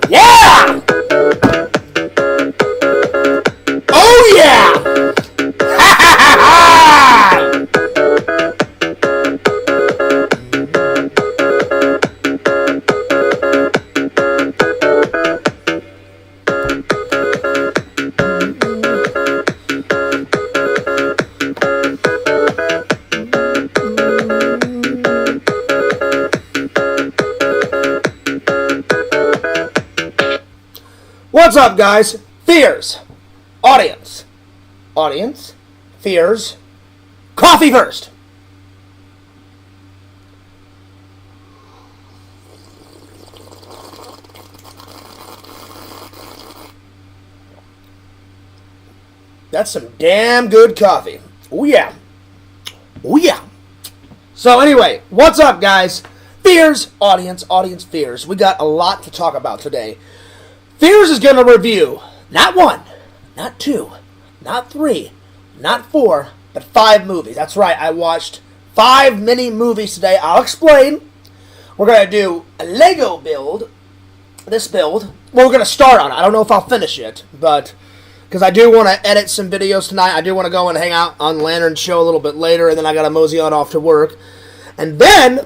Yeah! Oh yeah! Ha ha ha ha! What's up, guys? Fears. Audience. Fears. Coffee first. That's some damn good coffee. Oh yeah. Oh yeah. So anyway, what's up, guys? Fears. Audience fears. We got a lot to talk about today. Fears is going to review not one, not two, not three, not four, but 5 movies. That's right, I watched 5 mini movies today. I'll explain. We're going to do a Lego build. This build, well, we're going to start on it. I don't know if I'll finish it, but because I do want to edit some videos tonight. I do want to go and hang out on Lantern Show a little bit later, and then I got to mosey on off to work. And then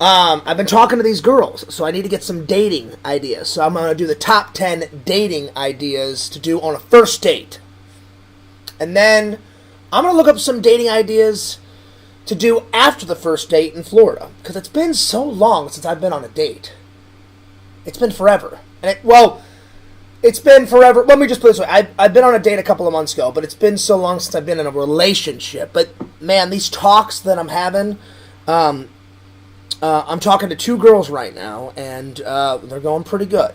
I've been talking to these girls, so I need to get some dating ideas. So I'm going to do the top 10 dating ideas to do on a first date. And then I'm going to look up some dating ideas to do after the first date in Florida. Because it's been so long since I've been on a date. It's been forever. And it's been forever. Let me just put it this way. I've been on a date a couple of months ago, but it's been so long since I've been in a relationship. But, man, these talks that I'm having, I'm talking to 2 girls right now, and they're going pretty good.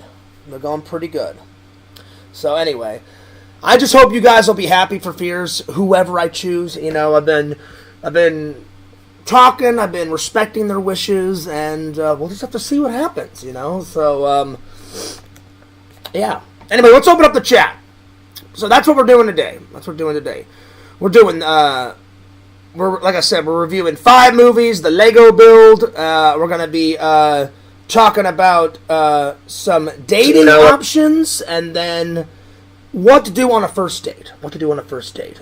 So anyway, I just hope you guys will be happy for Fears, whoever I choose. You know, I've been talking, I've been respecting their wishes, and we'll just have to see what happens, you know. So yeah. Anyway, let's open up the chat. So that's what we're doing today. We're doing like I said, we're reviewing 5 movies, the Lego build. We're going to be talking about some dating options, and then what to do on a first date.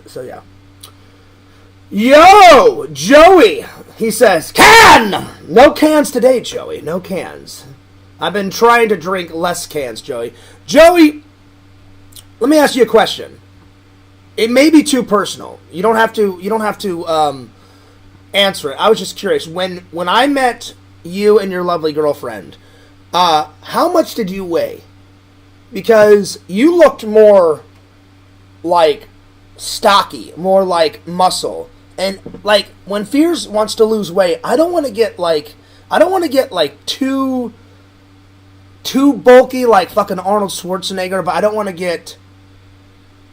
So, yeah. Yo, Joey, he says, can! No cans today, Joey. No cans. I've been trying to drink less cans, Joey. Joey, let me ask you a question. It may be too personal. You don't have to answer it. I was just curious. When I met you and your lovely girlfriend, how much did you weigh? Because you looked more like stocky, more like muscle. And like when Fears wants to lose weight, I don't want to get too bulky like fucking Arnold Schwarzenegger, but I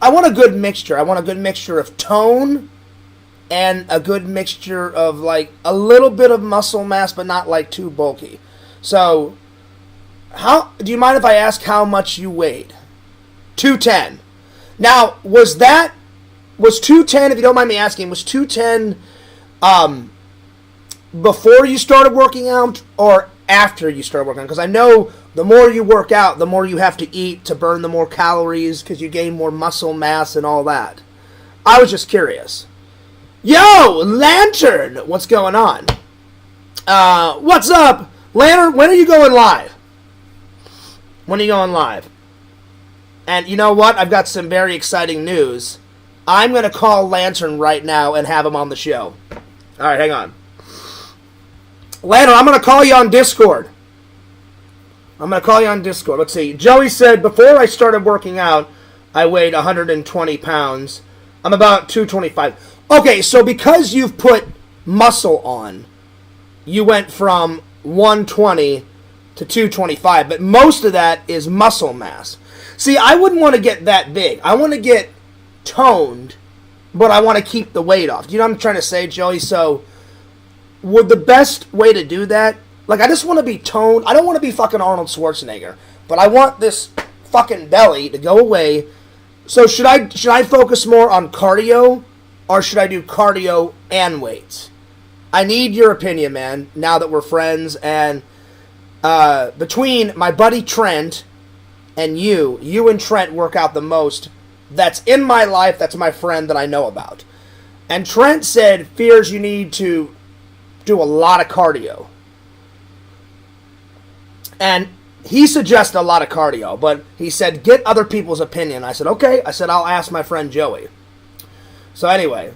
want a good mixture. I want a good mixture of tone and a good mixture of, like, a little bit of muscle mass, but not, like, too bulky. So, do you mind if I ask how much you weighed? 210. Now, was 210, if you don't mind me asking, was 210 before you started working out or after you started working out? Because I know the more you work out, the more you have to eat to burn the more calories because you gain more muscle mass and all that. I was just curious. Yo, Lantern! What's going on? What's up? Lantern, when are you going live? And you know what? I've got some very exciting news. I'm going to call Lantern right now and have him on the show. Alright, hang on. Lantern, I'm going to call you on Discord. Let's see. Joey said, before I started working out, I weighed 120 pounds. I'm about 225. Okay, so because you've put muscle on, you went from 120 to 225, but most of that is muscle mass. See, I wouldn't want to get that big. I want to get toned, but I want to keep the weight off. You know what I'm trying to say, Joey? So, would the best way to do that, like, I just want to be toned. I don't want to be fucking Arnold Schwarzenegger, but I want this fucking belly to go away. So should I focus more on cardio, or should I do cardio and weights? I need your opinion, man, now that we're friends. And between my buddy Trent and you and Trent work out the most. That's in my life, that's my friend that I know about. And Trent said, Fears, you need to do a lot of cardio. And he suggested a lot of cardio, but he said, get other people's opinion. I said, okay. I said, I'll ask my friend Joey. So anyway,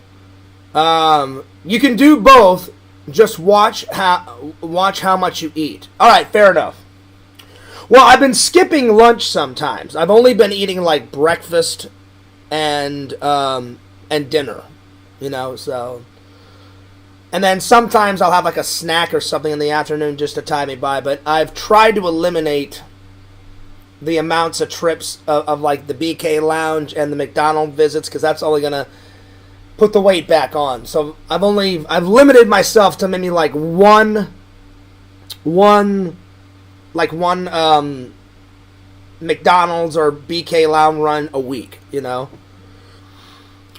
you can do both. Just watch how much you eat. All right, fair enough. Well, I've been skipping lunch sometimes. I've only been eating like breakfast and dinner, you know, so. And then sometimes I'll have like a snack or something in the afternoon just to tie me by, but I've tried to eliminate the amounts of trips of like the BK Lounge and the McDonald's visits, because that's only going to put the weight back on. So I've limited myself to maybe like one McDonald's or BK Lounge run a week, you know.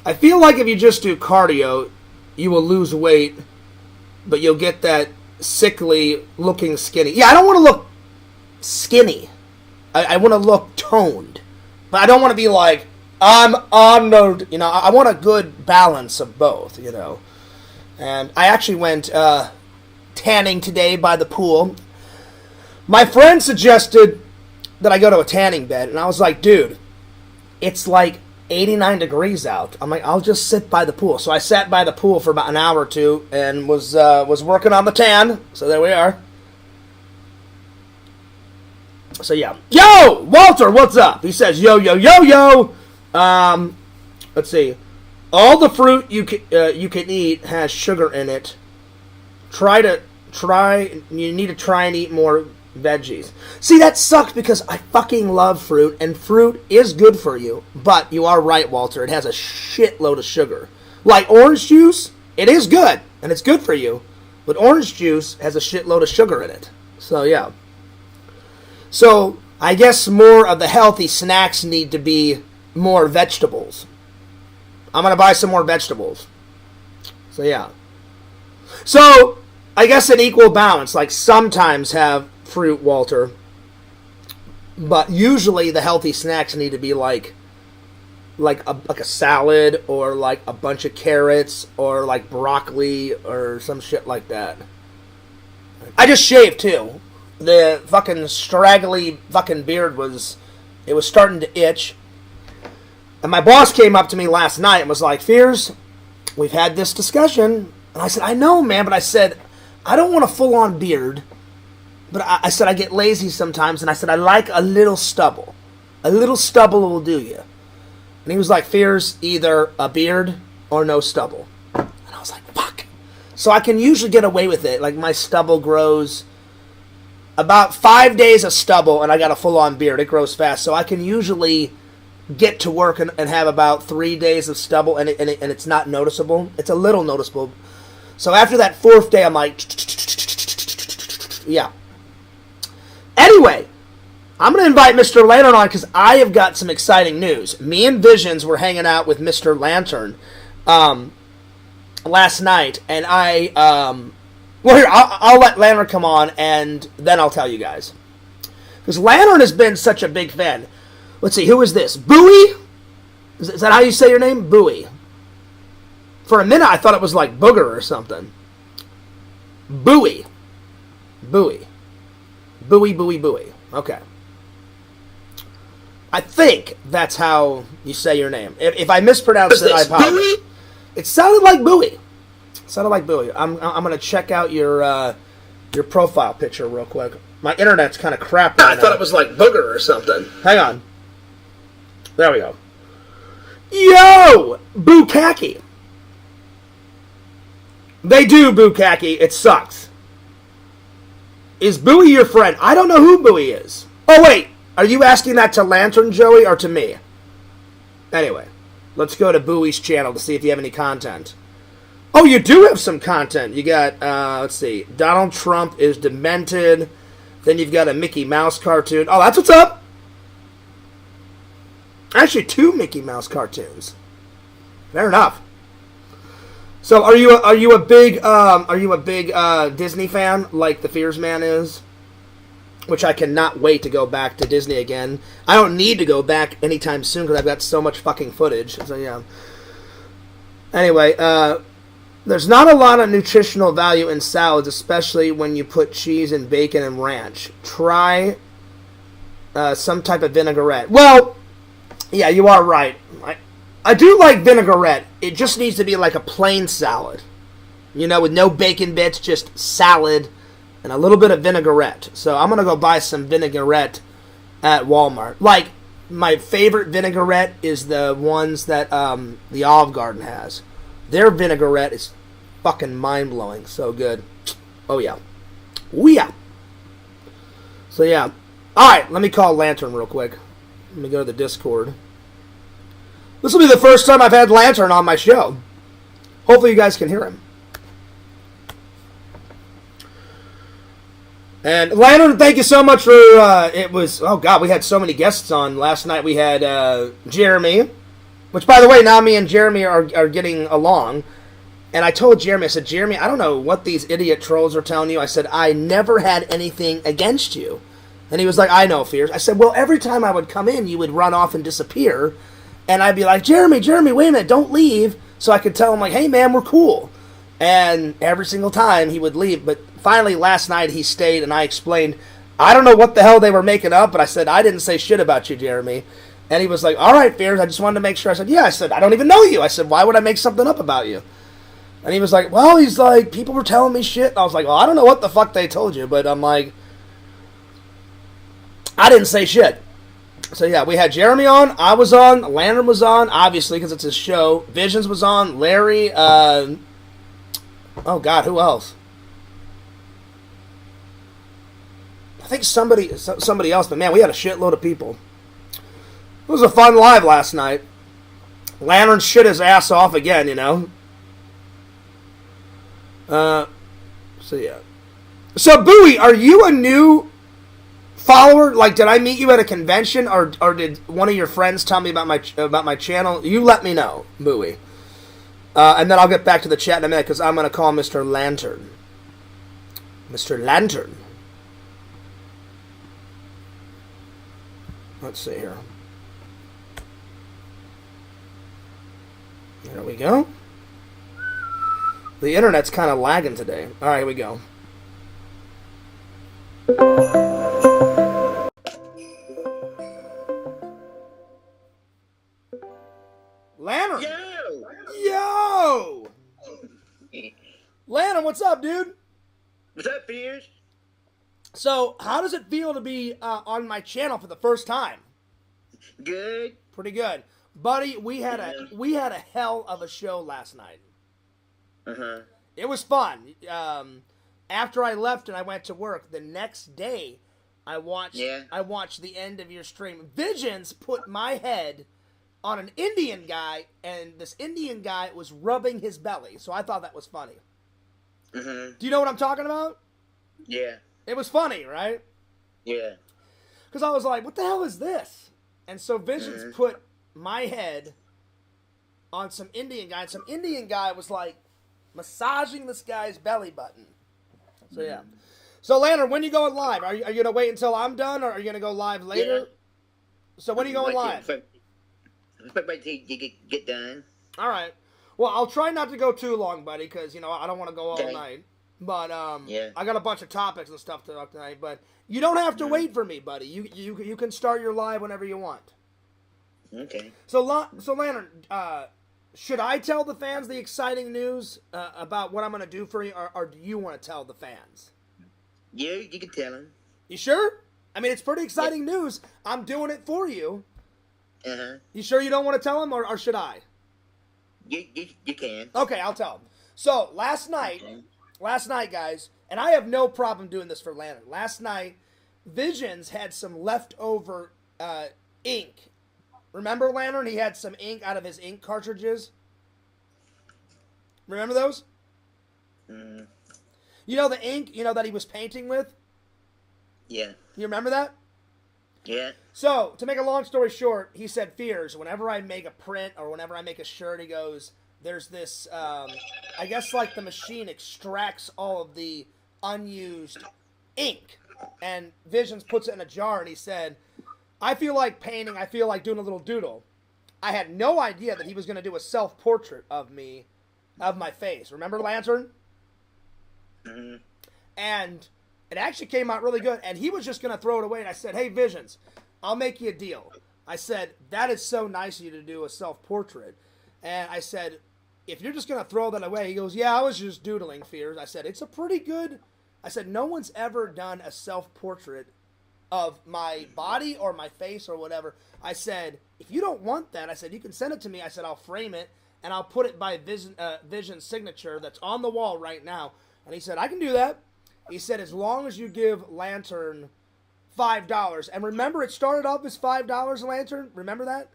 I feel like if you just do cardio, you will lose weight, but you'll get that sickly looking skinny. Yeah, I don't want to look skinny. I want to look toned. But I don't want to be like, I'm honored. You know, I want a good balance of both, you know. And I actually went tanning today by the pool. My friend suggested that I go to a tanning bed, and I was like, dude, it's like 89 degrees out. I'm like, I'll just sit by the pool. So I sat by the pool for about an hour or two and was working on the tan. So there we are. So yeah. Yo, Walter, what's up? He says, yo. Let's see. All the fruit you can eat has sugar in it. You need to try and eat more veggies. See, that sucks because I fucking love fruit, and fruit is good for you. But you are right, Walter. It has a shitload of sugar. Like orange juice, it is good, and it's good for you. But orange juice has a shitload of sugar in it. So, yeah. So, I guess more of the healthy snacks need to be more vegetables. I'm going to buy some more vegetables. So, yeah. So, I guess an equal balance. Like, sometimes have fruit, Walter. But usually the healthy snacks need to be like a salad, or like a bunch of carrots, or like broccoli, or some shit like that. I just shaved too. The fucking straggly fucking beard was starting to itch. And my boss came up to me last night and was like, Fears, we've had this discussion. And I said, I know, man, but I said, I don't want a full-on beard. But I said, I get lazy sometimes, and I said, I like a little stubble. A little stubble will do you. And he was like, Fears, either a beard or no stubble. And I was like, fuck. So I can usually get away with it. Like, my stubble grows about 5 days of stubble, and I got a full-on beard. It grows fast. So I can usually get to work and have about 3 days of stubble, and it's not noticeable. It's a little noticeable. So after that fourth day, I'm like, yeah. Anyway, I'm going to invite Mr. Lantern on because I have got some exciting news. Me and Visions were hanging out with Mr. Lantern last night, and well, here, I'll let Lantern come on, and then I'll tell you guys. Because Lantern has been such a big fan. Let's see, who is this? Bowie? Is that how you say your name? Bowie. For a minute, I thought it was like Booger or something. Bowie. Bowie. Bowie. Okay. I think that's how you say your name. If I mispronounced it, I apologize. Bowie? It sounded like Bowie. I'm going to check out your profile picture real quick. My internet's kind of crap right now. I thought it was like Booger or something. Hang on. There we go. Yo! Bukkake. They do, Bukkake. It sucks. Is Bowie your friend? I don't know who Bowie is. Oh, wait. Are you asking that to Lantern, Joey, or to me? Anyway, let's go to Bowie's channel to see if you have any content. Oh, you do have some content. You got, let's see. Donald Trump is demented. Then you've got a Mickey Mouse cartoon. Oh, that's what's up. Actually, 2 Mickey Mouse cartoons. Fair enough. So are you a big Disney fan like the Fears Man is? Which I cannot wait to go back to Disney again. I don't need to go back anytime soon because I've got so much fucking footage. So yeah. Anyway, there's not a lot of nutritional value in salads, especially when you put cheese and bacon and ranch. Try some type of vinaigrette. Well, yeah, you are right. I do like vinaigrette. It just needs to be like a plain salad. You know, with no bacon bits, just salad and a little bit of vinaigrette. So I'm going to go buy some vinaigrette at Walmart. Like, my favorite vinaigrette is the ones that the Olive Garden has. Their vinaigrette is fucking mind-blowing. So good. Oh, yeah. Oh, yeah. So, yeah. Alright, let me call Lantern real quick. Let me go to the Discord. This will be the first time I've had Lantern on my show. Hopefully you guys can hear him. And Lantern, thank you so much for, it was, oh God, we had so many guests on. Last night we had Jeremy, which by the way, now me and Jeremy are getting along. And I told Jeremy, I said, Jeremy, I don't know what these idiot trolls are telling you. I said, I never had anything against you. And he was like, I know, Fears. I said, well, every time I would come in, you would run off and disappear. And I'd be like, Jeremy, wait a minute, don't leave. So I could tell him, like, hey, man, we're cool. And every single time he would leave. But finally, last night, he stayed, and I explained, I don't know what the hell they were making up, but I said, I didn't say shit about you, Jeremy. And he was like, all right, Fears, I just wanted to make sure. I said, yeah. I said, I don't even know you. I said, why would I make something up about you? And he was like, well, he's like, people were telling me shit. And I was like, well, I don't know what the fuck they told you, but I'm like, I didn't say shit. So, yeah, we had Jeremy on, I was on, Lantern was on, obviously, because it's his show. Visions was on, Larry, oh, God, who else? I think somebody else, but, man, we had a shitload of people. It was a fun live last night. Lantern shit his ass off again, you know. So, yeah. So, Bowie, are you a new follower? Like, did I meet you at a convention, or did one of your friends tell me about my channel? You let me know, Bowie. And then I'll get back to the chat in a minute, because I'm going to call Mr. Lantern. Mr. Lantern. Let's see here. There we go. The internet's kind of lagging today. All right, here we go. Lantern! Yo! Lantern, what's up, dude? What's up, Fears? So, how does it feel to be on my channel for the first time? Good. Pretty good. Buddy, we had a hell of a show last night. Uh-huh. It was fun. After I left and I went to work, the next day I watched the end of your stream. Visions put my head on an Indian guy, and this Indian guy was rubbing his belly. So I thought that was funny. Mm-hmm. Do you know what I'm talking about? Yeah. It was funny, right? Yeah. Because I was like, what the hell is this? And so Visions put my head on some Indian guy, and some Indian guy was like massaging this guy's belly button. So, yeah. So, Lantern, when you going live? Are you going to wait until I'm done, or are you going to go live later? Yeah. So, when are you going live? Wait till you get done. All right. Well, I'll try not to go too long, buddy, because, you know, I don't want to go all night. But, I got a bunch of topics and stuff to talk tonight, but you don't have to wait for me, buddy. You can start your live whenever you want. Okay. So Lantern, should I tell the fans the exciting news about what I'm going to do for you, or do you want to tell the fans? Yeah, you can tell them. You sure? I mean, it's pretty exciting news. I'm doing it for you. Uh-huh. You sure you don't want to tell them, or should I? You can. Okay, I'll tell them. So, last night, guys, and I have no problem doing this for Lantern. Last night, Visions had some leftover ink. Remember, Lantern? He had some ink out of his ink cartridges. Remember those? Mm. You know the ink, that he was painting with? Yeah. You remember that? Yeah. So, to make a long story short, he said, Fears, whenever I make a print or whenever I make a shirt, he goes, there's this, I guess like the machine extracts all of the unused ink, and Visions puts it in a jar, and he said, I feel like painting, I feel like doing a little doodle. I had no idea that he was going to do a self-portrait of me, of my face. Remember, Lantern? Mm-hmm. And it actually came out really good, and he was just going to throw it away, and I said, hey, Visions, I'll make you a deal. I said, that is so nice of you to do a self-portrait. And I said, if you're just going to throw that away, he goes, yeah, I was just doodling, Fears. I said, it's a pretty good, I said, no one's ever done a self-portrait of my body or my face or whatever. I said, if you don't want that, I said, you can send it to me. I said, I'll frame it, and I'll put it by Vision's signature that's on the wall right now. And he said, I can do that. He said, as long as you give Lantern $5. And remember, it started off as $5, Lantern? Remember that?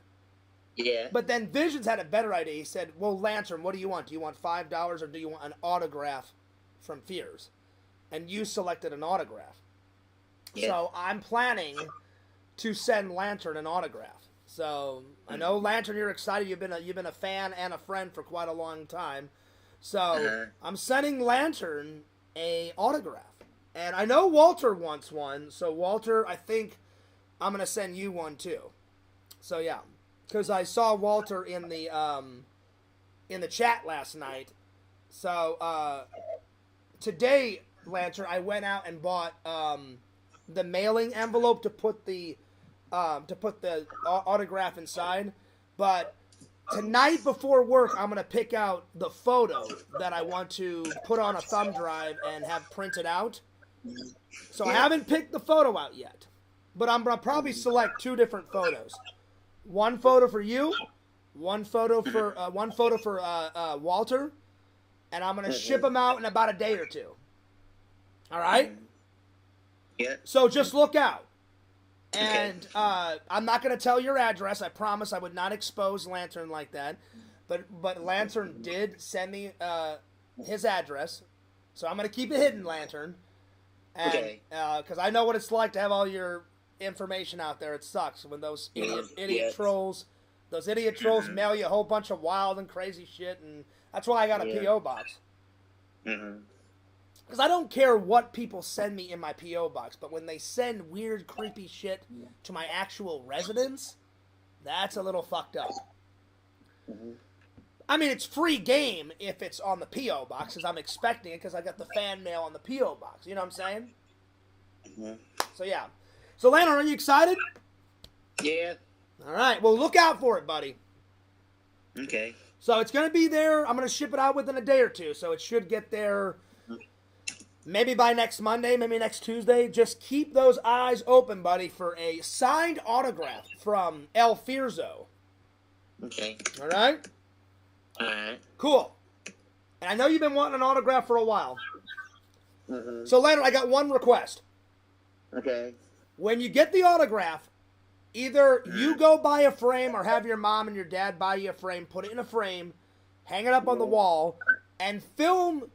Yeah. But then Visions had a better idea. He said, well, Lantern, what do you want? Do you want $5 or do you want an autograph from Fears? And you selected an autograph. Yeah. So I'm planning to send Lantern an autograph. So I know, Lantern, you're excited. You've been a fan and a friend for quite a long time. So I'm sending Lantern a autograph. And I know Walter wants one. So Walter, I think I'm gonna send you one too. So yeah, because I saw Walter in the chat last night. So today, Lantern, I went out and bought the mailing envelope to put the autograph inside. But tonight before work, I'm going to pick out the photo that I want to put on a thumb drive and have printed out. So I haven't picked the photo out yet. But I'm going to probably select 2 different photos. One photo for you, one photo for Walter, and I'm going to ship them out in about a day or 2. All right? Yeah. So just look out. And I'm not going to tell your address. I promise I would not expose Lantern like that. But Lantern did send me his address. So I'm going to keep it hidden, Lantern. And, because I know what it's like to have all your information out there. It sucks when those idiot trolls, mail you a whole bunch of wild and crazy shit. And that's why I got a P.O. box. Mm-hmm. Because I don't care what people send me in my P.O. box, but when they send weird, creepy shit to my actual residence, that's a little fucked up. Mm-hmm. I mean, it's free game if it's on the P.O. box, because I'm expecting it, because I got the fan mail on the P.O. box. You know what I'm saying? Mm-hmm. So, yeah. So, Lantern, are you excited? Yeah. All right. Well, look out for it, buddy. Okay. So, it's going to be there. I'm going to ship it out within a day or 2, so it should get there maybe by next Monday, maybe next Tuesday. Just keep those eyes open, buddy, for a signed autograph from El Fierzo. Okay. All right? All right. Cool. And I know you've been wanting an autograph for a while. Mm-hmm. So, Leonard, I got one request. Okay. When you get the autograph, either you go buy a frame or have your mom and your dad buy you a frame, put it in a frame, hang it up on the wall, and film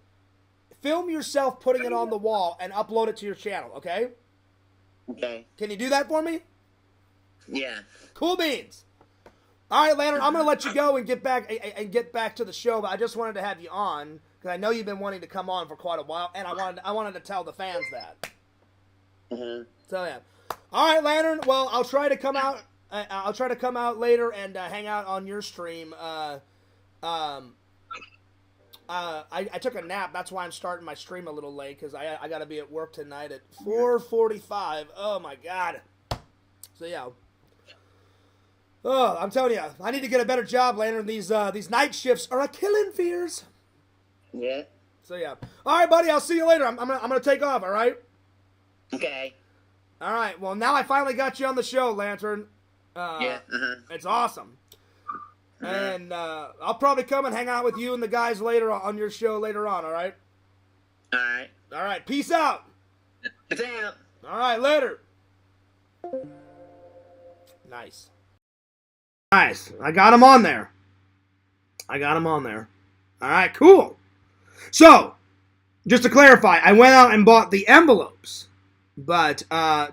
yourself putting it on the wall and upload it to your channel, okay? Okay. Can you do that for me? Yeah. Cool beans. All right, Lantern, I'm going to let you go and get back to the show, but I just wanted to have you on because I know you've been wanting to come on for quite a while, and I wanted to tell the fans that. Mm-hmm. So yeah. All right, Lantern. Well, I'll try to come out. I'll try to come out later and hang out on your stream. I took a nap. That's why I'm starting my stream a little late because I got to be at work tonight at 4:45. Oh my god. So yeah. Oh, I'm telling you, I need to get a better job, Lantern. These night shifts are a killing, Fears. Yeah. So yeah. All right, buddy. I'll see you later. I'm gonna take off. All right. Okay. All right. Well, now I finally got you on the show, Lantern. Yeah. It's awesome. And I'll probably come and hang out with you and the guys later on your show later on, all right? All right. All right, peace out. Peace out. All right, later. Nice. Nice. I got him on there. All right, cool. So, just to clarify, I went out and bought the envelopes. But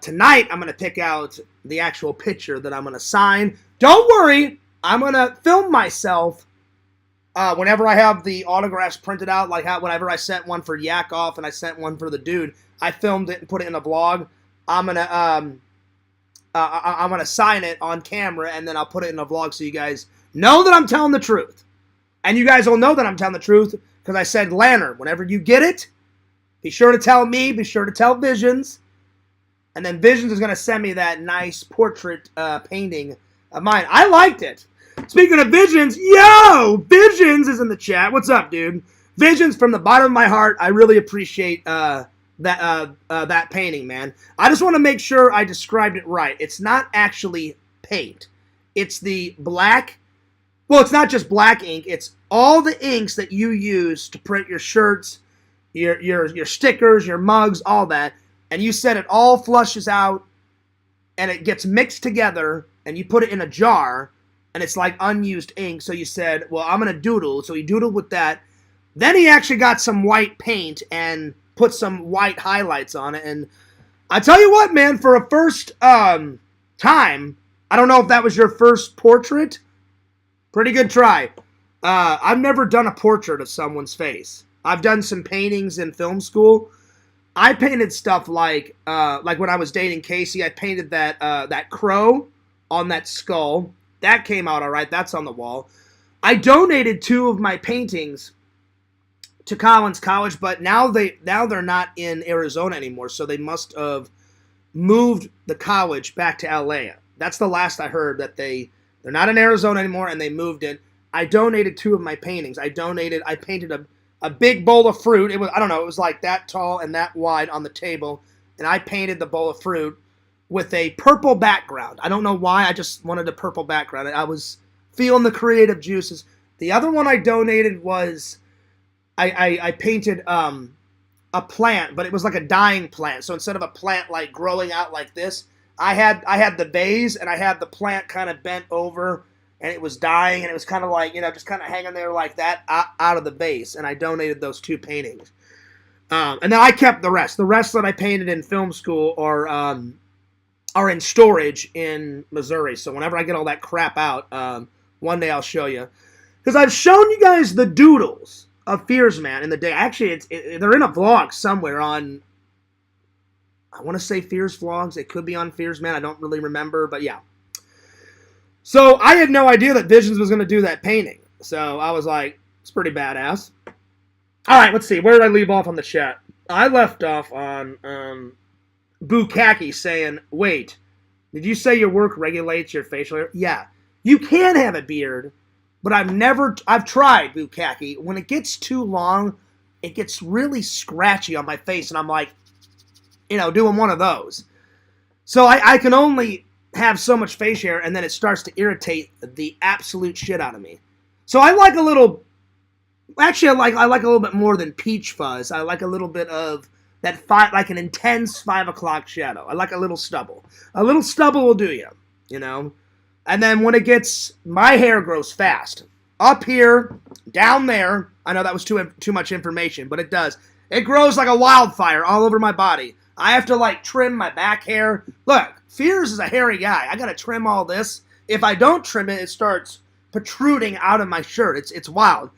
tonight, I'm going to pick out the actual picture that I'm going to sign. Don't worry. I'm going to film myself whenever I have the autographs printed out, like whenever I sent one for Yakov and I sent one for the dude, I filmed it and put it in a vlog. I'm gonna sign it on camera and then I'll put it in a vlog so you guys know that I'm telling the truth. And you guys will know that I'm telling the truth because I said, Lantern, whenever you get it, be sure to tell me, be sure to tell Visions. And then Visions is going to send me that nice portrait painting of mine. I liked it. Speaking of Visions, yo! Visions is in the chat. What's up, dude? Visions, from the bottom of my heart, I really appreciate that painting, man. I just want to make sure I described it right. It's not actually paint. It's the black... Well, it's not just black ink. It's all the inks that you use to print your shirts, your stickers, your mugs, all that. And you said it all flushes out and it gets mixed together and you put it in a jar and it's like unused ink. So you said, well, I'm going to doodle. So he doodled with that. Then he actually got some white paint and put some white highlights on it. And I tell you what, man, for a first time, I don't know if that was your first portrait. Pretty good try. I've never done a portrait of someone's face. I've done some paintings in film school. I painted stuff like when I was dating Casey, I painted that crow on that skull. That came out all right. That's on the wall. I donated 2 of my paintings to Collins College, but now they're not in Arizona anymore, so they must have moved the college back to LA. That's the last I heard, that they're not in Arizona anymore and they moved it. I donated 2 of my paintings. I painted a big bowl of fruit. It was like that tall and that wide on the table, and I painted the bowl of fruit with a purple background. I don't know why, I just wanted a purple background. I was feeling the creative juices. The other one I donated was I painted a plant, but it was like a dying plant. So instead of a plant like growing out like this, I had the vase and I had the plant kind of bent over and it was dying and it was kind of like, just kind of hanging there like that out of the vase. And I donated those 2 paintings. And then I kept the rest. The rest that I painted in film school are in storage in Missouri. So whenever I get all that crap out, one day I'll show you. Because I've shown you guys the doodles of Fearsman in the day. Actually, they're in a vlog somewhere on... I want to say Fears Vlogs. It could be on Fearsman. I don't really remember, but yeah. So I had no idea that Visions was going to do that painting. So I was like, it's pretty badass. All right, let's see. Where did I leave off on the chat? I left off on Bukaki saying, wait, did you say your work regulates your facial hair? Yeah. You can have a beard, but I've tried Bukaki. When it gets too long, it gets really scratchy on my face, and I'm like, doing one of those. So I can only have so much face hair, and then it starts to irritate the absolute shit out of me. So I like a little... Actually, I like a little bit more than peach fuzz. I like a little bit of that like an intense 5 o'clock shadow. I like a little stubble. A little stubble will do you, And then when it gets... My hair grows fast. Up here, down there. I know that was too much information, but it does. It grows like a wildfire all over my body. I have to, trim my back hair. Look, Fears is a hairy guy. I gotta trim all this. If I don't trim it, it starts protruding out of my shirt. It's wild.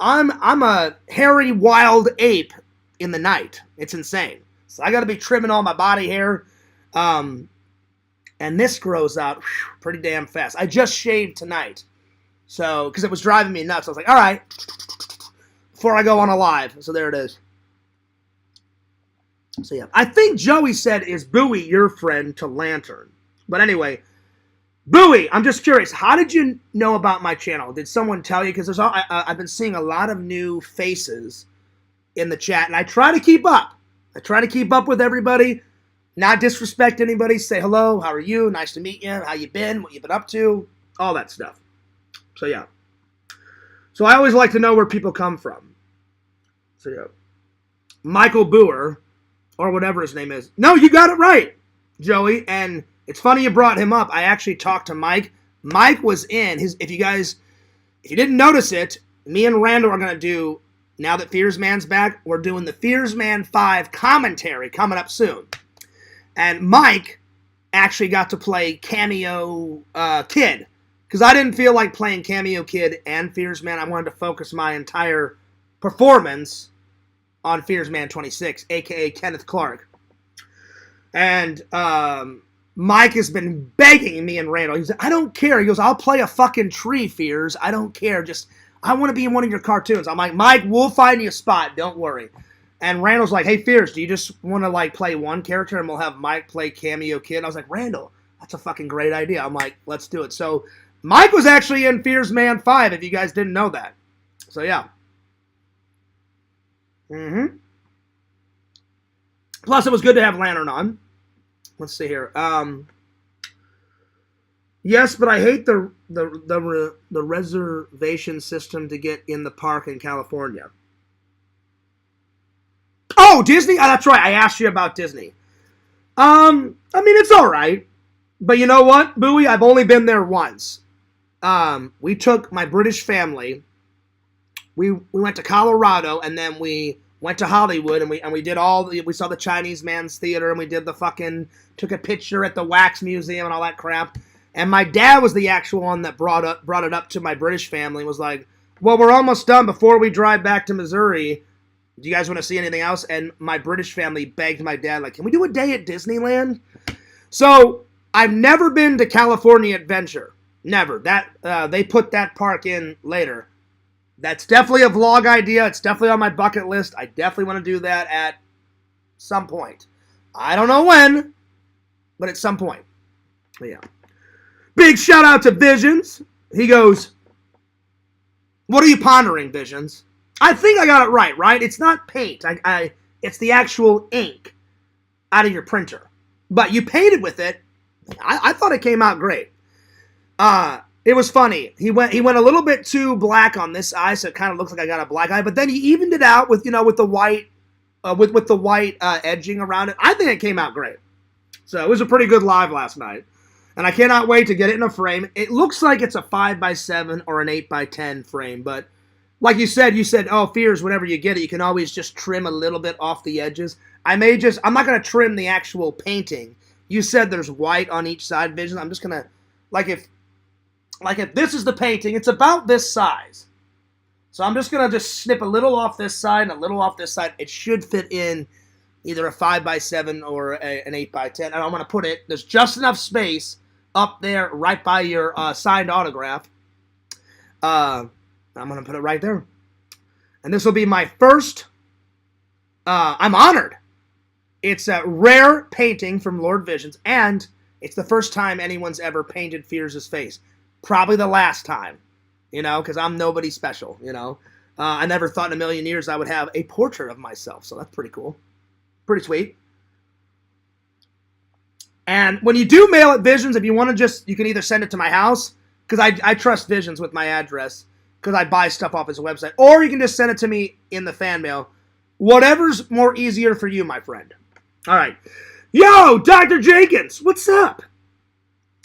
I'm a hairy, wild ape in the night. It's insane. So I gotta be trimming all my body hair. And this grows out pretty damn fast. I just shaved tonight. So, because it was driving me nuts. I was like, all right, before I go on a live. So there it is. So yeah, I think Joey said, is Bowie your friend to Lantern? But anyway, Bowie, I'm just curious, how did you know about my channel? Did someone tell you? Because I've been seeing a lot of new faces in the chat, and I try to keep up. I try to keep up with everybody, not disrespect anybody, say hello, how are you, nice to meet you, how you been, what you been up to, all that stuff. So yeah. So I always like to know where people come from. So yeah. Michael Boer, or whatever his name is. No, you got it right, Joey. And it's funny you brought him up. I actually talked to Mike. Mike was in his... If you didn't notice it, me and Randall are going to do, now that Fearsman's back, we're doing the Fearsman 5 commentary coming up soon. And Mike actually got to play cameo Kid. because I didn't feel like playing Cameo Kid and Fears Man. I wanted to focus my entire performance on Fears Man 26, a.k.a. Kenneth Clark. And Mike has been begging me and Randall. He's like, I don't care. He goes, I'll play a fucking tree, Fears. I don't care. Just, I want to be in one of your cartoons. I'm like, Mike, we'll find you a spot. Don't worry. And Randall's like, hey, Fears, do you just want to, like, play one character and we'll have Mike play Cameo Kid? And I was like, Randall, that's a fucking great idea. I'm like, let's do it. So Mike was actually in Fears Man 5, if you guys didn't know that. So, yeah. Plus, it was good to have Lantern on. Let's see here. Yes, but I hate the reservation system to get in the park in California. Oh, Disney? Oh, that's right. I asked you about Disney. I mean, it's all right. But you know what, Bowie? I've only been there once. We took my British family. We went to Colorado, and then we went to Hollywood, and we did we saw the Chinese Man's Theater, and we did the fucking, took a picture at the Wax Museum and all that crap. And my dad was the actual one that brought it up to my British family and was like, well, we're almost done before we drive back to Missouri. Do you guys want to see anything else? And my British family begged my dad, like, can we do a day at Disneyland? So I've never been to California Adventure. Never. They put that park in later. That's definitely a vlog idea. It's definitely on my bucket list. I definitely want to do that at some point. I don't know when, but at some point. But yeah. Big shout out to Visions. He goes, what are you pondering, Visions? I think I got it right? It's not paint. It's the actual ink out of your printer. But you painted with it. I thought it came out great. It was funny. He went a little bit too black on this eye, so it kind of looks like I got a black eye. But then he evened it out with the white, with the white edging around it. I think it came out great. So it was a pretty good live last night, and I cannot wait to get it in a frame. It looks like it's a 5x7 or an 8x10 frame, but like you said, oh, Fears, whenever you get it, you can always just trim a little bit off the edges. I'm not gonna trim the actual painting. You said there's white on each side, Vision. I'm just gonna, like if this is the painting, it's about this size. So I'm just going to snip a little off this side and a little off this side. It should fit in either a 5x7 or an 8x10. And I'm going to put it, there's just enough space up there right by your signed autograph. I'm going to put it right there. And this will be my first, I'm honored. It's a rare painting from Lord Visions, and it's the first time anyone's ever painted Fears' face. Probably the last time, because I'm nobody special, I never thought in a million years I would have a portrait of myself, so that's pretty cool. Pretty sweet. And when you do mail it Visions, if you want to you can either send it to my house, because I trust Visions with my address, because I buy stuff off his website, or you can just send it to me in the fan mail. Whatever's more easier for you, my friend. All right. Yo, Dr. Jenkins, what's up?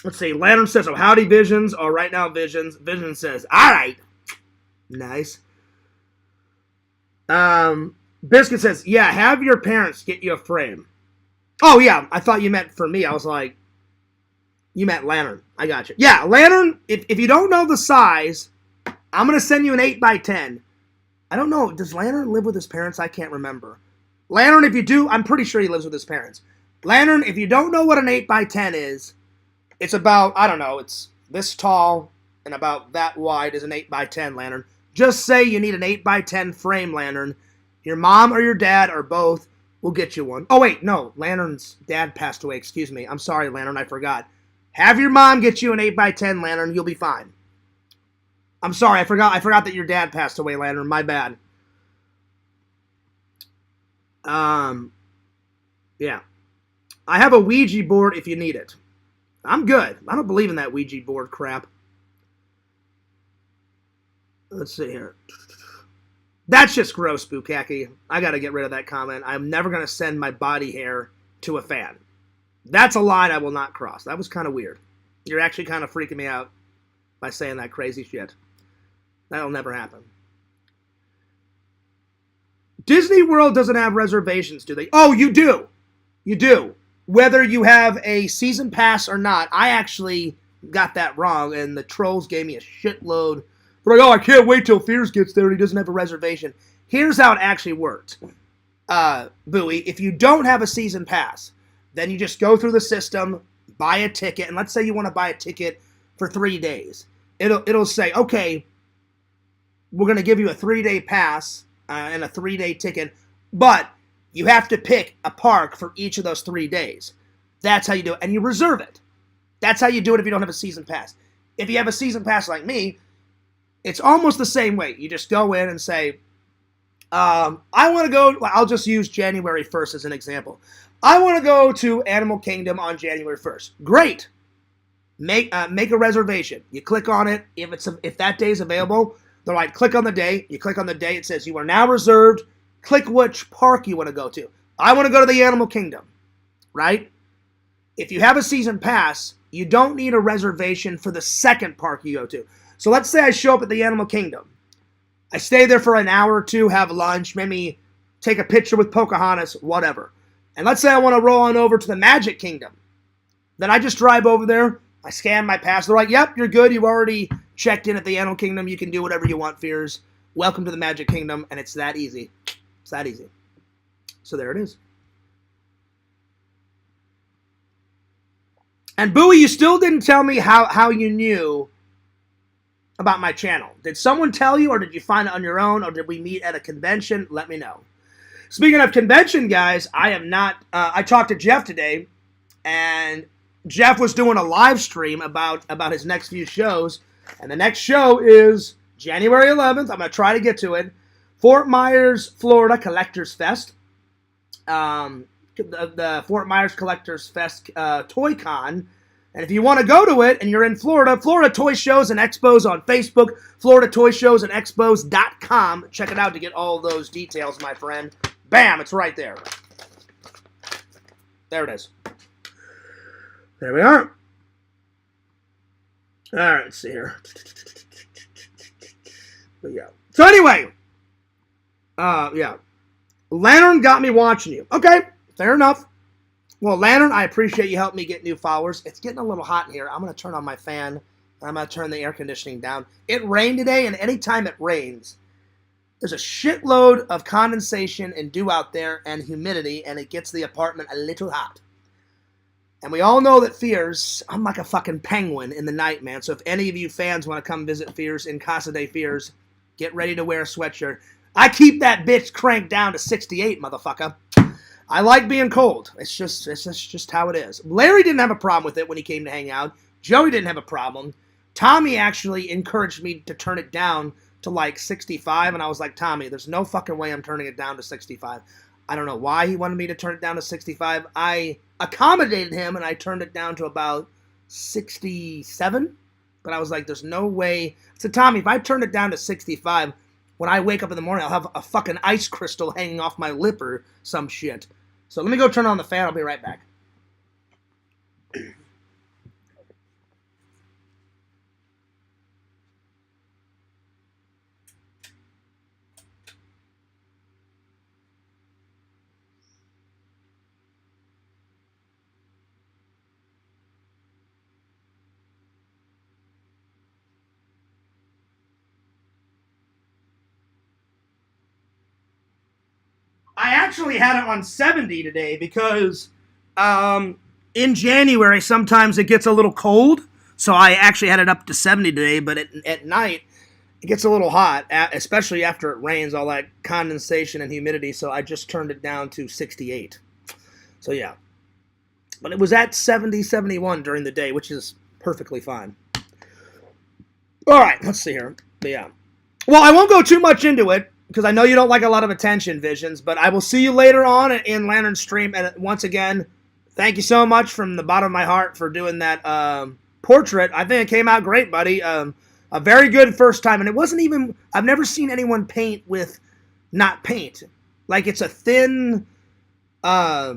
Let's see. Lantern says, oh, howdy, Visions. Oh, right now, Visions. Visions says, all right. Nice. Biscuit says, yeah, have your parents get you a frame. Oh, yeah. I thought you meant for me. I was like, you meant Lantern. I got you. Yeah, Lantern, if you don't know the size, I'm going to send you an 8x10. I don't know. Does Lantern live with his parents? I can't remember. Lantern, if you do, I'm pretty sure he lives with his parents. Lantern, if you don't know what an 8x10 is, it's about, I don't know, it's this tall and about that wide is an 8x10 lantern. Just say you need an 8x10 frame lantern. Your mom or your dad or both will get you one. Oh, wait, no. Lantern's dad passed away. Excuse me. I'm sorry, Lantern. I forgot. Have your mom get you an 8x10 lantern. You'll be fine. I'm sorry. I forgot that your dad passed away, Lantern. My bad. Yeah. I have a Ouija board if you need it. I'm good. I don't believe in that Ouija board crap. Let's see here. That's just gross, Bukaki. I gotta get rid of that comment. I'm never gonna send my body hair to a fan. That's a line I will not cross. That was kind of weird. You're actually kind of freaking me out by saying that crazy shit. That'll never happen. Disney World doesn't have reservations, do they? Oh, you do. You do. Whether you have a season pass or not, I actually got that wrong, and the trolls gave me a shitload. They're like, oh, I can't wait till Fears gets there and he doesn't have a reservation. Here's how it actually works. Bowie, if you don't have a season pass, then you just go through the system, buy a ticket, and let's say you want to buy a ticket for 3 days. It'll say, okay, we're going to give you a 3-day pass and a 3-day ticket, but you have to pick a park for each of those 3 days. That's how you do it, and you reserve it. That's how you do it if you don't have a season pass. If you have a season pass like me, it's almost the same way. You just go in and say, I want to go, I'll just use January 1st as an example. I want to go to Animal Kingdom on January 1st. Great. Make a reservation. You click on it. If that day is available, they're like, click on the day. You click on the day. It says you are now reserved. Click which park you want to go to. I want to go to the Animal Kingdom, right? If you have a season pass, you don't need a reservation for the second park you go to. So let's say I show up at the Animal Kingdom. I stay there for an hour or two, have lunch, maybe take a picture with Pocahontas, whatever. And let's say I want to roll on over to the Magic Kingdom. Then I just drive over there. I scan my pass. They're like, yep, you're good. You've already checked in at the Animal Kingdom. You can do whatever you want, Fears. Welcome to the Magic Kingdom. And it's that easy. It's that easy. So there it is. And Bowie, you still didn't tell me how you knew about my channel. Did someone tell you, or did you find it on your own, or did we meet at a convention? Let me know. Speaking of convention, guys, I talked to Jeff today, and Jeff was doing a live stream about his next few shows, and the next show is January 11th. I'm going to try to get to it. Fort Myers, Florida Collectors Fest. The Fort Myers Collectors Fest Toy Con. And if you want to go to it and you're in Florida, Florida Toy Shows and Expos on Facebook, Florida Toy Shows and Expos.com. Check it out to get all those details, my friend. Bam, it's right there. There it is. There we are. All right, let's see here. But yeah. So anyway, yeah. Lantern got me watching you. Okay, fair enough. Well, Lantern, I appreciate you helping me get new followers. It's getting a little hot in here. I'm going to turn on my fan, and I'm going to turn the air conditioning down. It rained today, and anytime it rains, there's a shitload of condensation and dew out there and humidity, and it gets the apartment a little hot. And we all know that Fears, I'm like a fucking penguin in the night, man. So if any of you fans want to come visit Fears in Casa de Fears, get ready to wear a sweatshirt. I keep that bitch cranked down to 68, motherfucker. I like being cold. It's just how it is. Larry didn't have a problem with it when he came to hang out. Joey didn't have a problem. Tommy actually encouraged me to turn it down to like 65, and I was like, Tommy, there's no fucking way I'm turning it down to 65. I don't know why he wanted me to turn it down to 65. I accommodated him, and I turned it down to about 67. But I was like, there's no way. So Tommy, if I turn it down to 65, when I wake up in the morning, I'll have a fucking ice crystal hanging off my lip or some shit. So let me go turn on the fan. I'll be right back. I actually had it on 70 today because in January sometimes it gets a little cold, so I actually had it up to 70 today, but at night it gets a little hot, especially after it rains, all that condensation and humidity, so I just turned it down to 68. So yeah. But it was at 70, 71 during the day, which is perfectly fine. All right, let's see here. But yeah. Well, I won't go too much into it, because I know you don't like a lot of attention, Visions, but I will see you later on in Lantern's stream. And once again, thank you so much from the bottom of my heart for doing that portrait. I think it came out great, buddy. A very good first time. And it wasn't even, I've never seen anyone paint with not paint. Like it's a thin, not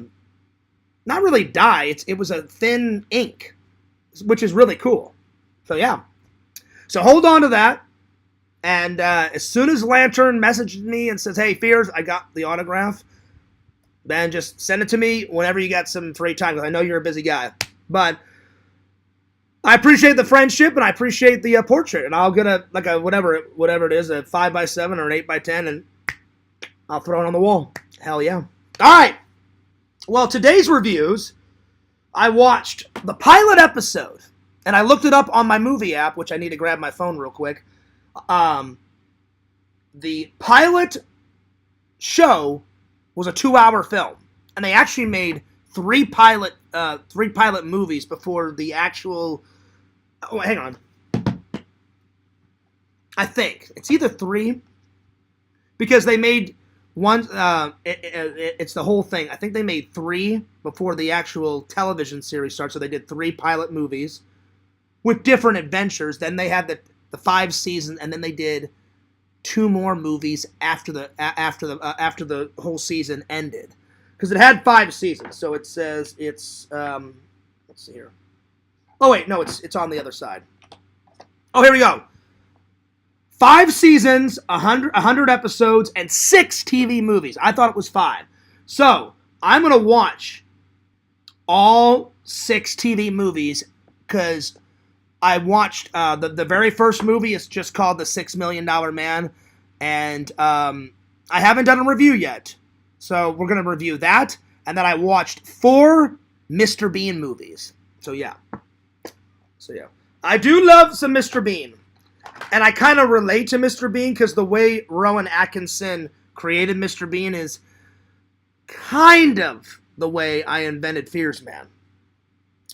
really dye. It was a thin ink, which is really cool. So yeah. So hold on to that. And as soon as Lantern messages me and says, hey, Fears, I got the autograph, then just send it to me whenever you got some free time, because I know you're a busy guy. But I appreciate the friendship and I appreciate the portrait. And I'll get a whatever it is, a 5x7 or an 8x10, and I'll throw it on the wall. Hell yeah! All right. Well, today's reviews, I watched the pilot episode, and I looked it up on my movie app, which I need to grab my phone real quick. The pilot show was a 2-hour film, and they actually made three pilot movies before the actual. Oh, hang on. I think it's either 3, because they made one. It's the whole thing. I think they made 3 before the actual television series started. So they did 3 pilot movies with different adventures. Then they had the 5 seasons, and then they did 2 more movies after the whole season ended, because it had 5 seasons. So it says it's let's see here. Oh wait, no, it's on the other side. Oh, here we go. 5 seasons, 100 episodes, and 6 TV movies. I thought it was 5. So I'm gonna watch all 6 TV movies, because I watched the very first movie. Is just called The $6 Million Man, and I haven't done a review yet. So we're going to review that, and then I watched 4 Mr. Bean movies. So yeah. I do love some Mr. Bean, and I kind of relate to Mr. Bean, because the way Rowan Atkinson created Mr. Bean is kind of the way I invented Fears Man.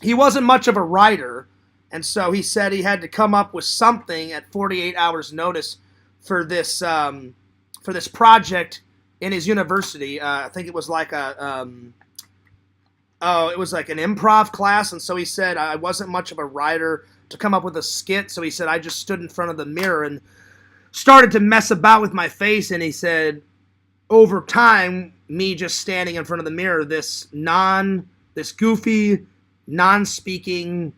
He wasn't much of a writer, and so he said he had to come up with something at 48 hours notice for this project in his university. I think it was like it was like an improv class, and so he said I wasn't much of a writer to come up with a skit, so he said I just stood in front of the mirror and started to mess about with my face, and he said over time, me just standing in front of the mirror, this goofy, non-speaking,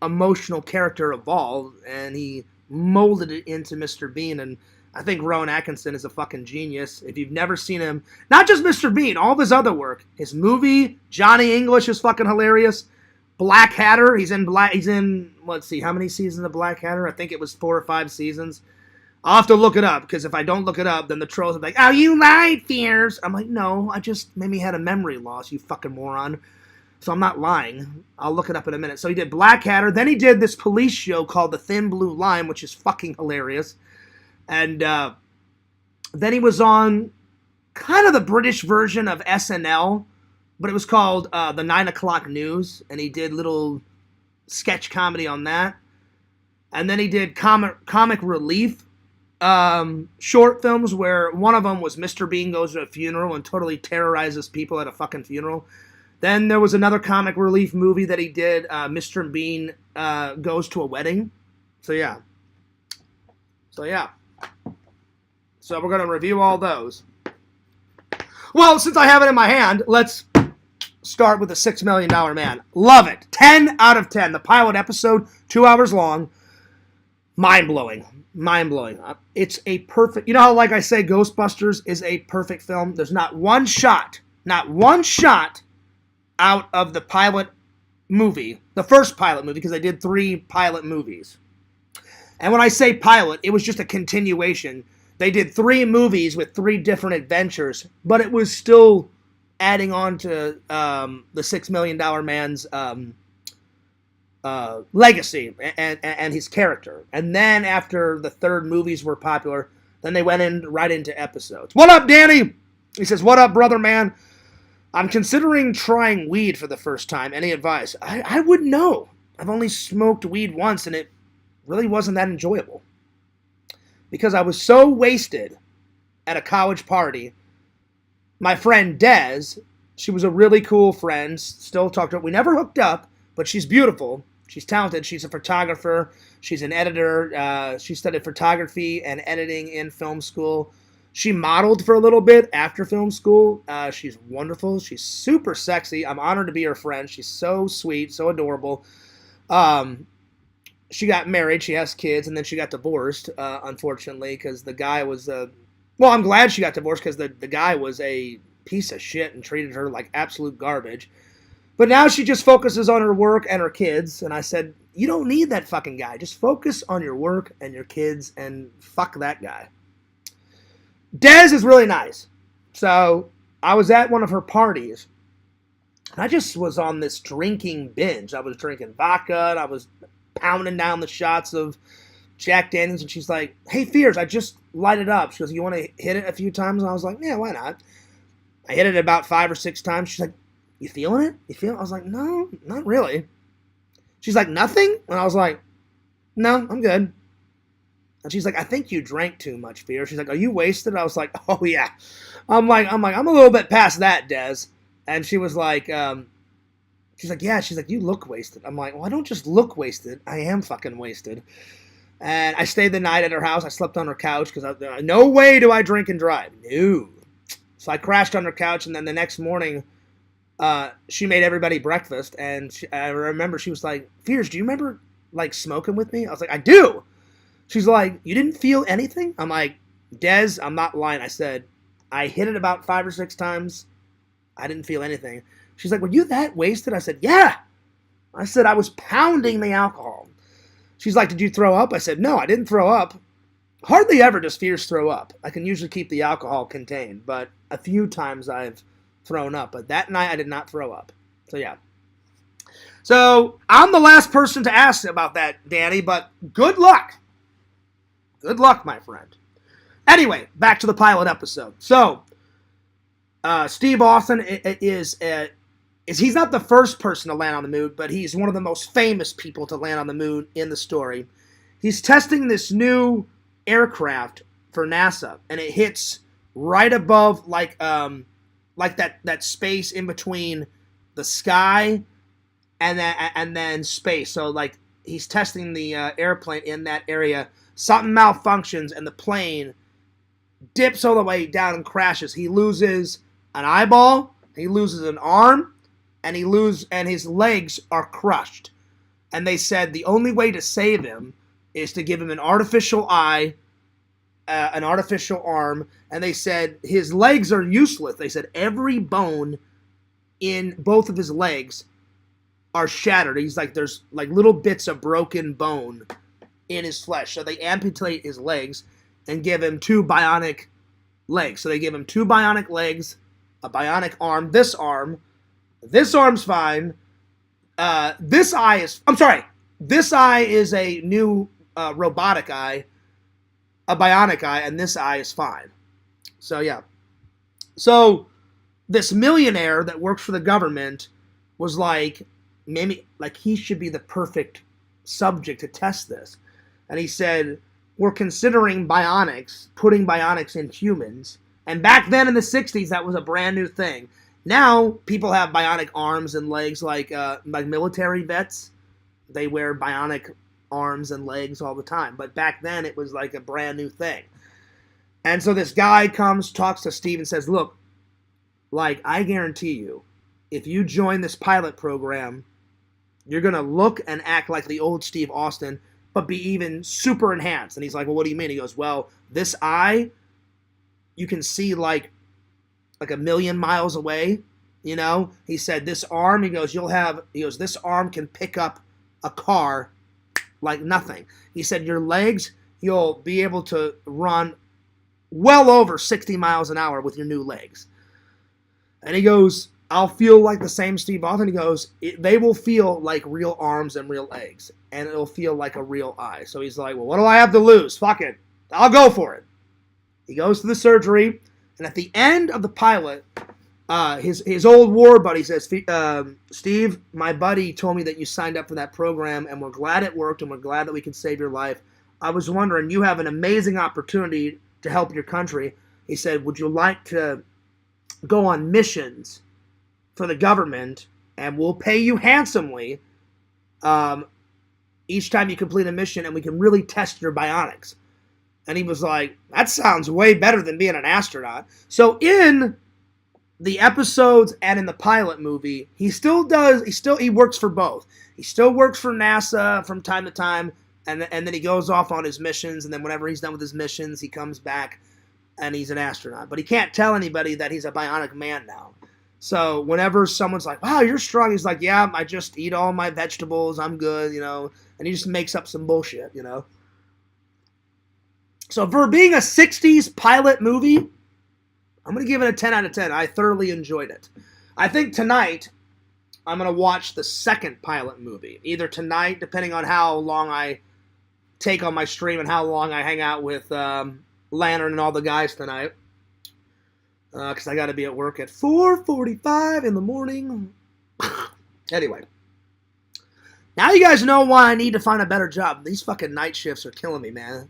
emotional character evolved, and he molded it into Mr. Bean. And I think Rowan Atkinson is a fucking genius. If you've never seen him, not just Mr. Bean, all of his other work, his movie Johnny English is fucking hilarious. Black Hatter, he's in let's see, how many seasons of Black Hatter? I think it was 4 or 5 seasons. I'll have to look it up, because if I don't look it up, then the trolls will be like, "Oh, you lied, Fears." I'm like, no, I just maybe had a memory loss, you fucking moron. So I'm not lying. I'll look it up in a minute. So he did Black Hatter. Then he did this police show called The Thin Blue Line, which is fucking hilarious. And then he was on kind of the British version of SNL, but it was called The 9 O'Clock News. And he did little sketch comedy on that. And then he did comic relief short films, where one of them was Mr. Bean Goes to a Funeral and totally terrorizes people at a fucking funeral. Then there was another comic relief movie that he did, Mr. Bean Goes to a Wedding. So yeah. So we're going to review all those. Well, since I have it in my hand, let's start with The $6 Million Man. Love it. 10 out of 10. The pilot episode, 2 hours long. Mind-blowing. It's a perfect... You know how, like I say, Ghostbusters is a perfect film? There's not one shot out of the pilot movie, the first pilot movie, because I did 3 pilot movies. And when I say pilot, it was just a continuation. They did 3 movies with 3 different adventures, but it was still adding on to the $6 Million Man's legacy and his character. And then after the 3rd movies were popular, then they went right into episodes. What up, Danny? He says, "What up, brother man? I'm considering trying weed for the first time. Any advice?" I wouldn't know. I've only smoked weed once, and it really wasn't that enjoyable. Because I was so wasted at a college party. My friend Des, she was a really cool friend, still talk to her. We never hooked up, but she's beautiful. She's talented. She's a photographer. She's an editor. She studied photography and editing in film school. She modeled for a little bit after film school. She's wonderful. She's super sexy. I'm honored to be her friend. She's so sweet, so adorable. She got married. She has kids, and then she got divorced, unfortunately, because the guy was... well, I'm glad she got divorced, because the guy was a piece of shit and treated her like absolute garbage. But now she just focuses on her work and her kids, and I said, you don't need that fucking guy. Just focus on your work and your kids and fuck that guy. Des is really nice. So I was at one of her parties. And I just was on this drinking binge. I was drinking vodka and I was pounding down the shots of Jack Daniels. And she's like, hey, Fears, I just lighted up. She goes, you want to hit it a few times? And I was like, yeah, why not? I hit it about 5 or 6 times. She's like, you feeling it? You feel it? I was like, no, not really. She's like, nothing? And I was like, no, I'm good. And she's like, I think you drank too much, Fear. She's like, are you wasted? I was like, oh yeah. I'm a little bit past that, Des. And she was like, she's like, yeah. She's like, you look wasted. I'm like, well, I don't just look wasted. I am fucking wasted. And I stayed the night at her house. I slept on her couch because no way do I drink and drive. No. So I crashed on her couch, and then the next morning, she made everybody breakfast, and I remember she was like, Fears, do you remember, like, smoking with me? I was like, I do. She's like, you didn't feel anything? I'm like, Des, I'm not lying. I said, I hit it about 5 or 6 times. I didn't feel anything. She's like, were you that wasted? I said, yeah. I said, I was pounding the alcohol. She's like, did you throw up? I said, no, I didn't throw up. Hardly ever does Fears throw up. I can usually keep the alcohol contained, but a few times I've thrown up. But that night I did not throw up. So, yeah. So, I'm the last person to ask about that, Danny, but good luck. Good luck, my friend. Anyway, back to the pilot episode. So, Steve Austin is he's not the first person to land on the moon, but he's one of the most famous people to land on the moon in the story. He's testing this new aircraft for NASA, and it hits right above like that space in between the sky and then space. So like he's testing the airplane in that area. Something malfunctions and the plane dips all the way down and crashes. He loses an eyeball, he loses an arm, and his legs are crushed. And they said the only way to save him is to give him an artificial eye, an artificial arm, and they said his legs are useless. They said every bone in both of his legs are shattered. He's like, there's like little bits of broken bone in his flesh. So they amputate his legs and give him 2 bionic legs. So they give him 2 bionic legs, a bionic arm. This arm's fine. This eye is a new robotic eye, a bionic eye, and this eye is fine. So, yeah. So, this millionaire that works for the government was like, maybe, like, he should be the perfect subject to test this. And he said, we're considering bionics, putting bionics in humans. And back then in the 60s, that was a brand new thing. Now, people have bionic arms and legs like military vets. They wear bionic arms and legs all the time. But back then, it was like a brand new thing. And so this guy comes, talks to Steve, and says, look, like, I guarantee you, if you join this pilot program, you're going to look and act like the old Steve Austin, but be even super enhanced. And he's like, well, what do you mean? He goes, well, this eye, you can see like 1 million miles away, you know? He said, this arm, he goes, this arm can pick up a car like nothing. He said, your legs, you'll be able to run well over 60 miles an hour with your new legs. And he goes, I'll feel like the same Steve Austin. He goes, they will feel like real arms and real legs, and it'll feel like a real eye. So he's like, well, what do I have to lose? Fuck it. I'll go for it. He goes to the surgery, and at the end of the pilot, his old war buddy says, Steve, my buddy told me that you signed up for that program, and we're glad it worked, and we're glad that we could save your life. I was wondering, you have an amazing opportunity to help your country. He said, would you like to go on missions for the government, and we'll pay you handsomely each time you complete a mission, and we can really test your bionics. And he was like, that sounds way better than being an astronaut. So in the episodes and in the pilot movie, he works for both. He still works for NASA from time to time, and then he goes off on his missions, and then whenever he's done with his missions, he comes back and he's an astronaut. But he can't tell anybody that he's a bionic man now. So whenever someone's like, wow, you're strong, he's like, yeah, I just eat all my vegetables, I'm good, and he just makes up some bullshit, So for being a 60s pilot movie, I'm going to give it a 10 out of 10. I thoroughly enjoyed it. I think tonight, I'm going to watch the second pilot movie. Either tonight, depending on how long I take on my stream and how long I hang out with Lantern and all the guys tonight. Because I got to be at work at 4:45 in the morning. Anyway. Now you guys know why I need to find a better job. These fucking night shifts are killing me, man.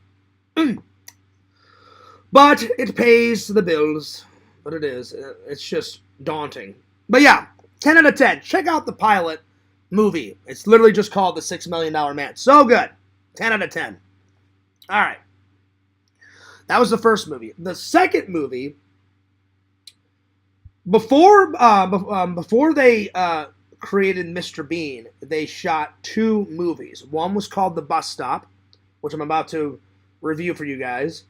But it pays the bills. But it is. It's just daunting. But yeah, 10 out of 10. Check out the pilot movie. It's literally just called The $6 Million Man. So good. 10 out of 10. All right. That was the first movie. The second movie, before they created Mr. Bean, they shot 2 movies. One was called The Bus Stop, which I'm about to review for you guys.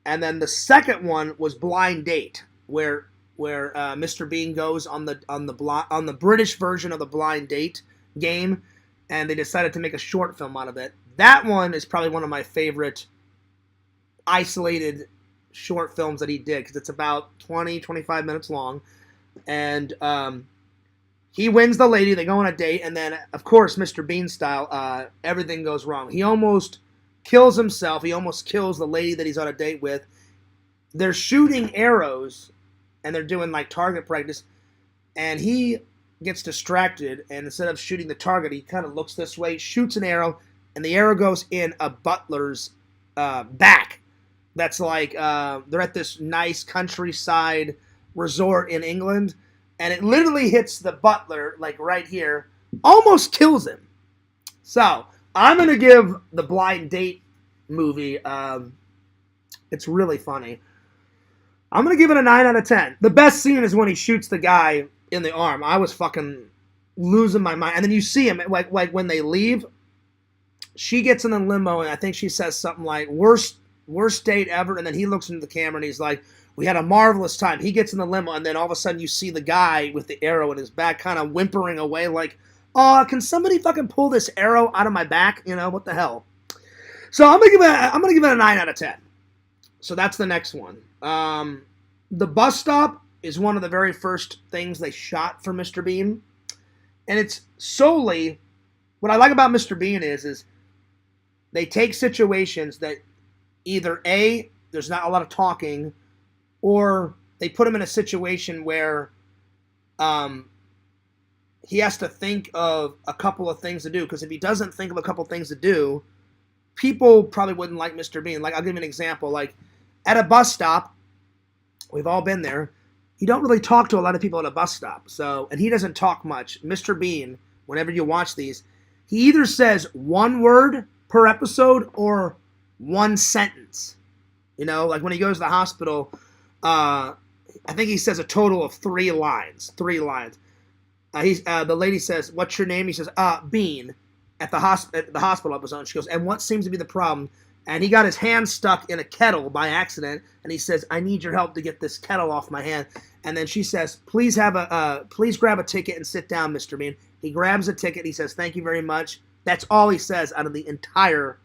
And then the second one was Blind Date, where Mr. Bean goes on the British version of the Blind Date game, and they decided to make a short film out of it. That one is probably one of my favorite isolated short films that he did, because it's about 20-25 minutes long, and he wins the lady. They go on a date, and then, of course, Mr. Bean style, everything goes wrong. He almost kills himself. He almost kills the lady that he's on a date with. They're shooting arrows, and they're doing like target practice, and he gets distracted, and instead of shooting the target, he kind of looks this way, shoots an arrow, and the arrow goes in a butler's back. That's like, they're at this nice countryside resort in England, and it literally hits the butler, like right here, almost kills him. So, I'm going to give the Blind Date movie, it's really funny. I'm going to give it a 9 out of 10. The best scene is when he shoots the guy in the arm. I was fucking losing my mind. And then you see him, like when they leave, she gets in the limo, and I think she says something like, worst date ever. And then he looks into the camera, and he's like, we had a marvelous time. He gets in the limo, and then all of a sudden you see the guy with the arrow in his back kind of whimpering away like, oh, can somebody fucking pull this arrow out of my back? What the hell? So I'm gonna give it a 9 out of 10. So that's the next one. The Bus Stop is one of the very first things they shot for Mr. Bean. And it's solely, what I like about Mr. Bean is they take situations that either A, there's not a lot of talking, or they put him in a situation where he has to think of a couple of things to do. Because if he doesn't think of a couple of things to do, people probably wouldn't like Mr. Bean. Like, I'll give you an example. Like, at a bus stop, we've all been there, you don't really talk to a lot of people at a bus stop. So, and he doesn't talk much. Mr. Bean, whenever you watch these, he either says one word per episode or one sentence. Like when he goes to the hospital, I think he says a total of 3 lines. 3 lines. The lady says, what's your name? He says, Bean, at the hospital episode. She goes, and what seems to be the problem? And he got his hand stuck in a kettle by accident, and he says, I need your help to get this kettle off my hand. And then she says, please grab a ticket and sit down, Mr. Bean. He grabs a ticket. He says, thank you very much. That's all he says out of the entire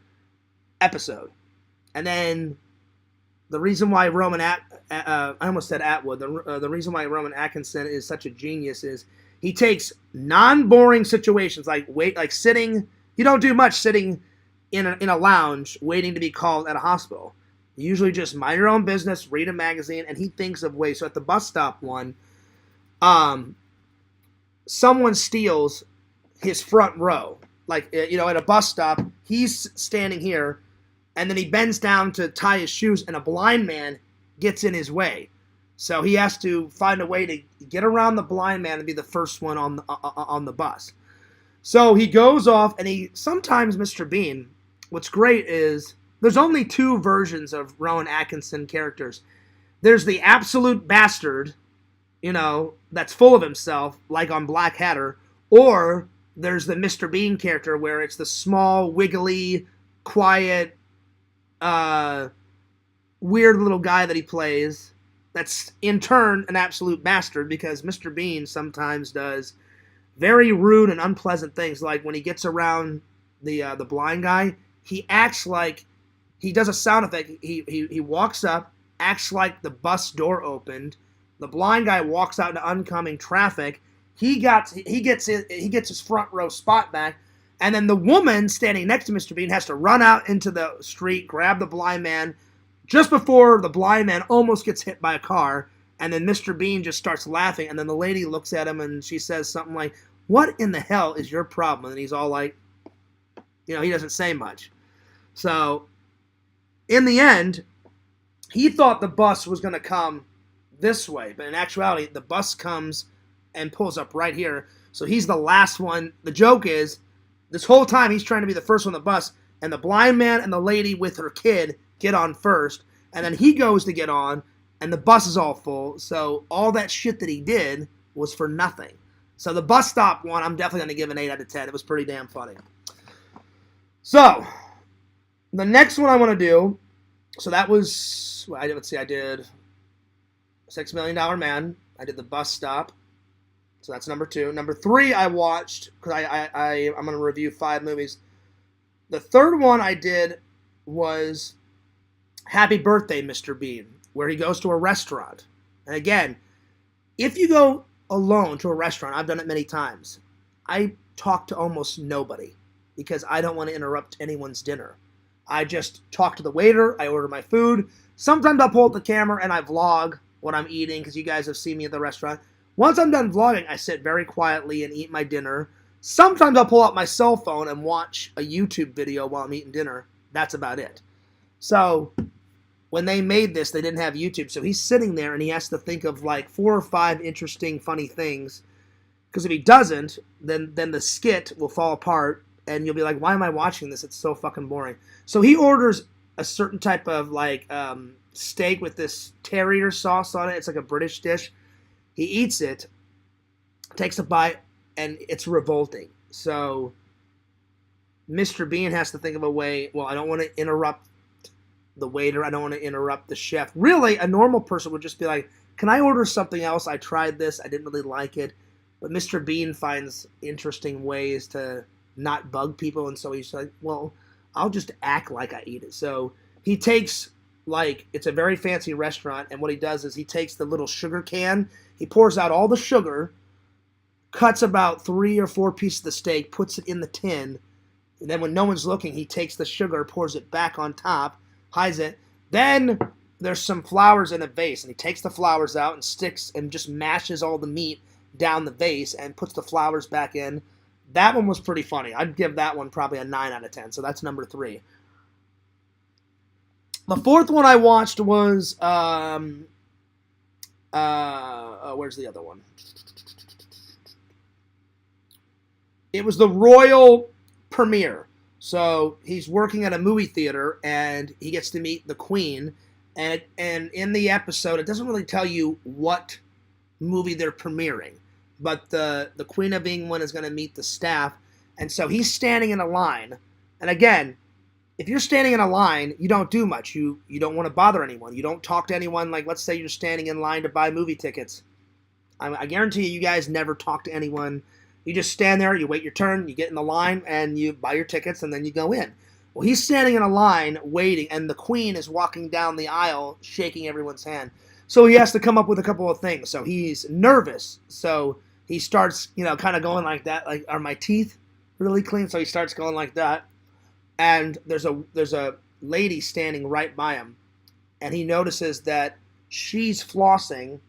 episode. And then the reason why I almost said Atwood. The reason why Rowan Atkinson is such a genius is he takes non-boring situations like sitting. You don't do much sitting in a lounge waiting to be called at a hospital. You usually just mind your own business, read a magazine, and he thinks of ways. So at the bus stop one, someone steals his front row. Like, at a bus stop, he's standing here, and then he bends down to tie his shoes, and a blind man gets in his way. So he has to find a way to get around the blind man and be the first one on the bus. So he goes off, and sometimes Mr. Bean, what's great is there's only 2 versions of Rowan Atkinson characters. There's the absolute bastard, that's full of himself, like on Blackadder, or there's the Mr. Bean character where it's the small, wiggly, quiet, weird little guy that he plays. that's in turn an absolute bastard because Mr. Bean sometimes does very rude and unpleasant things. Like when he gets around the blind guy, he acts like he does a sound effect. He walks up, acts like the bus door opened. The blind guy walks out into oncoming traffic. He gets his front row spot back, and then the woman standing next to Mr. Bean has to run out into the street, grab the blind man, just before the blind man almost gets hit by a car, and then Mr. Bean just starts laughing, and then the lady looks at him and she says something like, "What in the hell is your problem?" And he's all like, he doesn't say much. So, in the end, he thought the bus was going to come this way, but in actuality, the bus comes and pulls up right here. So he's the last one. The joke is, this whole time he's trying to be the first one on the bus, and the blind man and the lady with her kid get on first, and then he goes to get on, and the bus is all full. So all that shit that he did was for nothing. So the bus stop one, I'm definitely going to give an 8 out of 10. It was pretty damn funny. So, the next one I want to do, so that was, I did $6 Million Man. I did the bus stop. So that's number 2. Number 3 I watched, because I'm going to review 5 movies. The third one I did was Happy Birthday, Mr. Bean, where he goes to a restaurant. And again, if you go alone to a restaurant, I've done it many times, I talk to almost nobody because I don't want to interrupt anyone's dinner. I just talk to the waiter, I order my food. Sometimes I'll pull up the camera and I vlog what I'm eating because you guys have seen me at the restaurant. Once I'm done vlogging, I sit very quietly and eat my dinner. Sometimes I'll pull out my cell phone and watch a YouTube video while I'm eating dinner. That's about it. So, when they made this, they didn't have YouTube. So he's sitting there and he has to think of like 4 or 5 interesting, funny things. Because if he doesn't, then the skit will fall apart and you'll be like, why am I watching this? It's so fucking boring. So he orders a certain type of like steak with this terrier sauce on it. It's like a British dish. He eats it, takes a bite, and it's revolting. So Mr. Bean has to think of a way, well, I don't want to interrupt the waiter. I don't want to interrupt the chef. Really, a normal person would just be like, can I order something else? I tried this. I didn't really like it. But Mr. Bean finds interesting ways to not bug people. And so he's like, well, I'll just act like I eat it. So he takes, like, it's a very fancy restaurant. And what he does is he takes the little sugar can. He pours out all the sugar, cuts about 3 or 4 pieces of the steak, puts it in the tin. And then when no one's looking, he takes the sugar, pours it back on top, hides it. Then there's some flowers in a vase, and he takes the flowers out and sticks and just mashes all the meat down the vase and puts the flowers back in. That one was pretty funny. I'd give that one probably a 9 out of 10. So that's number 3. The fourth one I watched was where's the other one? It was the Royal Premiere. So he's working at a movie theater and he gets to meet the Queen. And in the episode, it doesn't really tell you what movie they're premiering. But the Queen of England is going to meet the staff. And so he's standing in a line. And again, if you're standing in a line, you don't do much. You don't want to bother anyone. You don't talk to anyone. Like, let's say you're standing in line to buy movie tickets. I guarantee you guys never talk to anyone. You just stand there, you wait your turn, you get in the line, and you buy your tickets, and then you go in. Well, he's standing in a line waiting, and the Queen is walking down the aisle shaking everyone's hand. So he has to come up with a couple of things. So he's nervous. So he starts, kind of going like that. Like, are my teeth really clean? So he starts going like that. And there's a lady standing right by him. And he notices that she's flossing,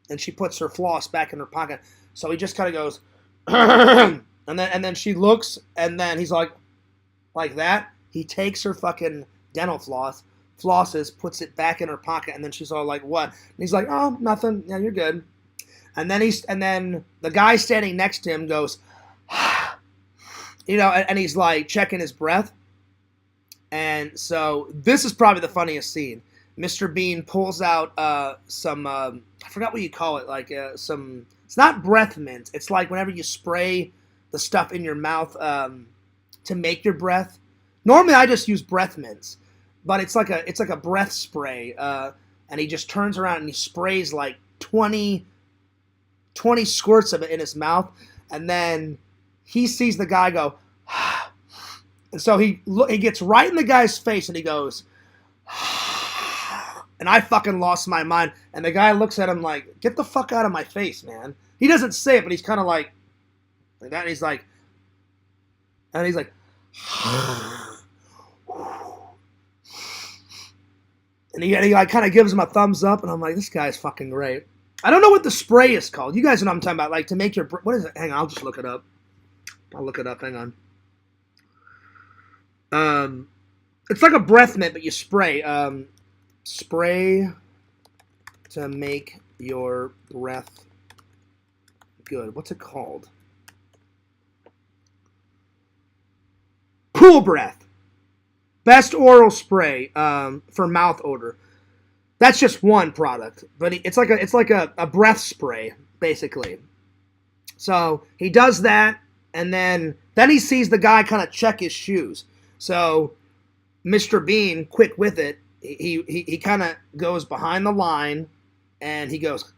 and she puts her floss back in her pocket. So he just kind of goes, and then she looks, and then he's like that. He takes her fucking dental floss, flosses, puts it back in her pocket, and then she's all like, what? And he's like, oh, nothing. Yeah, you're good. And then the guy standing next to him goes, and he's like checking his breath. And so this is probably the funniest scene. Mr. Bean pulls out some, I forgot what you call it, like some, it's not breath mint. It's like whenever you spray the stuff in your mouth to make your breath. Normally I just use breath mints, but it's like a breath spray. and he just turns around and he sprays like 20 squirts of it in his mouth, and then he sees the guy go, and so he gets right in the guy's face and he goes, and I fucking lost my mind. And the guy looks at him like, get the fuck out of my face, man. He doesn't say it, but he's kind of like that, and he's like, and he like kind of gives him a thumbs up, and I'm like, this guy's fucking great. I don't know what the spray is called. You guys know what I'm talking about, like to make your, what is it? Hang on, I'll just look it up. Hang on. It's like a breath mint, but you spray. Spray to make your breath good. What's it called? Cool Breath. Best oral spray for mouth odor. That's just one product, but it's like a breath spray basically. So he does that, and then he sees the guy kind of check his shoes. So Mr. Bean, quick with it, he kind of goes behind the line, and he goes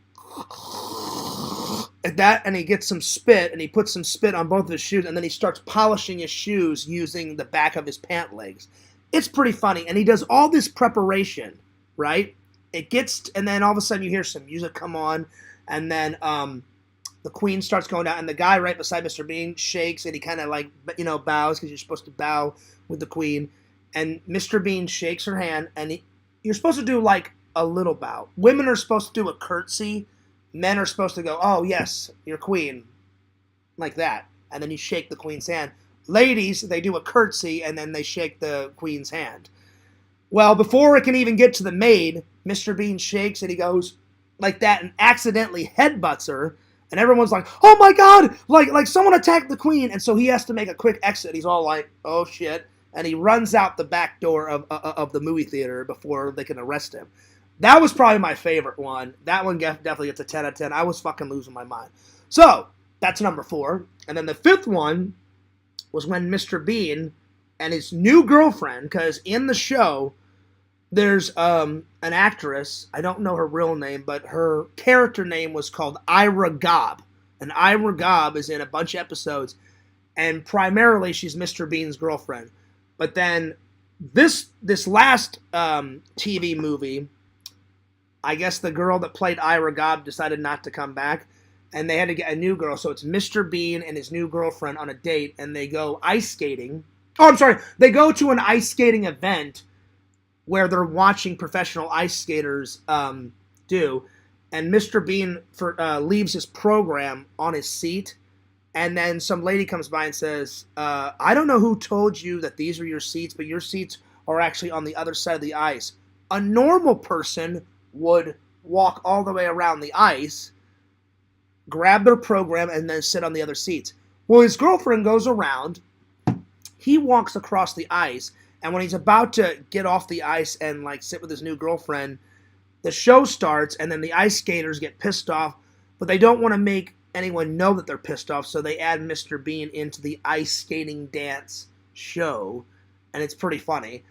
at that, and he gets some spit, and he puts some spit on both of his shoes, and then he starts polishing his shoes using the back of his pant legs. It's pretty funny, and he does all this preparation, right? And then all of a sudden you hear some music come on, and then the queen starts going down, and the guy right beside Mr. Bean shakes, and he kind of like, bows, because you're supposed to bow with the queen. And Mr. Bean shakes her hand, and you're supposed to do like a little bow. Women are supposed to do a curtsy. Men are supposed to go, oh yes, your queen, like that. And then you shake the queen's hand. Ladies, they do a curtsy, and then they shake the queen's hand. Well, before it can even get to the maid, Mr. Bean shakes, and he goes like that and accidentally headbutts her. And everyone's like, oh my God, like someone attacked the queen. And so he has to make a quick exit. He's all like, oh shit. And he runs out the back door of the movie theater before they can arrest him. That was probably my favorite one. That one definitely gets a 10 out of 10. I was fucking losing my mind. So, that's number 4. And then the 5th one was when Mr. Bean and his new girlfriend, because in the show, there's an actress, I don't know her real name, but her character name was called Ira Gobb. And Ira Gobb is in a bunch of episodes, and primarily she's Mr. Bean's girlfriend. But then this last TV movie, I guess the girl that played Ira Gobb decided not to come back, and they had to get a new girl. So it's Mr. Bean and his new girlfriend on a date, and they go ice skating. Oh, I'm sorry. They go to an ice skating event where they're watching professional ice skaters do, and Mr. Bean leaves his program on his seat, and then some lady comes by and says, I don't know who told you that these are your seats, but your seats are actually on the other side of the ice. A normal person would walk all the way around the ice, grab their program, and then sit on the other seats. Well, his girlfriend goes around, he walks across the ice, and when he's about to get off the ice and like sit with his new girlfriend, the show starts, and then the ice skaters get pissed off, but they don't want to make anyone know that they're pissed off, so they add Mr. Bean into the ice skating dance show, and it's pretty funny.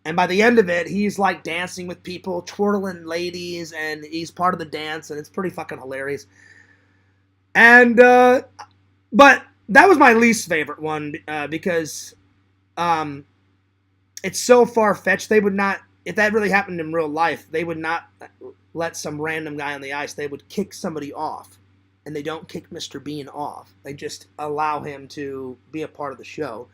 And by the end of it, he's like dancing with people, twirling ladies, and he's part of the dance, and it's pretty fucking hilarious. And, but that was my least favorite one, because it's so far-fetched. They would not, if that really happened in real life, they would not let some random guy on the ice. They would kick somebody off, and they don't kick Mr. Bean off. They just allow him to be a part of the show.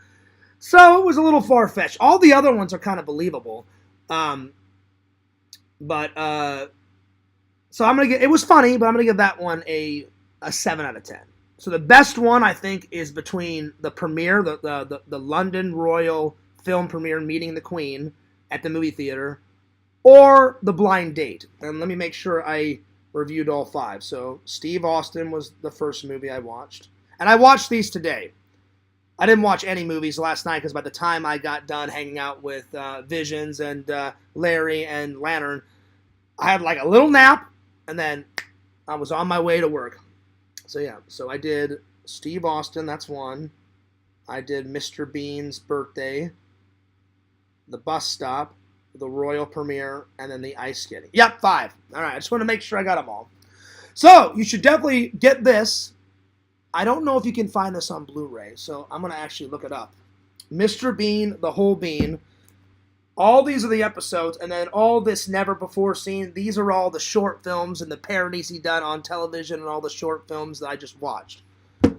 So it was a little far-fetched. All the other ones are kind of believable. So I'm going to give, it was funny, but I'm going to give that one a 7 out of 10. So the best one, I think, is between the premiere, the London Royal film premiere, Meeting the Queen at the movie theater, or The Blind Date. And let me make sure I reviewed all 5. So Steve Austin was the first movie I watched. And I watched these today. I didn't watch any movies last night because by the time I got done hanging out with Visions and Larry and Lantern, I had like a little nap, and then I was on my way to work. So yeah, so I did Steve Austin, that's one. I did Mr. Bean's Birthday, The Bus Stop, the royal premiere, and then the ice skating. Yep, 5. All right, I just want to make sure I got them all. So you should definitely get this. I don't know if you can find this on Blu-ray, so I'm going to actually look it up. Mr. Bean, The Whole Bean. All these are the episodes, and then all this never before seen. These are all the short films and the parodies he done on television and all the short films that I just watched.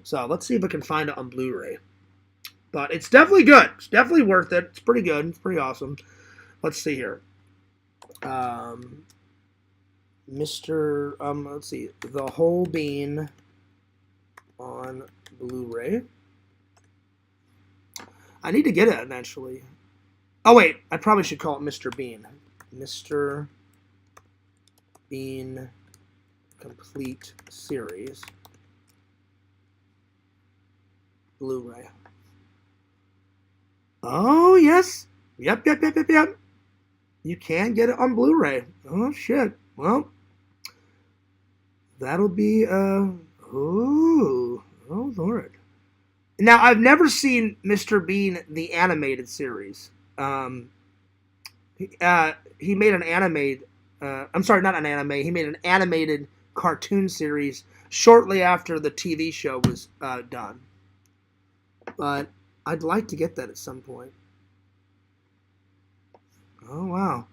So let's see if I can find it on Blu-ray. But it's definitely good. It's definitely worth it. It's pretty good. It's pretty awesome. Let's see here. Let's see. The Whole Bean on Blu-ray. I need to get it eventually. Oh, wait. I probably should call it Mr. Bean. Mr. Bean Complete Series. Blu-ray. Oh, yes. Yep. You can get it on Blu-ray. Oh, shit. Well, that'll be, oh, Lord. Now, I've never seen Mr. Bean, the animated series. He made an animated, I'm sorry, not an anime. He made an animated cartoon series shortly after the TV show was done. But I'd like to get that at some point. Oh, wow.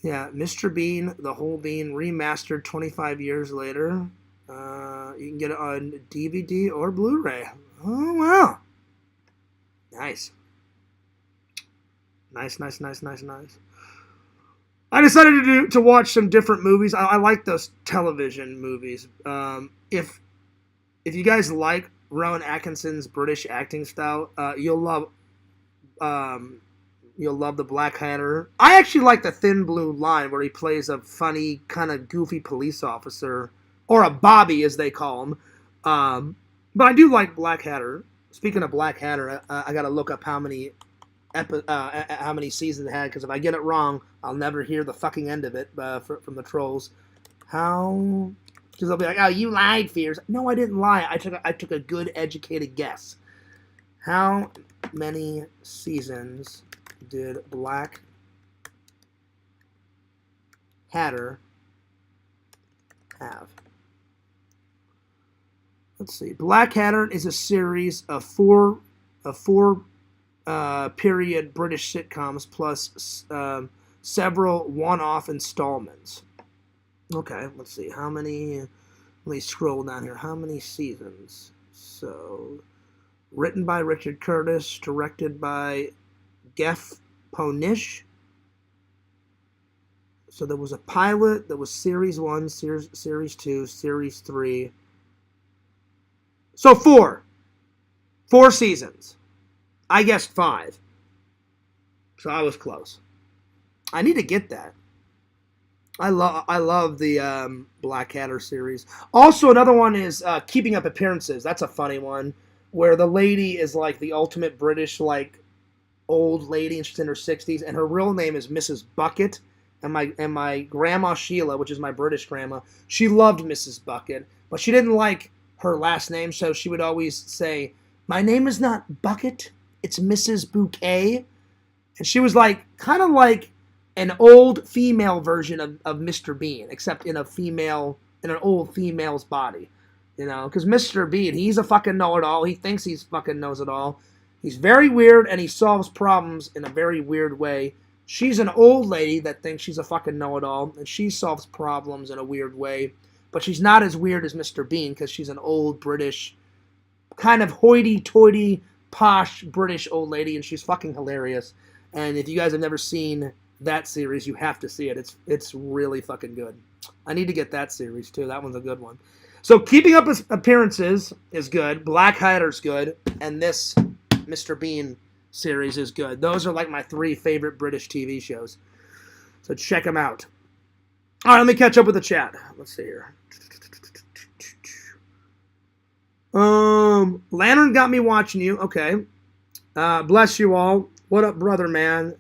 Yeah, Mr. Bean, The Whole Bean, remastered 25 years later. You can get it on DVD or Blu-ray. Oh, wow. Nice. Nice. I decided to watch some different movies. I like those television movies. If you guys like Rowan Atkinson's British acting style, you'll love The Black Hatter. I actually like The Thin Blue Line, where he plays a funny, kind of goofy police officer, or a Bobby, as they call him. But I do like Black Hatter. Speaking of Black Hatter, I got to look up how many seasons it had, because if I get it wrong, I'll never hear the fucking end of it from the trolls. How? Because they'll be like, "Oh, you lied, Fears." No, I didn't lie. I took a good, educated guess. How many seasons did Black Hatter have? Let's see. Black Hatter is a series of four period British sitcoms plus several one-off installments. Okay, let's see. How many? Let me scroll down here. How many seasons? So, written by Richard Curtis, directed by Geoff Ponish. So there was a pilot. There was Series 1, Series 2, Series 3. So 4. 4 seasons. I guessed 5. So I was close. I need to get that. I love the Black Hatter series. Also, another one is Keeping Up Appearances. That's a funny one, where the lady is like the ultimate British, like, old lady, and she's in her 60s, and her real name is Mrs. Bucket. And my grandma Sheila, which is my British grandma, she loved Mrs. Bucket, but she didn't like her last name, so she would always say, "My name is not Bucket, it's Mrs. Bouquet." And she was like, kind of like an old female version of Mr. Bean, except in an old female's body. You know, because Mr. Bean, he's a fucking know-it-all. He thinks he's fucking knows it all. He's very weird, and he solves problems in a very weird way. She's an old lady that thinks she's a fucking know-it-all, and she solves problems in a weird way. But she's not as weird as Mr. Bean, because she's an old British, kind of hoity-toity, posh British old lady, and she's fucking hilarious. And if you guys have never seen that series, you have to see it. It's really fucking good. I need to get that series, too. That one's a good one. So Keeping Up Appearances is good. Black Hatter's good. And this Mr. Bean series is good. Those are like my 3 favorite British TV shows. So check them out. All right, let me catch up with the chat. Let's see here. Lantern got me watching you. Okay. Bless you all. What up, brother, man?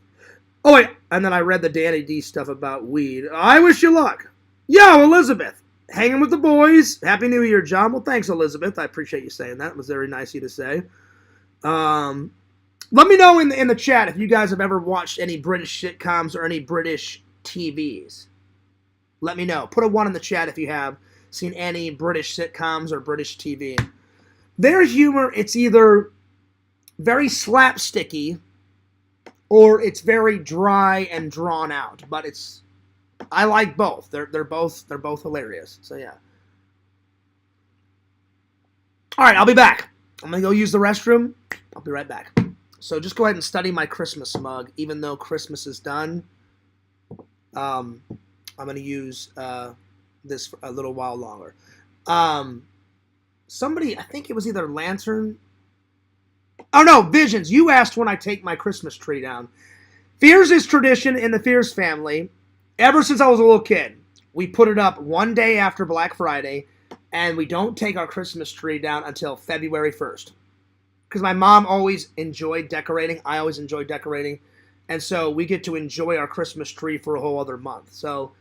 Oh, wait. And then I read the Danny D stuff about weed. I wish you luck. Yo, Elizabeth. Hanging with the boys. Happy New Year, John. Well, thanks, Elizabeth. I appreciate you saying that. It was very nice of you to say. Let me know in the chat if you guys have ever watched any British sitcoms or any British TVs. Let me know. Put a 1 in the chat if you have seen any British sitcoms or British TV. Their humor, it's either very slapsticky or it's very dry and drawn out. But I like both. They're both hilarious. So yeah. All right, I'll be back. I'm gonna go use the restroom. I'll be right back. So just go ahead and study my Christmas mug, even though Christmas is done. I'm going to use this for a little while longer. Somebody, I think it was either Lantern. Oh, no, Visions. You asked when I take my Christmas tree down. Fears is tradition in the Fears family. Ever since I was a little kid, we put it up one day after Black Friday, and we don't take our Christmas tree down until February 1st. Because my mom always enjoyed decorating. I always enjoyed decorating. And so we get to enjoy our Christmas tree for a whole other month. So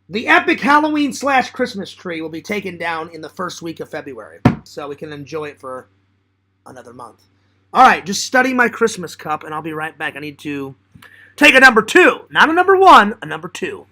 the epic Halloween / Christmas tree will be taken down in the first week of February. So we can enjoy it for another month. All right, just study my Christmas cup and I'll be right back. I need to take a number 2. Not a number 1, a number 2.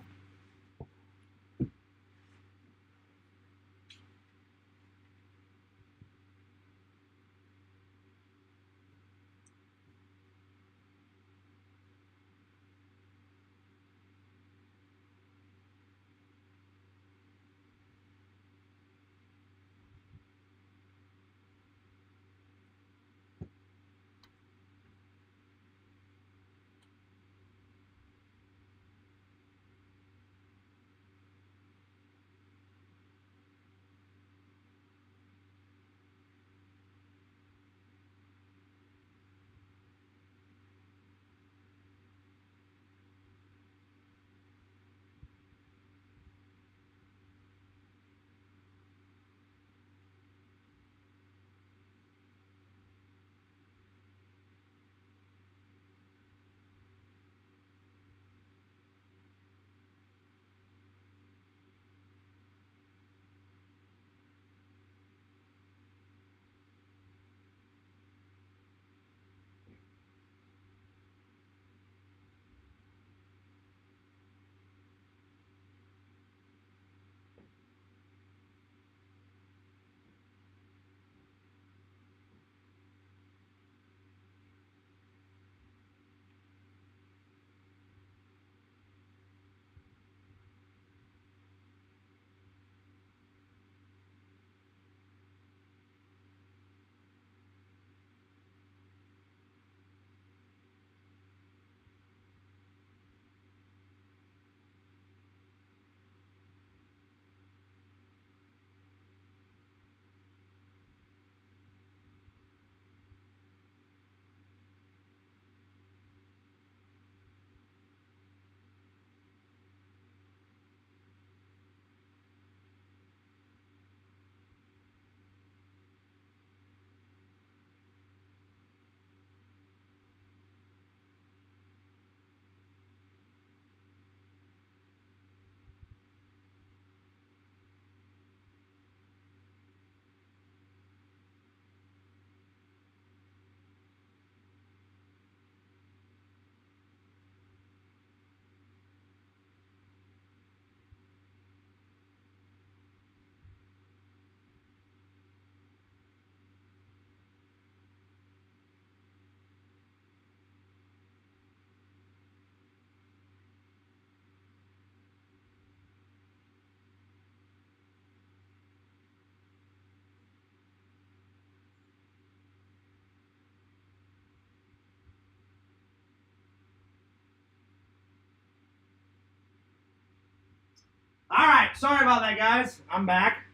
All right, sorry about that, guys. I'm back.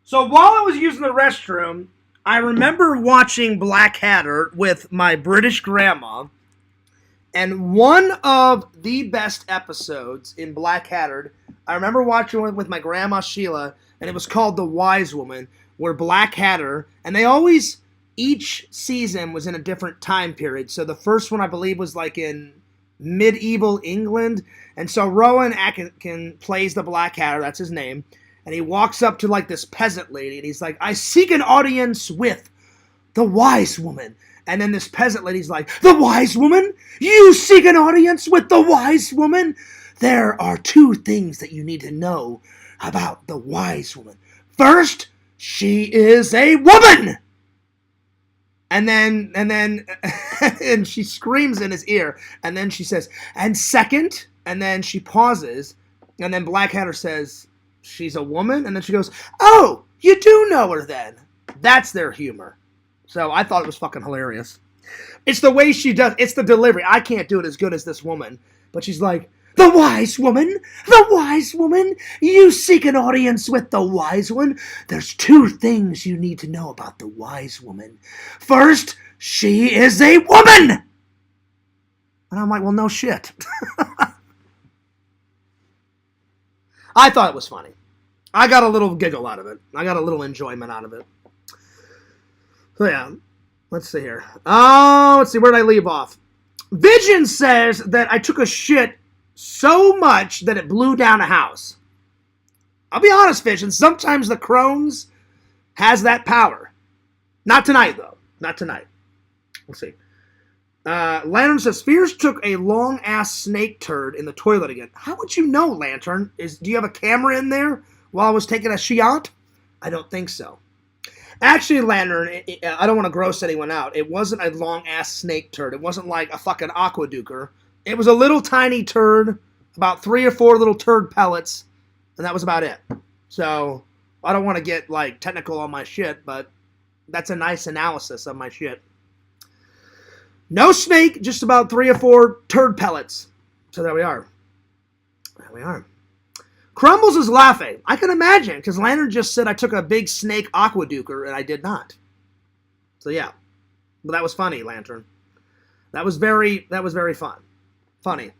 So while I was using the restroom, I remember watching Blackadder with my British grandma, and one of the best episodes in Blackadder, I remember watching it with my grandma Sheila, and it was called The Wise Woman, where Blackadder, and they always, each season was in a different time period. So the first one, I believe, was like in medieval England, and so Rowan Atkinson plays the Blackadder, that's his name, and he walks up to like this peasant lady, and he's like, "I seek an audience with the Wise Woman." And then this peasant lady's like, the wise woman? You seek an audience with the wise woman? There are two things that you need to know about the wise woman. First, she is a woman! And then, and she screams in his ear. And then she says, and second, and then she pauses. And then Blackadder says, she's a woman? And then she goes, oh, you do know her then. That's their humor. So I thought it was fucking hilarious. It's the way she does, it's the delivery. I can't do it as good as this woman. But she's like, the wise woman, you seek an audience with the wise one. There's two things you need to know about the wise woman. First, she is a woman. And I'm like, well, no shit. I thought it was funny. I got a little giggle out of it. I got a little enjoyment out of it. So yeah, let's see here. Oh, let's see, where did I leave off? Vision says that I took a shit so much that it blew down a house. I'll be honest, Vision, sometimes the Crohn's has that power. Not tonight, though. Not tonight. We'll see. Lantern says, Fears took a long-ass snake turd in the toilet again. How would you know, Lantern? Do you have a camera in there while I was taking a shiat? I don't think so. Actually, Lantern, I don't want to gross anyone out. It wasn't a long-ass snake turd. It wasn't like a fucking aquaduker. It was a little tiny turd, about 3 or 4 little turd pellets, and that was about it. So, I don't want to get, like, technical on my shit, but that's a nice analysis of my shit. No snake, just about 3 or 4 turd pellets. So there we are. There we are. Crumbles is laughing. I can imagine, because Lantern just said I took a big snake aquaduker, and I did not. So yeah. But that was funny, Lantern. That was very fun. Funny.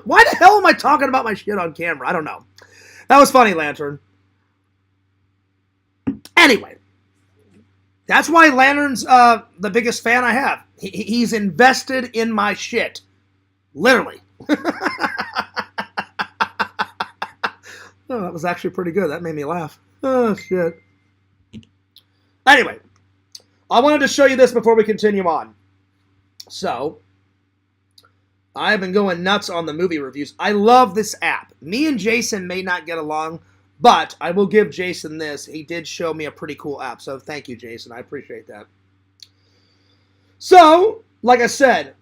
Why the hell am I talking about my shit on camera? I don't know. That was funny, Lantern. Anyway. That's why Lantern's the biggest fan I have. He's invested in my shit. Literally. Oh, that was actually pretty good. That made me laugh. Oh, shit. Anyway. I wanted to show you this before we continue on. So, I've been going nuts on the movie reviews. I love this app. Me and Jason may not get along, but I will give Jason this. He did show me a pretty cool app, so thank you, Jason. I appreciate that. So, like I said,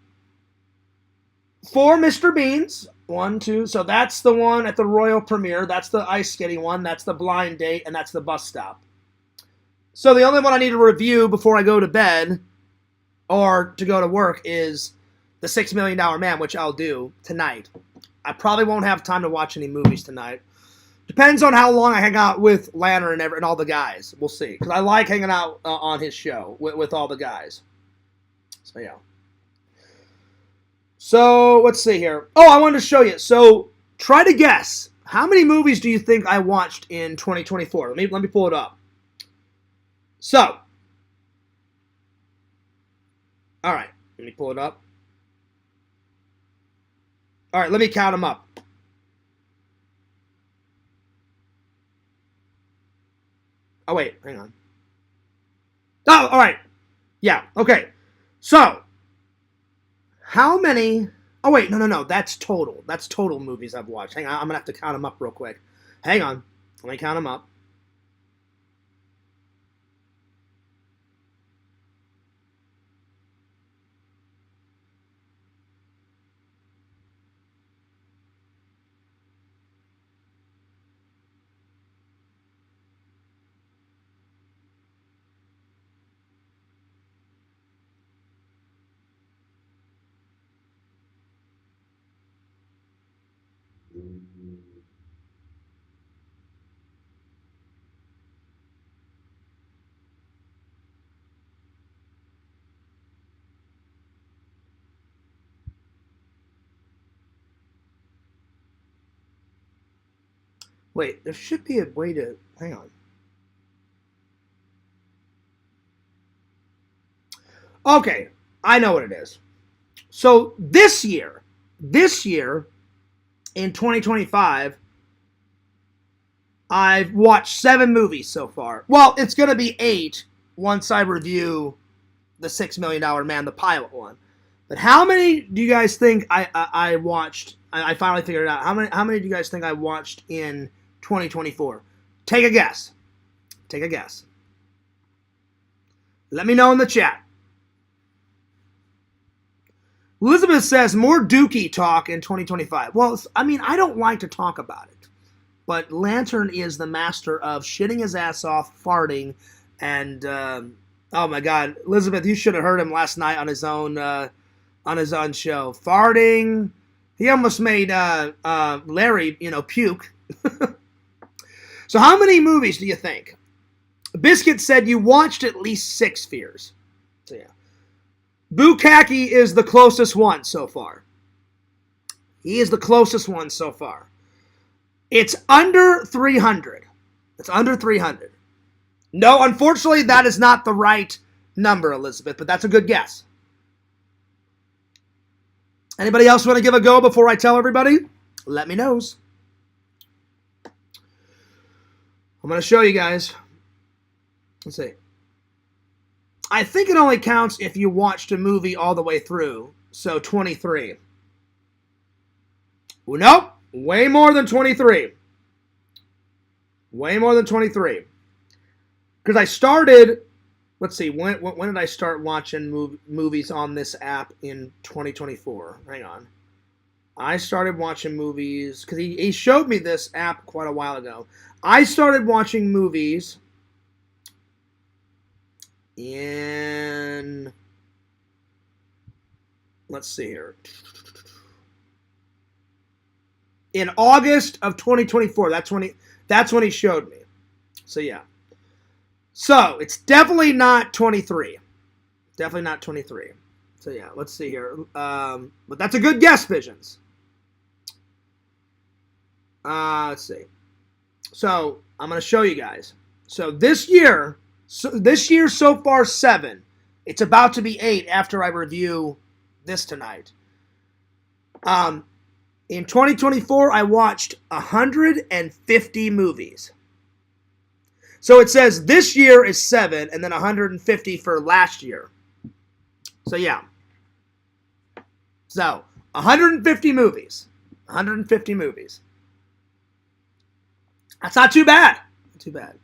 4 Mr. Beans. 1, 2. So that's the one at the Royal Premiere. That's the ice skating one. That's the blind date, and that's the bus stop. So the only one I need to review before I go to bed or to go to work is the $6 Million Man, which I'll do tonight. I probably won't have time to watch any movies tonight. Depends on how long I hang out with Lantern and all the guys. We'll see. Because I like hanging out on his show with all the guys. So, yeah. So, let's see here. Oh, I wanted to show you. So, try to guess. How many movies do you think I watched in 2024? Let me pull it up. So. Alright. Let me pull it up. Alright, let me count them up. Oh, wait. Hang on. Oh, alright. Yeah, okay. So. How many... Oh, wait. No. That's total. That's total movies I've watched. Hang on. I'm going to have to count them up real quick. Hang on. Let me count them up. Wait, there should be a way to... Hang on. Okay, I know what it is. So this year, in 2025, I've watched 7 movies so far. Well, it's going to be 8 once I review the $6 Million Man, the pilot one. But how many do you guys think I watched? I finally figured it out. How many do you guys think I watched in 2024? Take a guess. Take a guess. Let me know in the chat. Elizabeth says more Dookie talk in 2025. Well, I mean, I don't like to talk about it. But Lantern is the master of shitting his ass off, farting, and oh my God, Elizabeth, you should have heard him last night on his own show. Farting. He almost made Larry, puke. So how many movies do you think? Biscuit said you watched at least 6 Fears. So yeah. Bukaki is the closest one so far. He is the closest one so far. It's under 300. It's under 300. No, unfortunately, that is not the right number, Elizabeth, but that's a good guess. Anybody else want to give a go before I tell everybody? Let me know. I'm going to show you guys. Let's see. I think it only counts if you watched a movie all the way through. So 23. Well, nope. Way more than 23. Way more than 23. Because I started, let's see, when did I start watching movies on this app in 2024? Hang on. I started watching movies, because he showed me this app quite a while ago. I started watching movies in, let's see here, in August of 2024. That's when he showed me. So yeah. So it's definitely not 23. Definitely not 23. So yeah, let's see here. But that's a good guess, Visions. Let's see. So I'm going to show you guys. So this year so far 7. It's about to be 8 after I review this tonight. In 2024, I watched 150 movies. So it says this year is 7, and then 150 for last year. So yeah. So 150 movies. 150 movies. That's not too bad. Not too bad.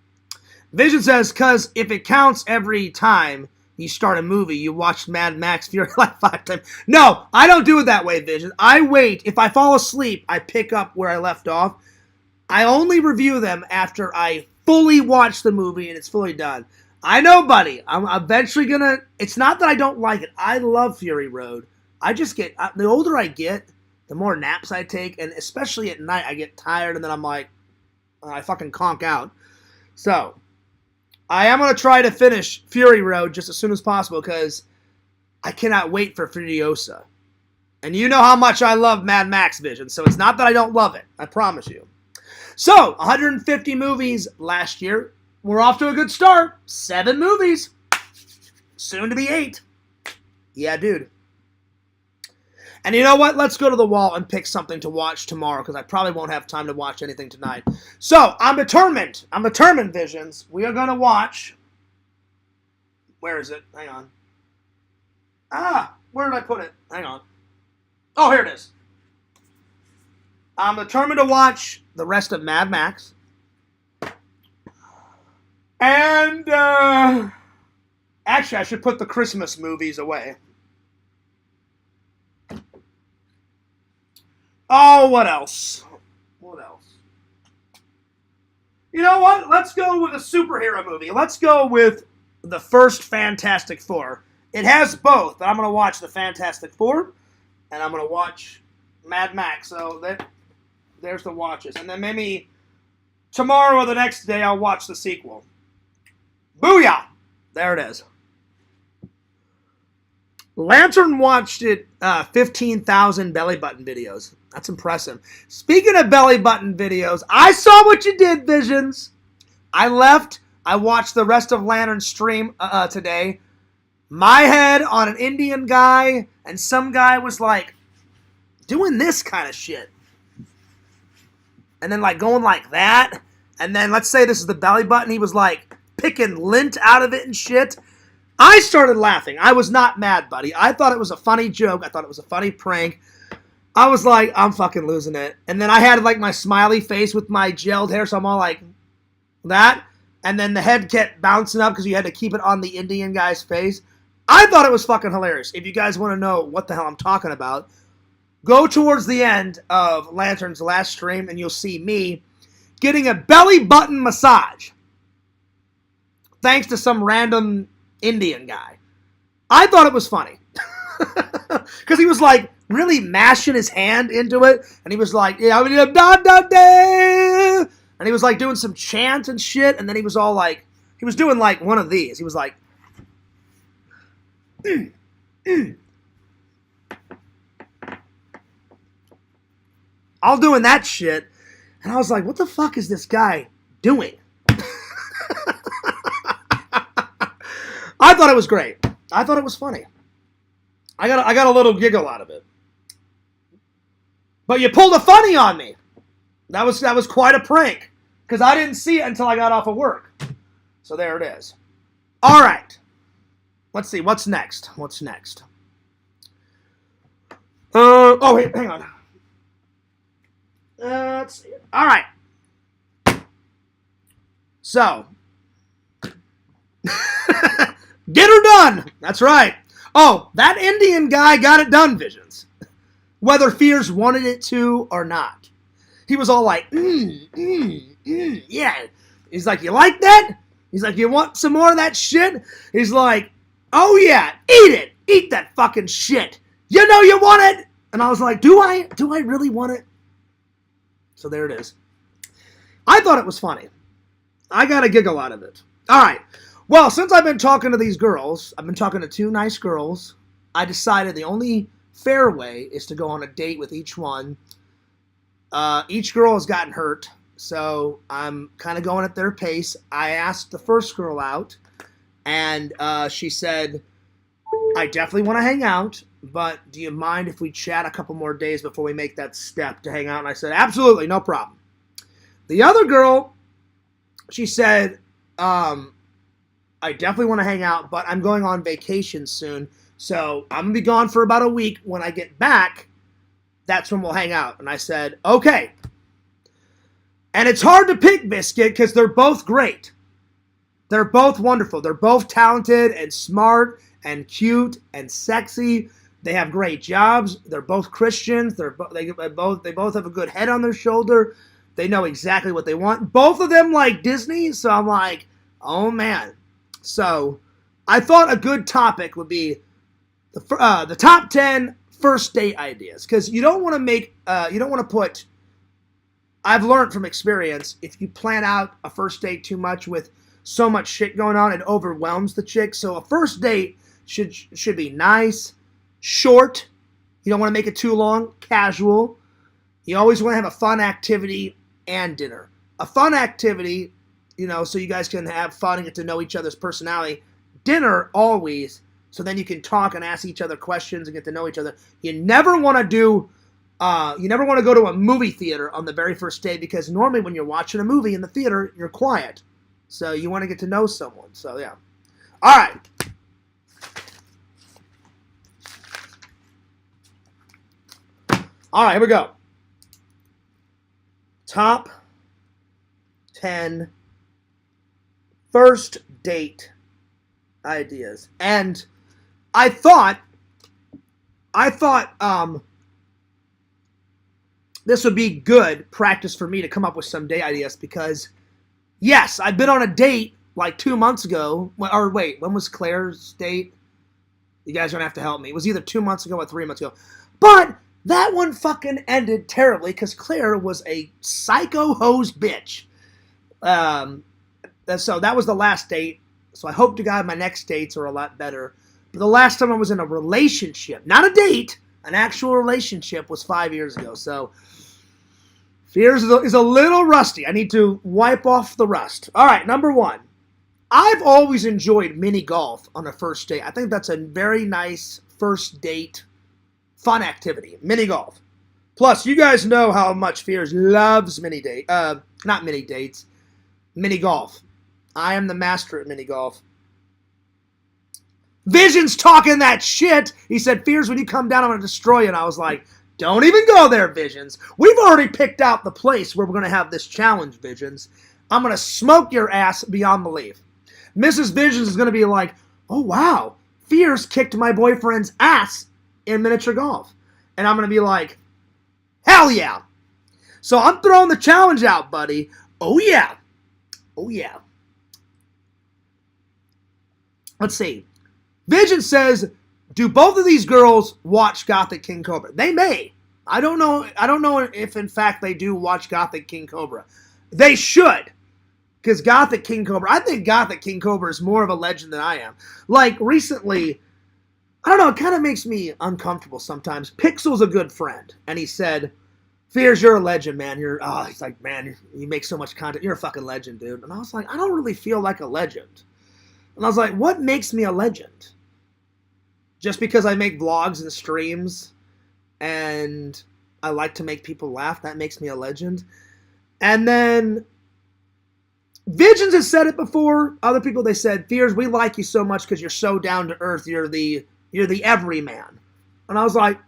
Vision says, because if it counts every time you start a movie, you watched Mad Max Fury like 5 times. No, I don't do it that way, Vision. I wait. If I fall asleep, I pick up where I left off. I only review them after I fully watch the movie and it's fully done. I know, buddy. I'm eventually going to... It's not that I don't like it. I love Fury Road. I just get... The older I get, the more naps I take. And especially at night, I get tired and then I'm like... I fucking conk out. So... I am going to try to finish Fury Road just as soon as possible because I cannot wait for Furiosa. And you know how much I love Mad Max Vision, so it's not that I don't love it. I promise you. So, 150 movies last year. We're off to a good start. 7 movies. Soon to be 8. Yeah, dude. And you know what? Let's go to the wall and pick something to watch tomorrow because I probably won't have time to watch anything tonight. So, I'm determined. I'm determined, Visions. We are going to watch... Where is it? Hang on. Where did I put it? Hang on. Oh, here it is. I'm determined to watch the rest of Mad Max. And, actually, I should put the Christmas movies away. Oh, what else? What else? You know what? Let's go with a superhero movie. Let's go with the first Fantastic Four. It has both, but I'm going to watch the Fantastic Four, and I'm going to watch Mad Max. So there's the watches. And then maybe tomorrow or the next day I'll watch the sequel. Booyah! There it is. Lantern watched it 15,000 belly button videos. That's impressive. Speaking of belly button videos, I saw what you did, Visions. I left. I watched the rest of Lantern's stream today. My head on an Indian guy, and some guy was like doing this kind of shit. And then like going like that. And then let's say this is the belly button. He was like picking lint out of it and shit. I started laughing. I was not mad, buddy. I thought it was a funny joke. I thought it was a funny prank. I was like, I'm fucking losing it. And then I had like my smiley face with my gelled hair, so I'm all like that. And then the head kept bouncing up because you had to keep it on the Indian guy's face. I thought it was fucking hilarious. If you guys want to know what the hell I'm talking about, go towards the end of Lantern's last stream and you'll see me getting a belly button massage. Thanks to some random Indian guy. I thought it was funny. Because he was like really mashing his hand into it. And he was like, yeah, da da da. And he was like doing some chant and shit. And then he was all like, he was doing like one of these. He was like, all doing that shit. And I was like, what the fuck is this guy doing? I thought it was great. I thought it was funny. I got a little giggle out of it. But you pulled a funny on me. That was quite a prank. Because I didn't see it until I got off of work. So there it is. All right. Let's see. What's next? What's next? Oh, wait. Hang on. Let's see. All right. So. Get her done. That's right. Oh, that Indian guy got it done, Visions. Whether Fears wanted it to or not. He was all like, yeah. He's like, you like that? He's like, you want some more of that shit? He's like, oh yeah, eat it. Eat that fucking shit. You know you want it. And I was like, do I really want it? So there it is. I thought it was funny. I got a giggle out of it. All right. Well, since I've been talking to these girls, I've been talking to two nice girls, I decided the only fair way is to go on a date with each one. Each girl has gotten hurt, so I'm kind of going at their pace. I asked the first girl out, and she said, I definitely want to hang out, but do you mind if we chat a couple more days before we make that step to hang out? And I said, absolutely, no problem. The other girl, she said, I definitely want to hang out, but I'm going on vacation soon, so I'm going to be gone for about a week. When I get back, that's when we'll hang out. And I said, okay. And it's hard to pick, Biscuit, because they're both great. They're both wonderful. They're both talented and smart and cute and sexy. They have great jobs. They're both Christians. They both have a good head on their shoulder. They know exactly what they want. Both of them like Disney, so I'm like, oh man. So I thought a good topic would be the top 10 first date ideas, because you don't want to put. I've learned from experience, if you plan out a first date too much with so much shit going on, it overwhelms the chick. So a first date should be nice, short. You don't want to make it too long, casual. You always want to have a fun activity and dinner. A fun activity, so you guys can have fun and get to know each other's personality. Dinner, always, so then you can talk and ask each other questions and get to know each other. You never want to go to a movie theater on the very first day, because normally when you're watching a movie in the theater, you're quiet. So you want to get to know someone. So, yeah. All right. All right, here we go. Top 10 first date ideas. And I thought this would be good practice for me to come up with some date ideas, because yes, I've been on a date like 2 months ago. Or wait, when was Claire's date? You guys are gonna have to help me. It was either 2 months ago or 3 months ago. But that one fucking ended terribly because Claire was a psycho hose bitch. So that was the last date. So I hope to God my next dates are a lot better. But the last time I was in a relationship, not a date, an actual relationship, was 5 years ago. So Fears is a little rusty. I need to wipe off the rust. All right, number 1. I've always enjoyed mini golf on a first date. I think that's a very nice first date fun activity. Mini golf. Plus, you guys know how much Fears loves mini golf. I am the master at mini golf. Vision's talking that shit. He said, Fears, when you come down, I'm going to destroy you. And I was like, don't even go there, Visions. We've already picked out the place where we're going to have this challenge, Visions. I'm going to smoke your ass beyond belief. Mrs. Visions is going to be like, oh, wow. Fears kicked my boyfriend's ass in miniature golf. And I'm going to be like, hell yeah. So I'm throwing the challenge out, buddy. Oh, yeah. Oh, yeah. Let's see. Vision says, do both of these girls watch Gothic King Cobra? They may. I don't know if, in fact, they do watch Gothic King Cobra. They should. Because Gothic King Cobra, I think Gothic King Cobra is more of a legend than I am. Like, recently, I don't know, it kind of makes me uncomfortable sometimes. Pixel's a good friend. And he said, Fears, you're a legend, man. He's like, man, you make so much content. You're a fucking legend, dude. And I was like, I don't really feel like a legend. And I was like, what makes me a legend? Just because I make vlogs and streams and I like to make people laugh, that makes me a legend. And then Visions has said it before. Other people, they said, Fears, we like you so much because you're so down to earth. You're the everyman. And I was like,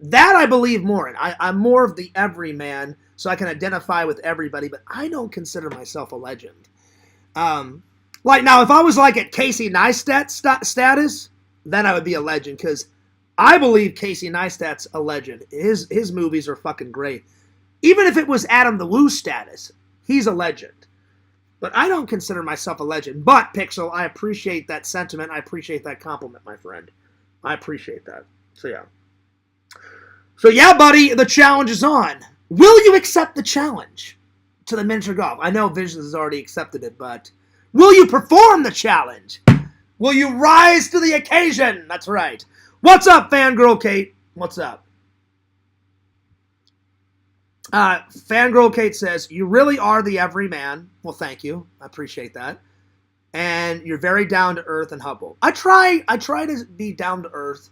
that I believe more in. I'm more of the everyman, so I can identify with everybody, but I don't consider myself a legend. Like, now, if I was like at Casey Neistat status, then I would be a legend, because I believe Casey Neistat's a legend. His movies are fucking great. Even if it was Adam the Woo status, he's a legend. But I don't consider myself a legend. But, Pixel, I appreciate that sentiment. I appreciate that compliment, my friend. I appreciate that. So, yeah, buddy, the challenge is on. Will you accept the challenge to the miniature golf? I know Visions has already accepted it, but will you perform the challenge? Will you rise to the occasion? That's right. What's up, Fangirl Kate? What's up? Fangirl Kate says, you really are the everyman. Well, thank you. I appreciate that. And you're very down to earth and humble. I try to be down to earth.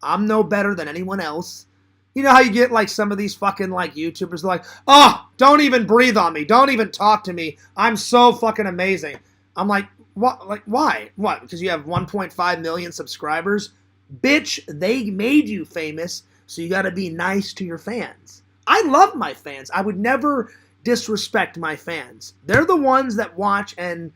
I'm no better than anyone else. You know how you get like some of these fucking like YouTubers like, oh, don't even breathe on me. Don't even talk to me. I'm so fucking amazing. I'm like, what? Like, why? What? Because you have 1.5 million subscribers? Bitch, they made you famous, so you got to be nice to your fans. I love my fans. I would never disrespect my fans. They're the ones that watch and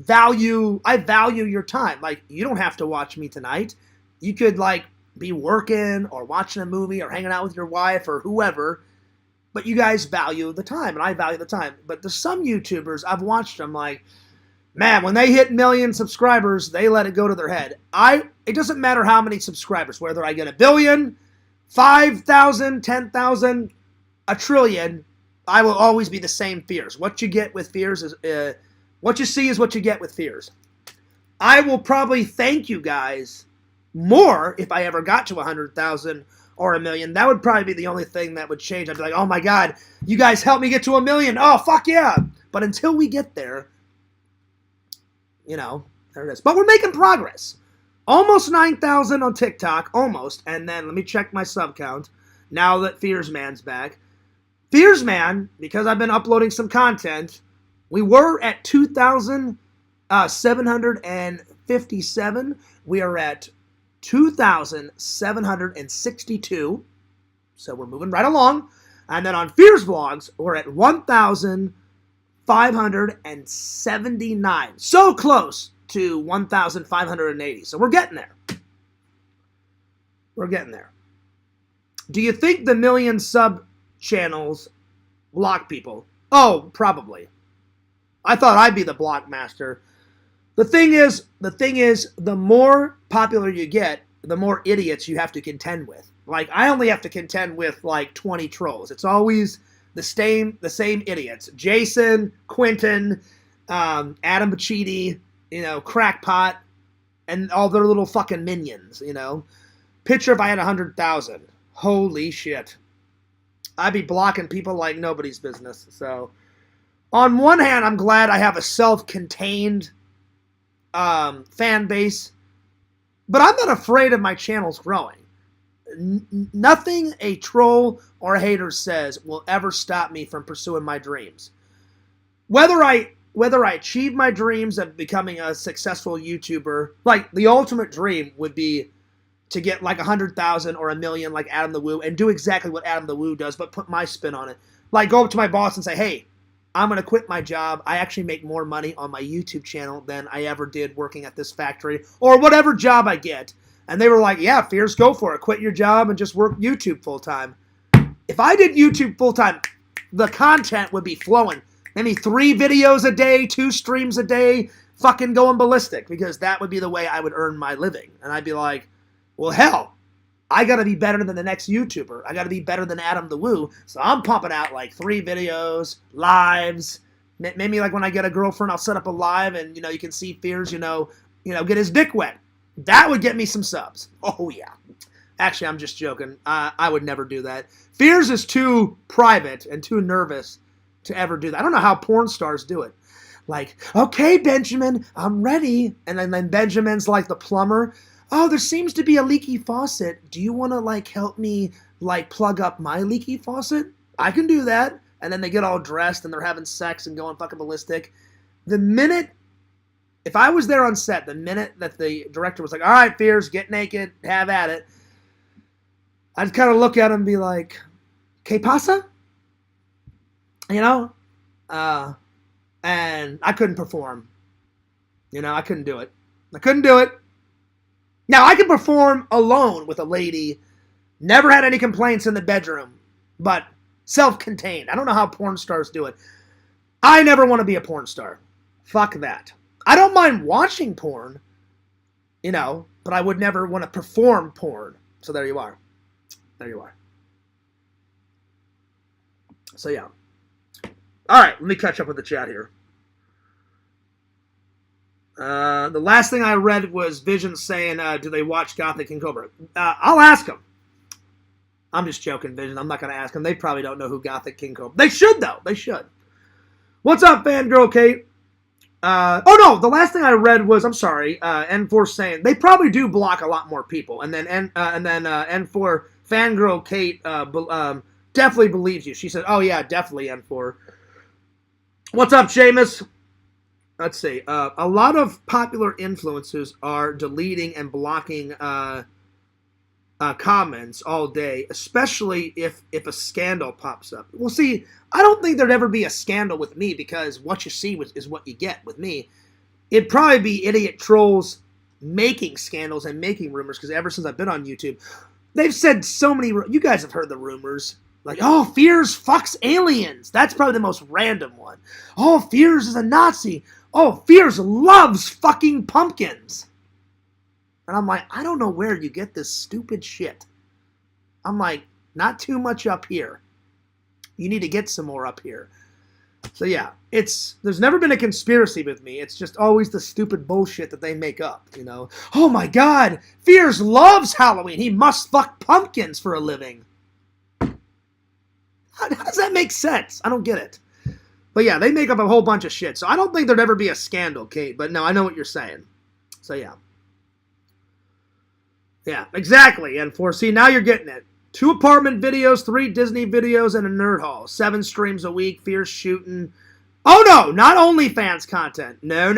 I value your time. Like, you don't have to watch me tonight. You could, like, be working or watching a movie or hanging out with your wife or whoever, but you guys value the time, and I value the time. But there's some YouTubers, I've watched them, like, man, when they hit 1 million subscribers, they let it go to their head. It doesn't matter how many subscribers, whether I get 1 billion, 5,000, 10,000, 1 trillion, I will always be the same Fears. What you get with Fears is, what you see is what you get with Fears. I will probably thank you guys more if I ever got to 100,000 or 1 million. That would probably be the only thing that would change. I'd be like, oh my God, you guys helped me get to 1 million. Oh, fuck yeah. But until we get there, you know, there it is. But we're making progress. Almost 9,000 on TikTok, almost. And then let me check my sub count now that Fears Man's back. Fears Man, because I've been uploading some content, we were at 2,757. We are at 2,762. So we're moving right along. And then on Fears Vlogs, we're at 1,579. So close to 1,580. So we're getting there. We're getting there. Do you think the million sub channels block people? Oh, probably. I thought I'd be the block master. The thing is, the more popular you get, the more idiots you have to contend with. Like, I only have to contend with, like, 20 trolls. It's always the same idiots. Jason, Quentin, Adam Bachidi, you know, Crackpot, and all their little fucking minions, you know. Picture if I had 100,000. Holy shit. I'd be blocking people like nobody's business. So, on one hand, I'm glad I have a self-contained fan base, but I'm not afraid of my channels growing. Nothing a troll or a hater says will ever stop me from pursuing my dreams. Whether I whether I achieve my dreams of becoming a successful YouTuber, like the ultimate dream would be to get like 100,000 or 1 million like Adam the Woo and do exactly what Adam the Woo does, but put my spin on it. Like go up to my boss and say, hey, I'm going to quit my job. I actually make more money on my YouTube channel than I ever did working at this factory or whatever job I get. And they were like, yeah, Fears, go for it. Quit your job and just work YouTube full time. If I did YouTube full time, the content would be flowing. Maybe 3 videos a day, 2 streams a day, fucking going ballistic, because that would be the way I would earn my living. And I'd be like, well, hell, I got to be better than the next YouTuber. I got to be better than Adam the Woo. So I'm pumping out like 3 videos, lives. Maybe like when I get a girlfriend, I'll set up a live and, you know, you can see Fears, get his dick wet. That would get me some subs. Oh, yeah. Actually, I'm just joking. I would never do that. Fears is too private and too nervous to ever do that. I don't know how porn stars do it. Like, okay, Benjamin, I'm ready. And then Benjamin's like the plumber. Oh, there seems to be a leaky faucet. Do you want to, like, help me, like, plug up my leaky faucet? I can do that. And then they get all dressed and they're having sex and going fucking ballistic. If I was there on set, the minute that the director was like, all right, Fears, get naked, have at it, I'd kind of look at him and be like, ¿Qué pasa? And I couldn't perform. I couldn't do it. Now, I can perform alone with a lady, never had any complaints in the bedroom, but self-contained. I don't know how porn stars do it. I never want to be a porn star. Fuck that. I don't mind watching porn, but I would never want to perform porn. So there you are. So yeah. All right, let me catch up with the chat here. The last thing I read was Vision saying, do they watch Gothic King Cobra? I'll ask them. I'm just joking, Vision. I'm not going to ask them. They probably don't know who Gothic King Cobra. They should, though. They should. What's up, Fangirl Kate? The last thing I read was, I'm sorry, N4 saying they probably do block a lot more people. And then N4, Fangirl Kate definitely believes you. She said, oh, yeah, definitely, N4. What's up, Seamus? Let's see. A lot of popular influencers are deleting and blocking comments all day, especially if a scandal pops up. Well, see, I don't think there'd ever be a scandal with me because what you see is what you get with me. It'd probably be idiot trolls making scandals and making rumors because ever since I've been on YouTube, they've said so many... You guys have heard the rumors. Like, oh, Fears fucks aliens. That's probably the most random one. Oh, Fears is a Nazi. Oh, Fears loves fucking pumpkins. And I'm like, I don't know where you get this stupid shit. I'm like, not too much up here. You need to get some more up here. So yeah, there's never been a conspiracy with me. It's just always the stupid bullshit that they make up, Oh my God, Fears loves Halloween. He must fuck pumpkins for a living. How does that make sense? I don't get it. But yeah, they make up a whole bunch of shit. So I don't think there'd ever be a scandal, Kate. But no, I know what you're saying. So yeah. Yeah, exactly. And see, now you're getting it. 2 apartment videos, 3 Disney videos, and a nerd hall. 7 streams a week, Fierce shooting. Oh no, not OnlyFans content. No.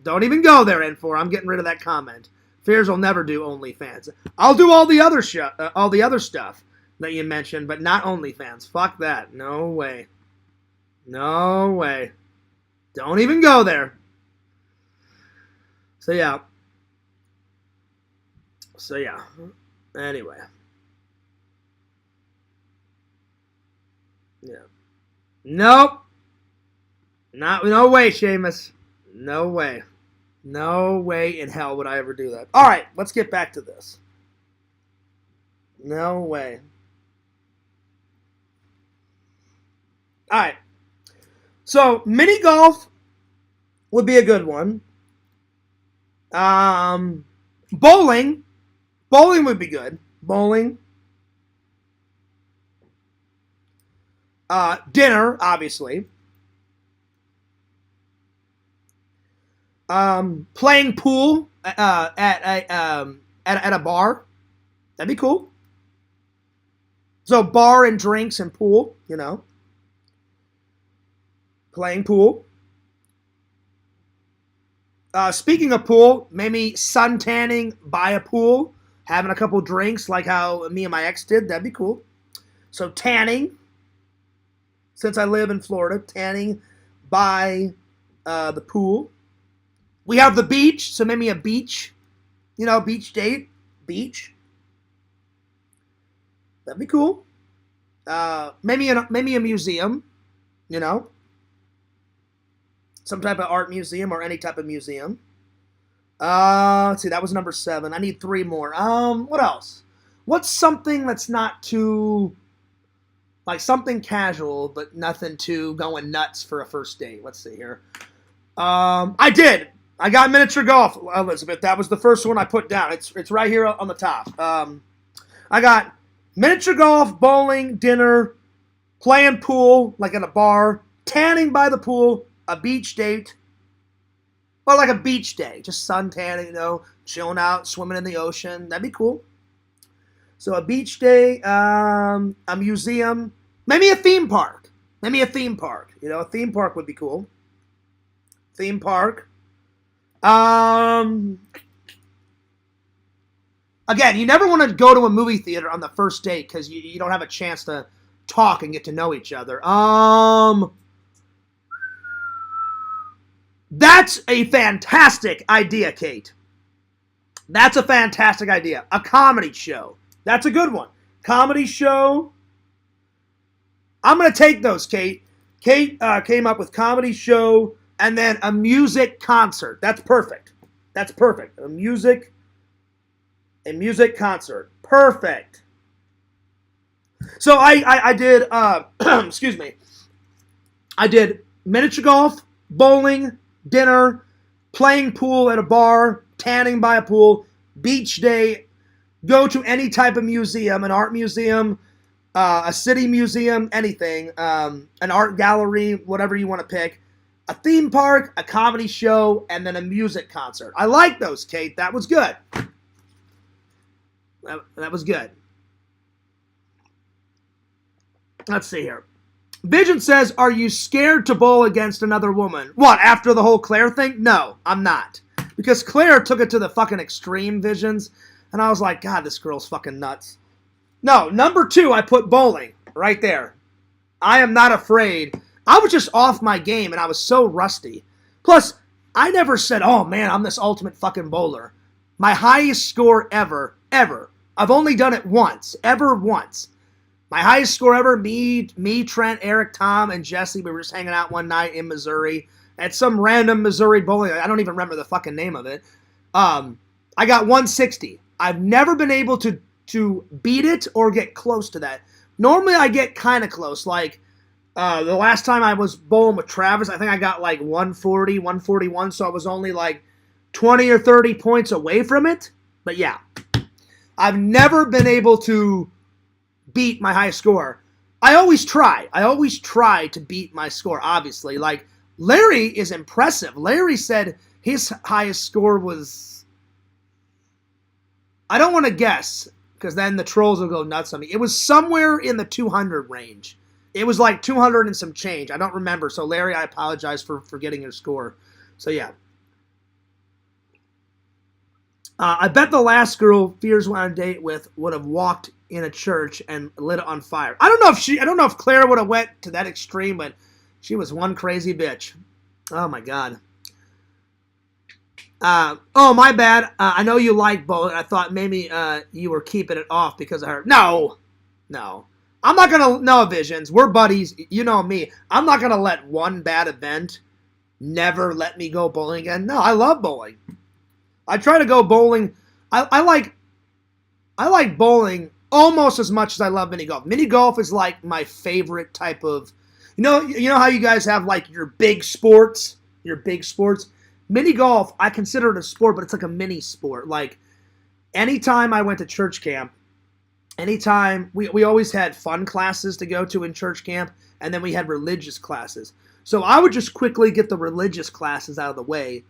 Don't even go there, N4. I'm getting rid of that comment. Fears will never do OnlyFans. I'll do all the other stuff that you mentioned, but not OnlyFans. Fuck that. No way. Don't even go there. So yeah. Anyway. Yeah. Nope. No way, Seamus. No way. No way in hell would I ever do that. All right, let's get back to this. No way. All right. So, mini golf would be a good one. Bowling. Bowling would be good. Bowling. Dinner, obviously. Playing pool at a bar. That'd be cool. So bar and drinks and pool, Playing pool. Speaking of pool, maybe sun tanning by a pool, having a couple drinks like how me and my ex did. That'd be cool. So tanning, since I live in Florida, tanning by the pool. We have the beach, so maybe a beach, beach date, beach. That'd be cool. Maybe a museum, some type of art museum or any type of museum. Let's see, that was number 7. I need 3 more. What else? What's something that's not too, like something casual, but nothing too going nuts for a first date? Let's see here. I got miniature golf, Elizabeth. That was the first one I put down. It's right here on the top. I got miniature golf, bowling, dinner, playing pool, like in a bar, tanning by the pool, a beach date, or like a beach day, just sun tanning, chilling out, swimming in the ocean. That'd be cool. So a beach day, a museum, maybe a theme park. A theme park would be cool. Theme park. Again, you never want to go to a movie theater on the first date because you don't have a chance to talk and get to know each other. That's a fantastic idea, Kate. That's a fantastic idea. A comedy show. That's a good one. Comedy show. I'm going to take those, Kate. Kate came up with comedy show and then a music concert. That's perfect. A music concert. Perfect. So I did, excuse me. I did miniature golf, bowling, dinner, playing pool at a bar, tanning by a pool, beach day, go to any type of museum, an art museum, a city museum, anything, an art gallery, whatever you want to pick, a theme park, a comedy show, and then a music concert. I like those, Kate. That was good. That was good. Let's see here. Vision says, are you scared to bowl against another woman? What, after the whole Claire thing? No, I'm not. Because Claire took it to the fucking extreme, Visions, and I was like, God, this girl's fucking nuts. No, number 2, I put bowling. Right there. I am not afraid. I was just off my game, and I was so rusty. Plus, I never said, oh, man, I'm this ultimate fucking bowler. My highest score ever. I've only done it once. Ever once. My highest score ever, me, Trent, Eric, Tom, and Jesse, we were just hanging out one night in Missouri at some random Missouri bowling. I don't even remember the fucking name of it. I got 160. I've never been able to beat it or get close to that. Normally, I get kind of close. Like, the last time I was bowling with Travis, I think I got like 140, 141, so I was only like 20 or 30 points away from it. But yeah, I've never been able to beat my high score. I always try to beat my score, obviously. Like, Larry is impressive. Larry said his highest score was, I don't want to guess, because then the trolls will go nuts on me. It was somewhere in the 200 range. It was like 200 and some change. I don't remember. So, Larry, I apologize for forgetting your score. So, yeah. I bet the last girl Fears went on a date with would have walked in a church and lit it on fire. I don't know if Claire would have went to that extreme, but she was one crazy bitch. Oh my God. Oh, my bad. I know you like bowling. I thought maybe you were keeping it off because of her. No. I'm not going to, no, Visions. We're buddies. You know me. I'm not going to let one bad event never let me go bowling again. No, I love bowling. I try to go bowling. I like bowling almost as much as I love mini golf. Mini golf is like my favorite type of, you know how you guys have like your big sports. Mini golf, I consider it a sport, but it's like a mini sport. Like, anytime I went to church camp, anytime we always had fun classes to go to in church camp, and then we had religious classes. So I would just quickly get the religious classes out of the way.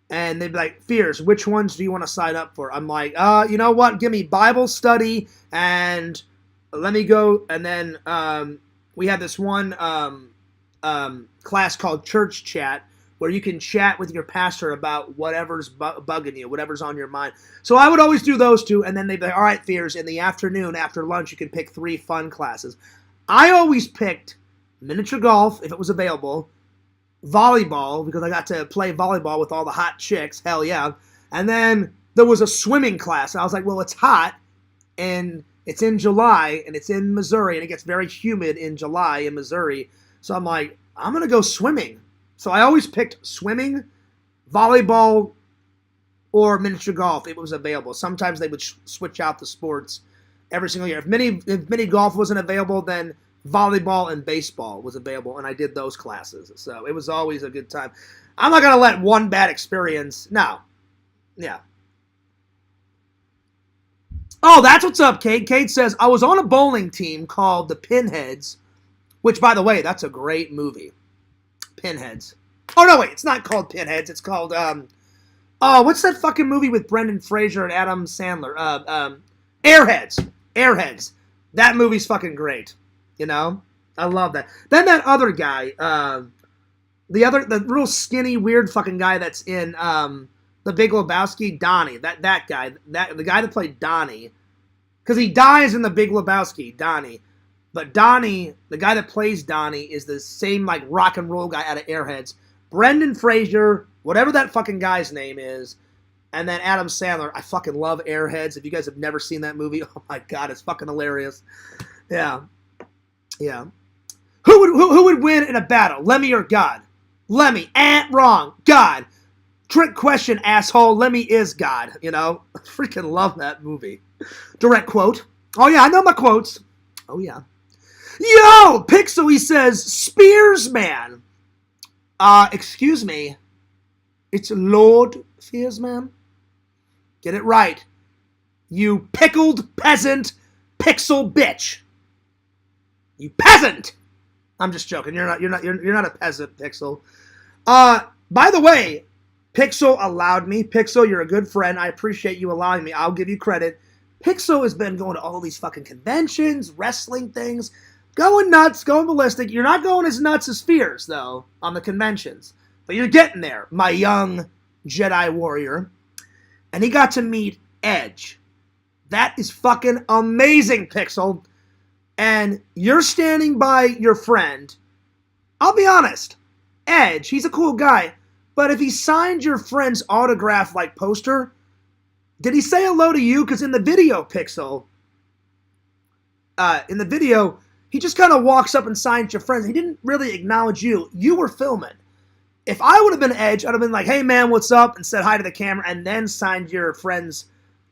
And they'd be like, Fears, which ones do you want to sign up for? I'm like, you know what? Give me Bible study and let me go. And then we had this one class called Church Chat where you can chat with your pastor about whatever's bugging you, whatever's on your mind. So I would always do those two, and then they'd be like, all right, Fears, in the afternoon after lunch, you can pick 3 fun classes. I always picked miniature golf, if it was available, volleyball, because I got to play volleyball with all the hot chicks, hell yeah, and then there was a swimming class. I was like, well, it's hot, and it's in July, and it's in Missouri, and it gets very humid in July in Missouri, so I'm like, I'm going to go swimming. So I always picked swimming, volleyball, or miniature golf if it was available. Sometimes they would switch out the sports every single year. If mini golf wasn't available, then volleyball and baseball was available, and I did those classes. So it was always a good time. I'm not going to let one bad experience... No. Yeah. Oh, that's what's up, Kate. Kate says, I was on a bowling team called the Pinheads, which, by the way, that's a great movie. Pinheads. Oh, no, wait. It's not called Pinheads. It's called, what's that fucking movie with Brendan Fraser and Adam Sandler? Airheads. Airheads. That movie's fucking great. You know? I love that. Then that other guy, the real skinny, weird fucking guy that's in, The Big Lebowski, Donnie. That guy. The guy that played Donnie. Because he dies in The Big Lebowski, Donnie. But Donnie, the guy that plays Donnie, is the same, like, rock and roll guy out of Airheads. Brendan Fraser, whatever that fucking guy's name is, and then Adam Sandler. I fucking love Airheads. If you guys have never seen that movie, oh my god, it's fucking hilarious. Yeah. Yeah. Who would win in a battle, Lemmy or God? Lemmy. Wrong. God. Trick question, asshole. Lemmy is God, you know? I freaking love that movie. Direct quote. Oh yeah, I know my quotes. Oh yeah. Yo, Pixel, he says, Spears Man. Excuse me. It's Lord Fears Man. Get it right. You pickled peasant pixel bitch. You peasant. I'm just joking. You're not a peasant, Pixel. By the way, Pixel allowed me. Pixel, you're a good friend. I appreciate you allowing me. I'll give you credit. Pixel has been going to all these fucking conventions, wrestling things, going nuts, going ballistic. You're not going as nuts as Fears, though, on the conventions. But you're getting there, my young Jedi warrior. And he got to meet Edge. That is fucking amazing, Pixel. And you're standing by your friend. I'll be honest. Edge, he's a cool guy. But if he signed your friend's autograph, like, poster, did he say hello to you? Because in the video, Pixel, in the video, he just kind of walks up and signs your friends. He didn't really acknowledge you. You were filming. If I would have been Edge, I'd have been like, hey, man, what's up? And said hi to the camera and then signed your friend's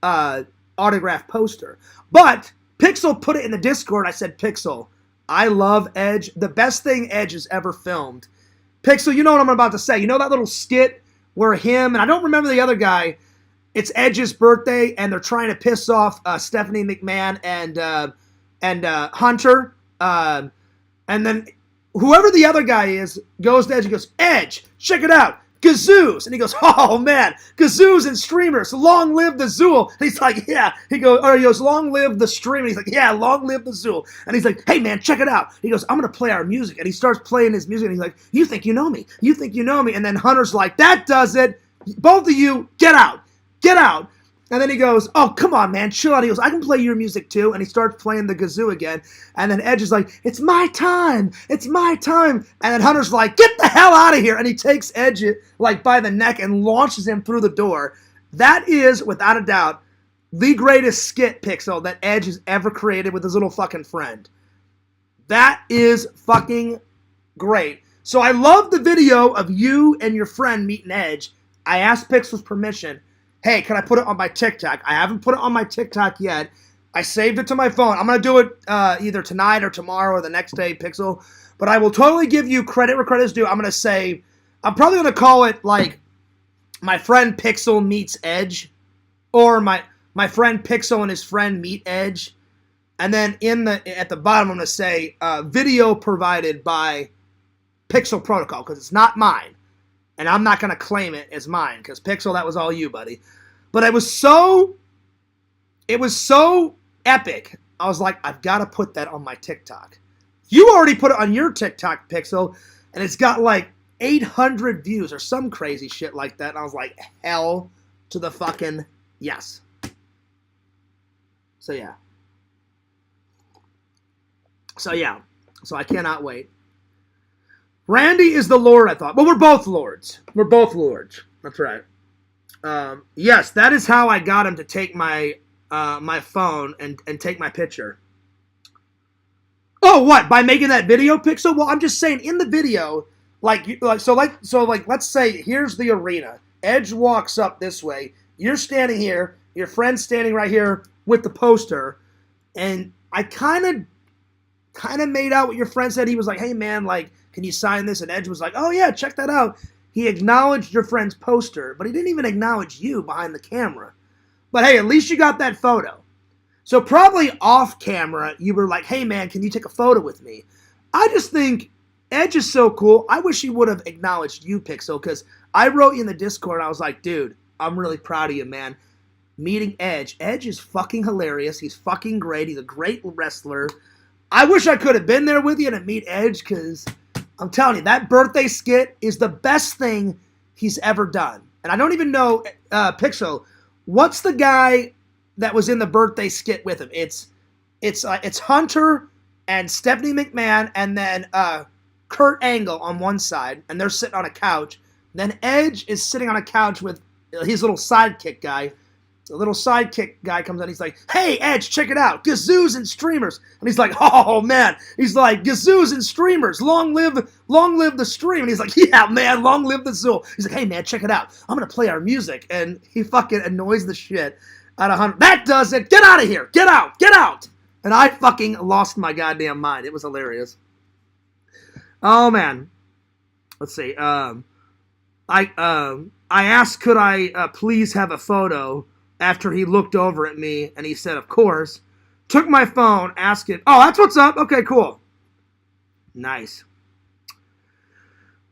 autograph poster. But Pixel put it in the Discord. I said, Pixel, I love Edge. The best thing Edge has ever filmed. Pixel, you know what I'm about to say. You know that little skit where him, and I don't remember the other guy, it's Edge's birthday, and they're trying to piss off Stephanie McMahon and Hunter. And then whoever the other guy is goes to Edge and goes, Edge, check it out. Gazoos. And he goes, oh, man, gazoos and streamers. Long live the Zool. And he's like, yeah. He goes, long live the stream. And he's like, yeah, long live the Zool. And he's like, hey, man, check it out. He goes, I'm going to play our music. And he starts playing his music. And he's like, you think you know me. You think you know me. And then Hunter's like, that does it. Both of you, get out. Get out. And then he goes, oh, come on, man, chill out. He goes, I can play your music too. And he starts playing the kazoo again. And then Edge is like, it's my time. It's my time. And then Hunter's like, get the hell out of here. And he takes Edge like by the neck and launches him through the door. That is, without a doubt, the greatest skit, Pixel, that Edge has ever created with his little fucking friend. That is fucking great. So I love the video of you and your friend meeting Edge. I asked Pixel's permission. Hey, can I put it on my TikTok? I haven't put it on my TikTok yet. I saved it to my phone. I'm going to do it either tonight or tomorrow or the next day, Pixel. But I will totally give you credit where credit is due. I'm going to say, I'm probably going to call it like my friend Pixel meets Edge. Or my friend Pixel and his friend meet Edge. And then at the bottom, I'm going to say video provided by Pixel Protocol because it's not mine. And I'm not going to claim it as mine, because Pixel, that was all you, buddy. But it was so epic. I was like, I've got to put that on my TikTok. You already put it on your TikTok, Pixel, and it's got like 800 views or some crazy shit like that. And I was like, hell to the fucking yes. So yeah. So I cannot wait. Randy is the Lord, I thought. But we're both lords. We're both lords. That's right. Yes, that is how I got him to take my my phone and take my picture. Oh, what? By making that video pixel? Well, I'm just saying in the video, let's say here's the arena. Edge walks up this way. You're standing here. Your friend's standing right here with the poster, and I kind of made out what your friend said. He was like, "Hey man, like, can you sign this?" And Edge was like, "Oh yeah, check that out." He acknowledged your friend's poster, but he didn't even acknowledge you behind the camera. But hey, at least you got that photo. So probably off camera, you were like, "Hey man, can you take a photo with me?" I just think Edge is so cool. I wish he would have acknowledged you, Pixel, because I wrote you in the Discord. I was like, "Dude, I'm really proud of you, man. Meeting Edge. Edge is fucking hilarious. He's fucking great. He's a great wrestler. I wish I could have been there with you to meet Edge, because I'm telling you, that birthday skit is the best thing he's ever done." And I don't even know, Pixel, what's the guy that was in the birthday skit with him? It's Hunter and Stephanie McMahon and then Kurt Angle on one side, and they're sitting on a couch. Then Edge is sitting on a couch with his little sidekick guy. The little sidekick guy comes in. He's like, "Hey, Edge, check it out. Gazoos and streamers." And he's like, "Oh, man." He's like, "Gazoos and streamers. Long live the stream." And he's like, "Yeah, man, long live the zoo." He's like, "Hey, man, check it out. I'm going to play our music." And he fucking annoys the shit out of Hunter. "That does it. Get out of here. Get out. Get out." And I fucking lost my goddamn mind. It was hilarious. Oh, man. Let's see. I asked, could I please have a photo after he looked over at me, and he said, "Of course." Took my phone, asked it. "Oh, that's what's up. Okay, cool." Nice.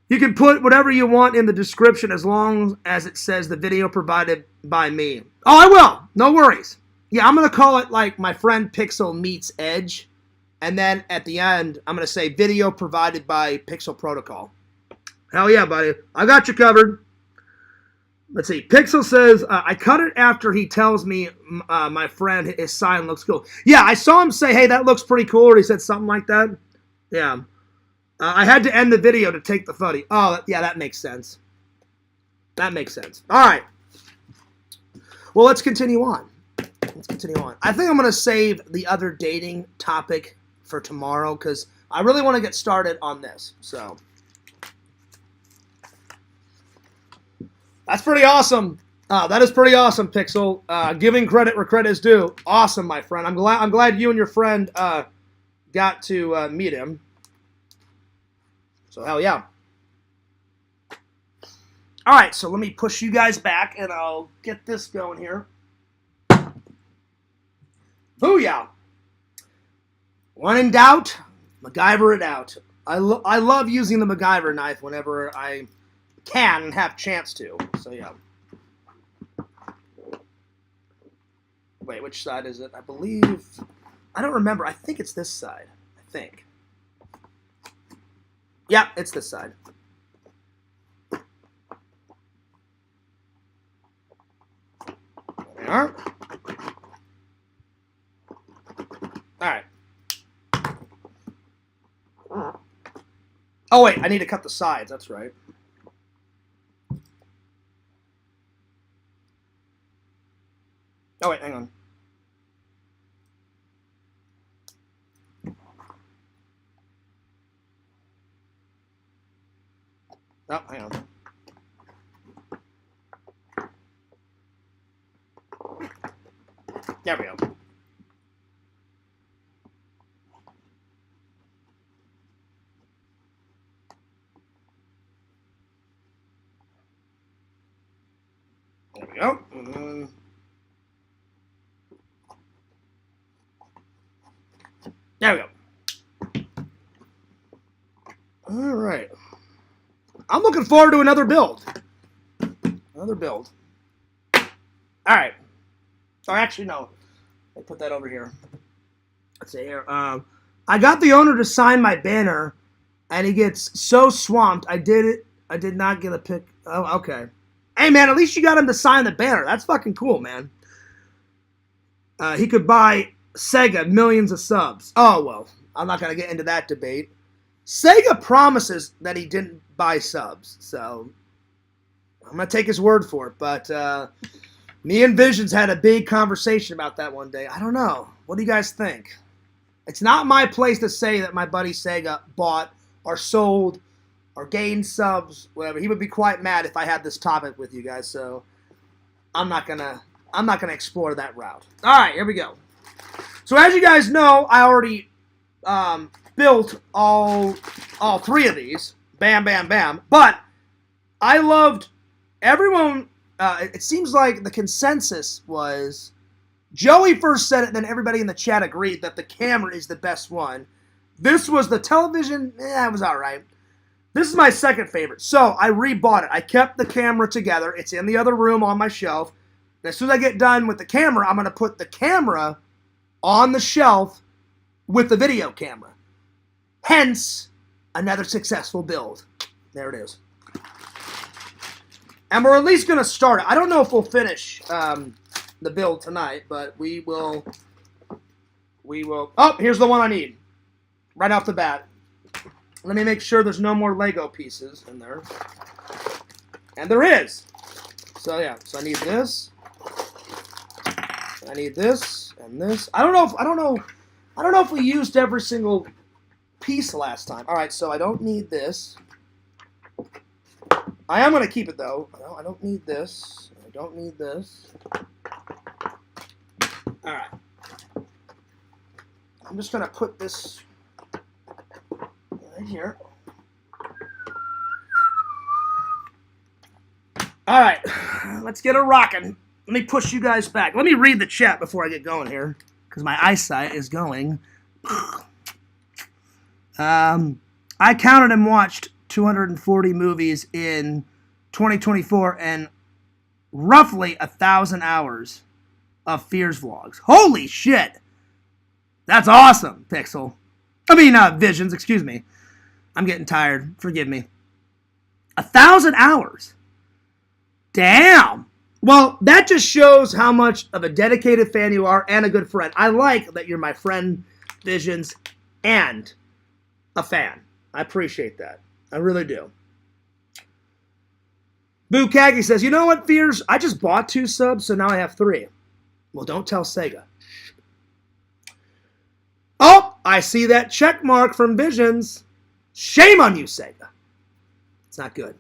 You can put whatever you want in the description as long as it says the video provided by me. Oh, I will. No worries. Yeah, I'm going to call it like my friend Pixel meets Edge. And then at the end, I'm going to say video provided by Pixel Protocol. Hell yeah, buddy. I got you covered. Let's see. Pixel says, I cut it after he tells me my friend, his sign looks cool. Yeah, I saw him say, "Hey, that looks pretty cool," or he said something like that. Yeah. I had to end the video to take the photo. Oh, yeah, that makes sense. That makes sense. All right. Well, let's continue on. I think I'm going to save the other dating topic for tomorrow because I really want to get started on this. So that's pretty awesome. That is pretty awesome, Pixel. Giving credit where credit is due. Awesome, my friend. I'm glad you and your friend got to meet him. So hell yeah. All right, so let me push you guys back, and I'll get this going here. Booyah! When in doubt, MacGyver it out. I love using the MacGyver knife whenever I can and have chance to. So yeah. Wait, which side is it? I believe... I don't remember. I think it's this side. I think. Yeah, it's this side. There we are. Alright. Oh, wait. I need to cut the sides. That's right. Oh, wait. Hang on. Oh, hang on. There we go. There we go. And then... There we go. All right. I'm looking forward to another build. All right. Or actually, no. I put that over here. Let's see here. I got the owner to sign my banner, and he gets so swamped. I did I did not get a pic. Oh, okay. Hey, man, at least you got him to sign the banner. That's fucking cool, man. He could buy Sega millions of subs. Oh, well, I'm not going to get into that debate. Sega promises that he didn't buy subs, so I'm going to take his word for it. But me and Visions had a big conversation about that one day. I don't know. What do you guys think? It's not my place to say that my buddy Sega bought or sold or gained subs, whatever. He would be quite mad if I had this topic with you guys, so I'm not gonna explore that route. All right, here we go. So as you guys know, I already built all three of these. Bam, bam, bam. But I loved everyone. It seems like the consensus was Joey first said it, then everybody in the chat agreed that the camera is the best one. This was the television. It was all right. This is my second favorite. So I rebought it. I kept the camera together. It's in the other room on my shelf. And as soon as I get done with the camera, I'm going to put the camera on the shelf with the video camera. Hence, another successful build. There it is. And we're at least going to start it. I don't know if we'll finish the build tonight, but we will. Oh, here's the one I need. Right off the bat. Let me make sure there's no more Lego pieces in there. And there is. So yeah, so I need this. I need this and this. I don't know if we used every single piece last time. All right, so I don't need this. I am going to keep it though. I don't need this. I don't need this. All right. I'm just going to put this right here. All right, let's get it rocking. Let me push you guys back. Let me read the chat before I get going here, because my eyesight is going. I counted and watched 240 movies in 2024 and roughly 1,000 hours of Fears vlogs. Holy shit! That's awesome, Pixel. I mean, Visions, excuse me. I'm getting tired. Forgive me. 1,000 hours. Damn. Well, that just shows how much of a dedicated fan you are and a good friend. I like that you're my friend, Visions, and a fan. I appreciate that. I really do. Boo Kagi says, you know what, Fears? I just bought 2 subs, so now I have 3. Well, don't tell Sega. Oh, I see that check mark from Visions. Shame on you, Sega. It's not good.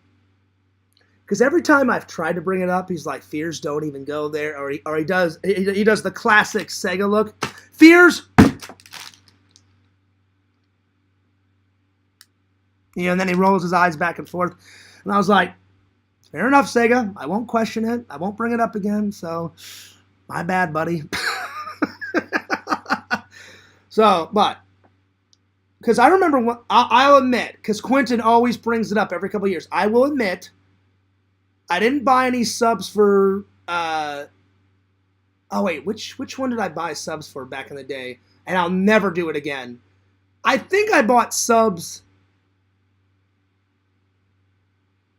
Because every time I've tried to bring it up, he's like, Fears, don't even go there. Or he does the classic Sega look. Fears. And then he rolls his eyes back and forth. And I was like, fair enough, Sega. I won't question it. I won't bring it up again. So, my bad, buddy. So, but, because I remember, what I'll admit, because Quentin always brings it up every couple of years. I will admit, I didn't buy any subs for, oh wait, which one did I buy subs for back in the day? And I'll never do it again. I think I bought subs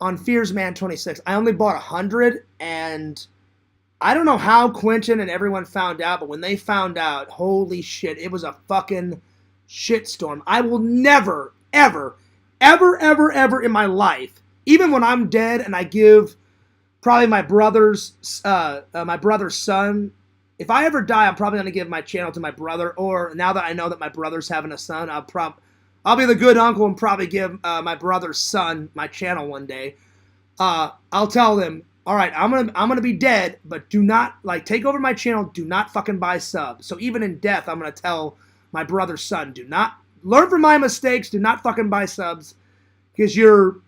on Fearsman 26. I only bought 100, and I don't know how Quentin and everyone found out, but when they found out, holy shit, it was a fucking shitstorm. I will never, ever, ever, ever, ever in my life, even when I'm dead and I give probably my brother's son, if I ever die, I'm probably going to give my channel to my brother, or now that I know that my brother's having a son, I'll be the good uncle and probably give my brother's son my channel one day. I'll tell them, all right, I'm gonna be dead, but do not take over my channel. Do not fucking buy subs. So even in death, I'm gonna tell my brother's son, do not learn from my mistakes. Do not fucking buy subs, because your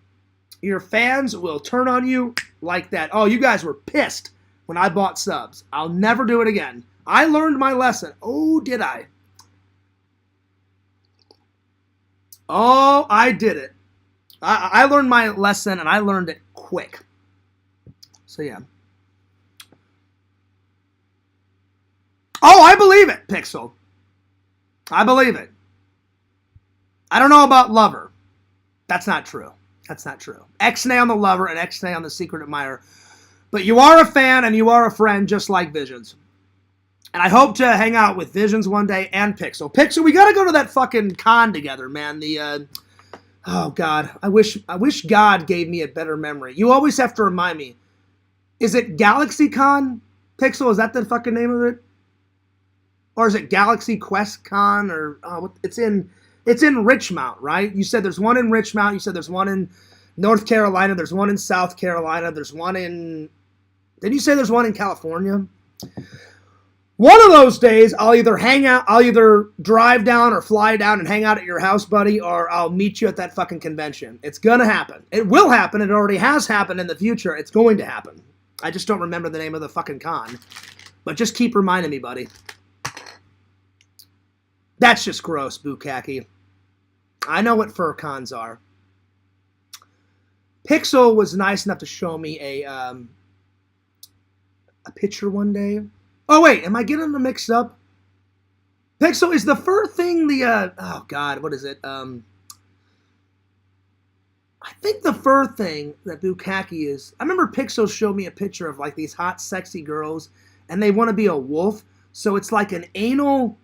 fans will turn on you like that. Oh, you guys were pissed when I bought subs. I'll never do it again. I learned my lesson. Oh, did I? Oh, I did it. I learned my lesson, and I learned it quick. So, yeah. Oh, I believe it, Pixel. I believe it. I don't know about Lover. That's not true. That's not true. X-nay on the lover and X-nay on the secret admirer. But you are a fan and you are a friend just like Visions. And I hope to hang out with Visions one day and Pixel. Pixel, we got to go to that fucking con together, man. Oh, God. I wish God gave me a better memory. You always have to remind me. Is it Galaxy Con? Pixel, is that the fucking name of it? Or is it Galaxy Quest Con? Or it's in Richmond, right? You said there's one in Richmond. You said there's one in North Carolina. There's one in South Carolina. There's one in... Did you say there's one in California? One of those days, I'll either drive down or fly down and hang out at your house, buddy, or I'll meet you at that fucking convention. It's gonna happen. It will happen. It already has happened in the future. It's going to happen. I just don't remember the name of the fucking con. But just keep reminding me, buddy. That's just gross, Bukkake. I know what fur cons are. Pixel was nice enough to show me a picture one day. Oh, wait, am I getting them mixed up? Pixel, is the fur thing the, oh, God, what is it? I think the fur thing that Bukkake is, I remember Pixel showed me a picture of, like, these hot, sexy girls, and they want to be a wolf, so it's like an anal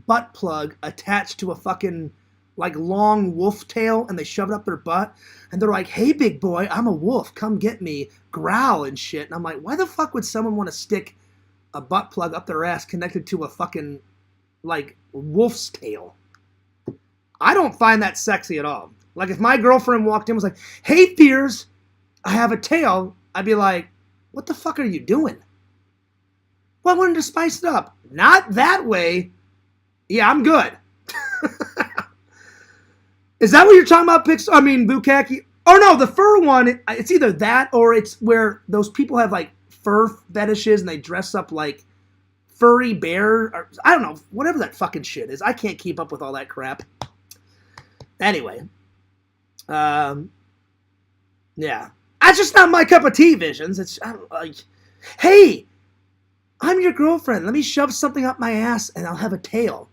butt plug attached to a fucking, like, long wolf tail, and they shove it up their butt, and they're like, hey, big boy, I'm a wolf, come get me, growl and shit. And I'm like, why the fuck would someone want to stick a butt plug up their ass connected to a fucking, like, wolf's tail? I don't find that sexy at all. Like, if my girlfriend walked in and was like, hey, Piers, I have a tail, I'd be like, what the fuck are you doing? Well, I wanted to spice it up. Not that way. Yeah, I'm good. Is that what you're talking about, Bukkake? Oh, no, the fur one, it's either that or it's where those people have, like, fur fetishes and they dress up like furry bear. Or, I don't know, whatever that fucking shit is. I can't keep up with all that crap. Anyway. Yeah. That's just not my cup of tea, Visions. It's, I don't, like, hey, I'm your girlfriend. Let me shove something up my ass and I'll have a tail.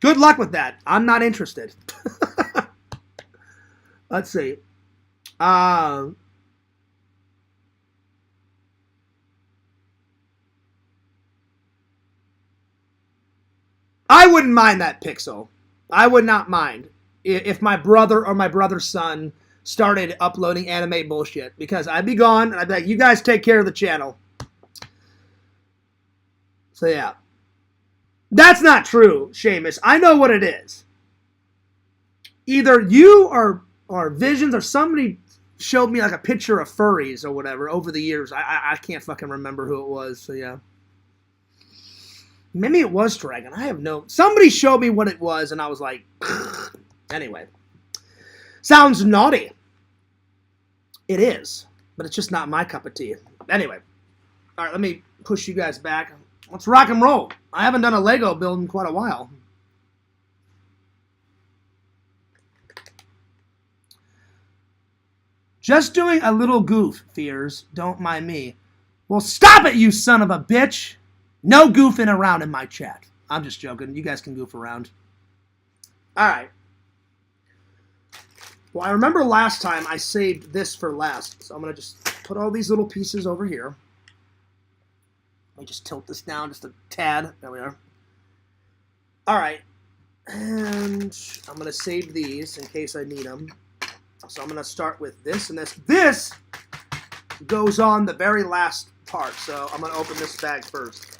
Good luck with that. I'm not interested. Let's see. I wouldn't mind that, Pixel. I would not mind if my brother or my brother's son started uploading anime bullshit, because I'd be gone and I'd be like, you guys take care of the channel. So yeah. That's not true, Seamus. I know what it is. Either you or Visions or somebody showed me like a picture of furries or whatever over the years. I can't fucking remember who it was, so yeah. Maybe it was Dragon. I have no... Somebody showed me what it was and I was like... Anyway. Sounds naughty. It is. But it's just not my cup of tea. Anyway. Alright, let me push you guys back. Let's rock and roll. I haven't done a Lego build in quite a while. Just doing a little goof, Fears. Don't mind me. Well, stop it, you son of a bitch! No goofing around in my chat. I'm just joking. You guys can goof around. Alright. Well, I remember last time I saved this for last. So I'm going to just put all these little pieces over here. Let me just tilt this down just a tad. There we are. Alright. And I'm going to save these in case I need them. So I'm going to start with this and this. This goes on the very last part. So I'm going to open this bag first.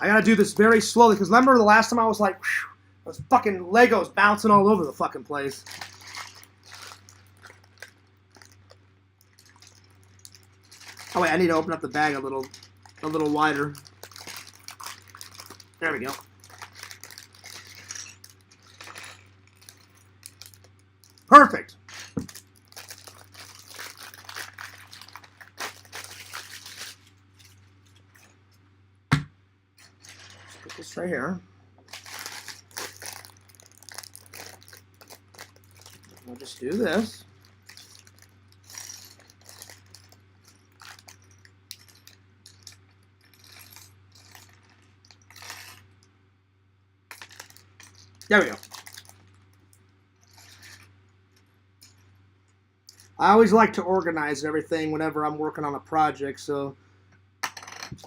I got to do this very slowly because remember the last time I was like, whew, those fucking Legos bouncing all over the fucking place. Oh wait, I need to open up the bag a little wider. There we go. Perfect. Put this right here. We'll just do this. There we go. I always like to organize everything whenever I'm working on a project, so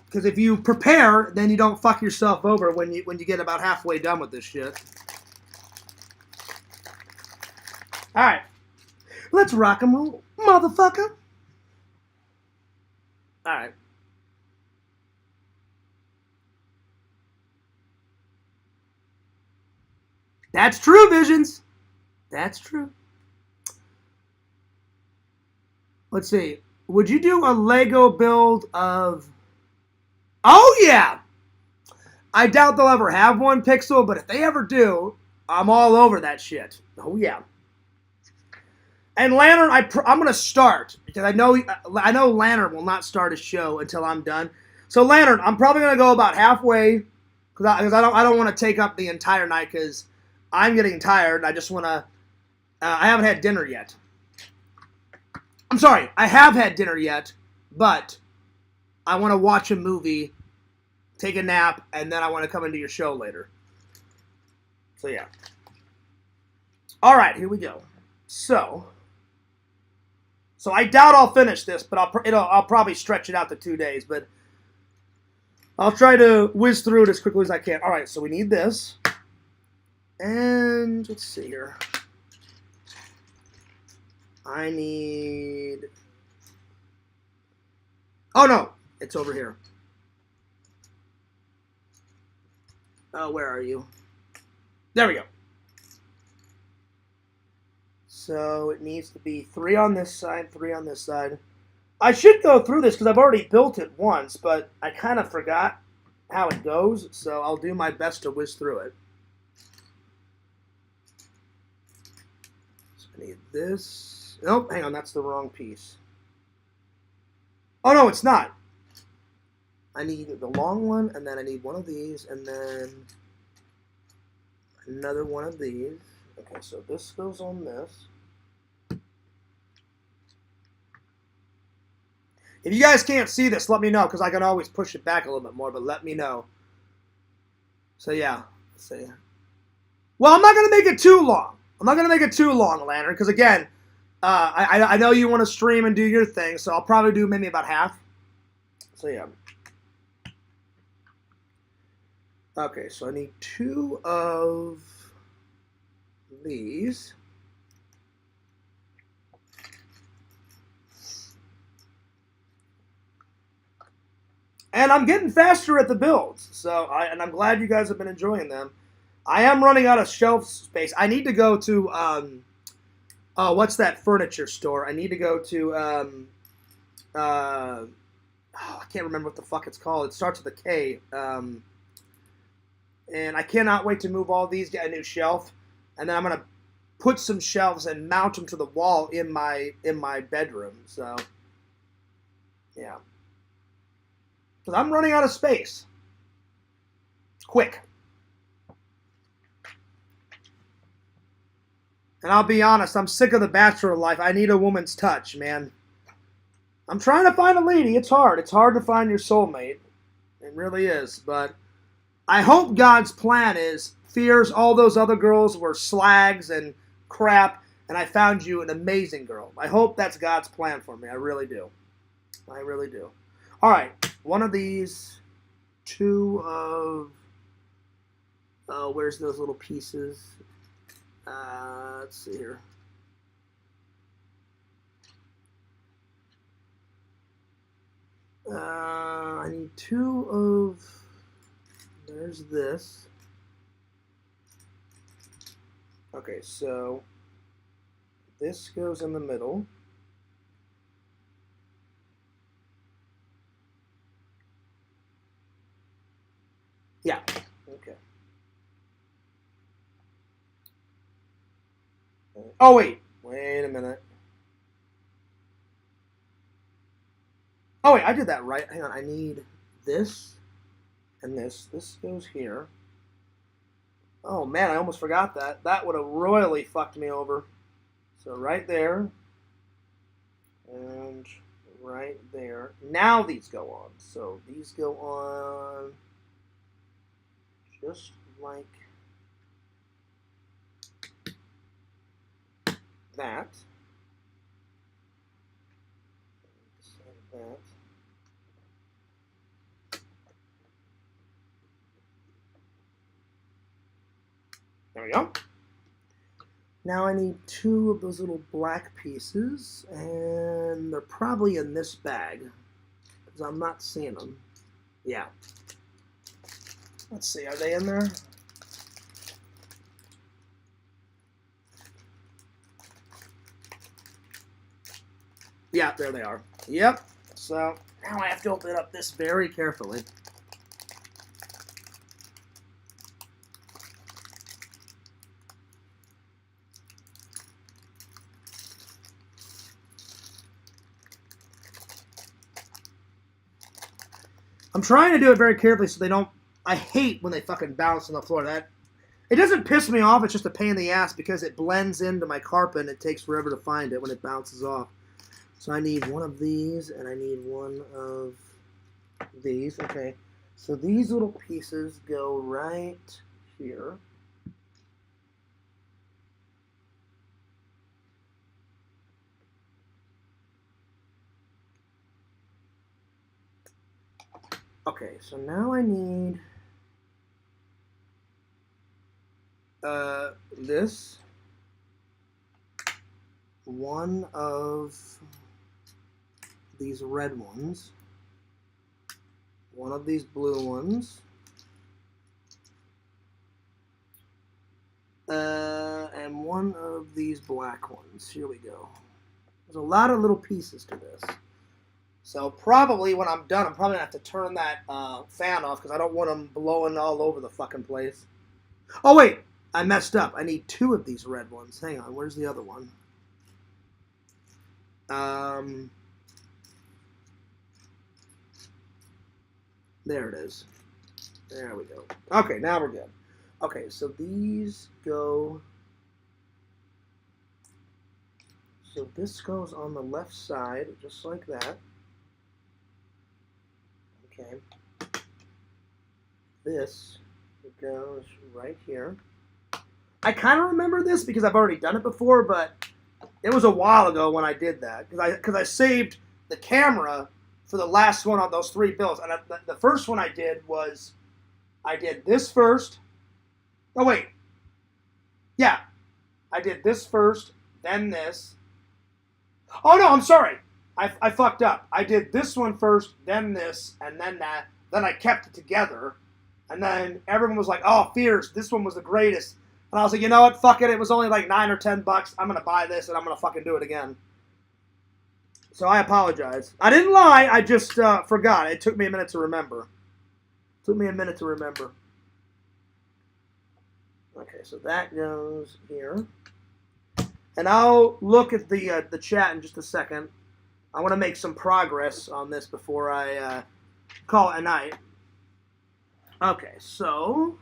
because if you prepare, then you don't fuck yourself over when you get about halfway done with this shit. All right, let's rock and roll, motherfucker. All right. That's true, Visions. That's true. Let's see. Would you do a Lego build of... Oh, yeah! I doubt they'll ever have one, Pixel, but if they ever do, I'm all over that shit. Oh, yeah. And Lantern, I'm going to start, because I know Lantern will not start a show until I'm done. So, Lantern, I'm probably going to go about halfway, because I don't want to take up the entire night, because I'm getting tired. I just want to... I haven't had dinner yet. I'm sorry, I have had dinner yet, but I want to watch a movie, take a nap, and then I want to come into your show later. So, yeah. All right, here we go. So I doubt I'll finish this, but I'll probably stretch it out to 2 days, but I'll try to whiz through it as quickly as I can. All right, so we need this. And let's see here. I need... Oh, no. It's over here. Oh, where are you? There we go. So it needs to be 3 on this side, 3 on this side. I should go through this because I've already built it once, but I kind of forgot how it goes, so I'll do my best to whiz through it. So I need this. Nope, hang on, that's the wrong piece. Oh, no, it's not. I need the long one, and then I need one of these, and then another one of these. Okay, so this goes on this. If you guys can't see this, let me know, because I can always push it back a little bit more, but let me know. So, yeah. Let's see. Well, I'm not going to make it too long. I'm not going to make it too long, Lantern, because, again... I know you want to stream and do your thing, so I'll probably do maybe about half. So, yeah. Okay, so I need 2 of these. And I'm getting faster at the builds, so and I'm glad you guys have been enjoying them. I am running out of shelf space. I need to go to... what's that furniture store? I need to go to, I can't remember what the fuck it's called. It starts with a K. And I cannot wait to move all these, get a new shelf, and then I'm going to put some shelves and mount them to the wall in my bedroom. So, yeah. Because I'm running out of space. Quick. And I'll be honest, I'm sick of the bachelor life. I need a woman's touch, man. I'm trying to find a lady. It's hard. It's hard to find your soulmate. It really is. But I hope God's plan is, Fears, all those other girls were slags and crap, and I found you an amazing girl. I hope that's God's plan for me. I really do. I really do. All right. One of these. 2 of... Oh, where's those little pieces? Let's see here. I need 2 of... There's this. Okay, so this goes in the middle. Yeah, okay. Oh, wait a minute. Oh, wait, I did that right. Hang on, I need this and this. This goes here. Oh, man, I almost forgot that. That would have royally fucked me over. So right there. And right there. Now these go on. So these go on just like that. Just like that. There we go. Now I need 2 of those little black pieces, and they're probably in this bag, because I'm not seeing them. Yeah. Let's see, are they in there? Yeah, there they are. Yep. So now I have to open up this very carefully. I'm trying to do it very carefully so they don't... I hate when they fucking bounce on the floor. It doesn't piss me off, it's just a pain in the ass because it blends into my carpet and it takes forever to find it when it bounces off. So I need one of these and I need one of these. Okay, so these little pieces go right here. Okay, so now I need this, one of these red ones, one of these blue ones, and one of these black ones. Here we go. There's a lot of little pieces to this. So probably when I'm done, I'm probably going to have to turn that fan off because I don't want them blowing all over the fucking place. Oh, wait. I messed up. I need 2 of these red ones. Hang on. Where's the other one? There it is. There we go. Okay, now we're good. Okay, so these go... So this goes on the left side, just like that. Okay. This goes right here. I kind of remember this because I've already done it before, but it was a while ago when I did that. Because I saved the camera for the last one on those 3 bills. And the first one I did was, I did this first. Oh, wait. Yeah. I did this first, then this. Oh, no, I'm sorry. I fucked up. I did this one first, then this, and then that. Then I kept it together. And then everyone was like, oh, Fierce, this one was the greatest. And I was like, you know what? Fuck it. It was only like $9 or $10. I'm going to buy this, and I'm going to fucking do it again. So I apologize. I didn't lie. I just forgot. It took me a minute to remember. Okay, so that goes here. And I'll look at the chat in just a second. I want to make some progress on this before I call it a night. Okay, so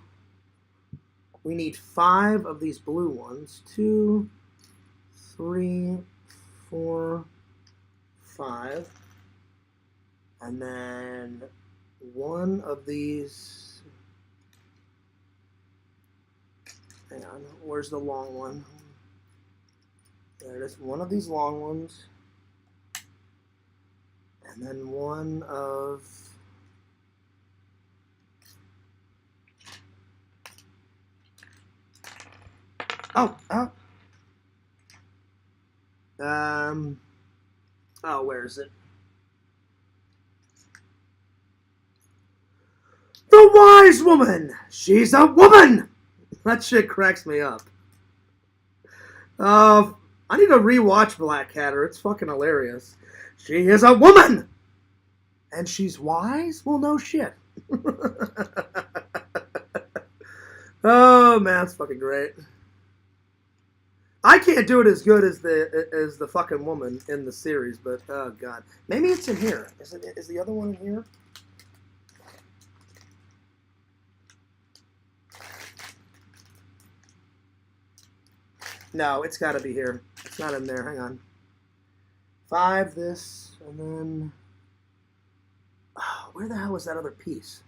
we need 5 of these blue ones. 2, 3, 4, 5. And then 1 of these. Hang on, where's the long one? There it is. 1 of these long ones. And then 1 of... Oh, where is it? The wise woman! She's a woman! That shit cracks me up. I need to rewatch Blackadder. It's fucking hilarious. She is a woman! And she's wise? Well, no shit. Oh, man, it's fucking great. I can't do it as good as the fucking woman in the series, but oh god, maybe it's in here. Is the other one in here? No, it's got to be here. It's not in there. Hang on. 5 this, and then where the hell is that other piece?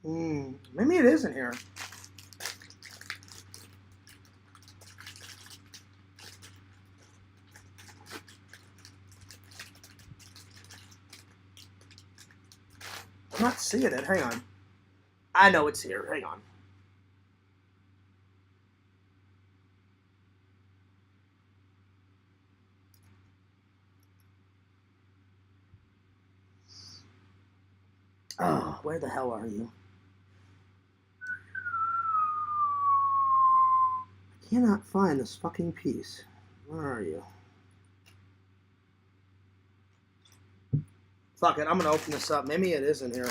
Maybe it is in here. I'm not seeing it. Hang on. I know it's here. Hang on. Oh, where the hell are you? I cannot find this fucking piece. Where are you? Fuck it, I'm gonna open this up. Maybe it is in here.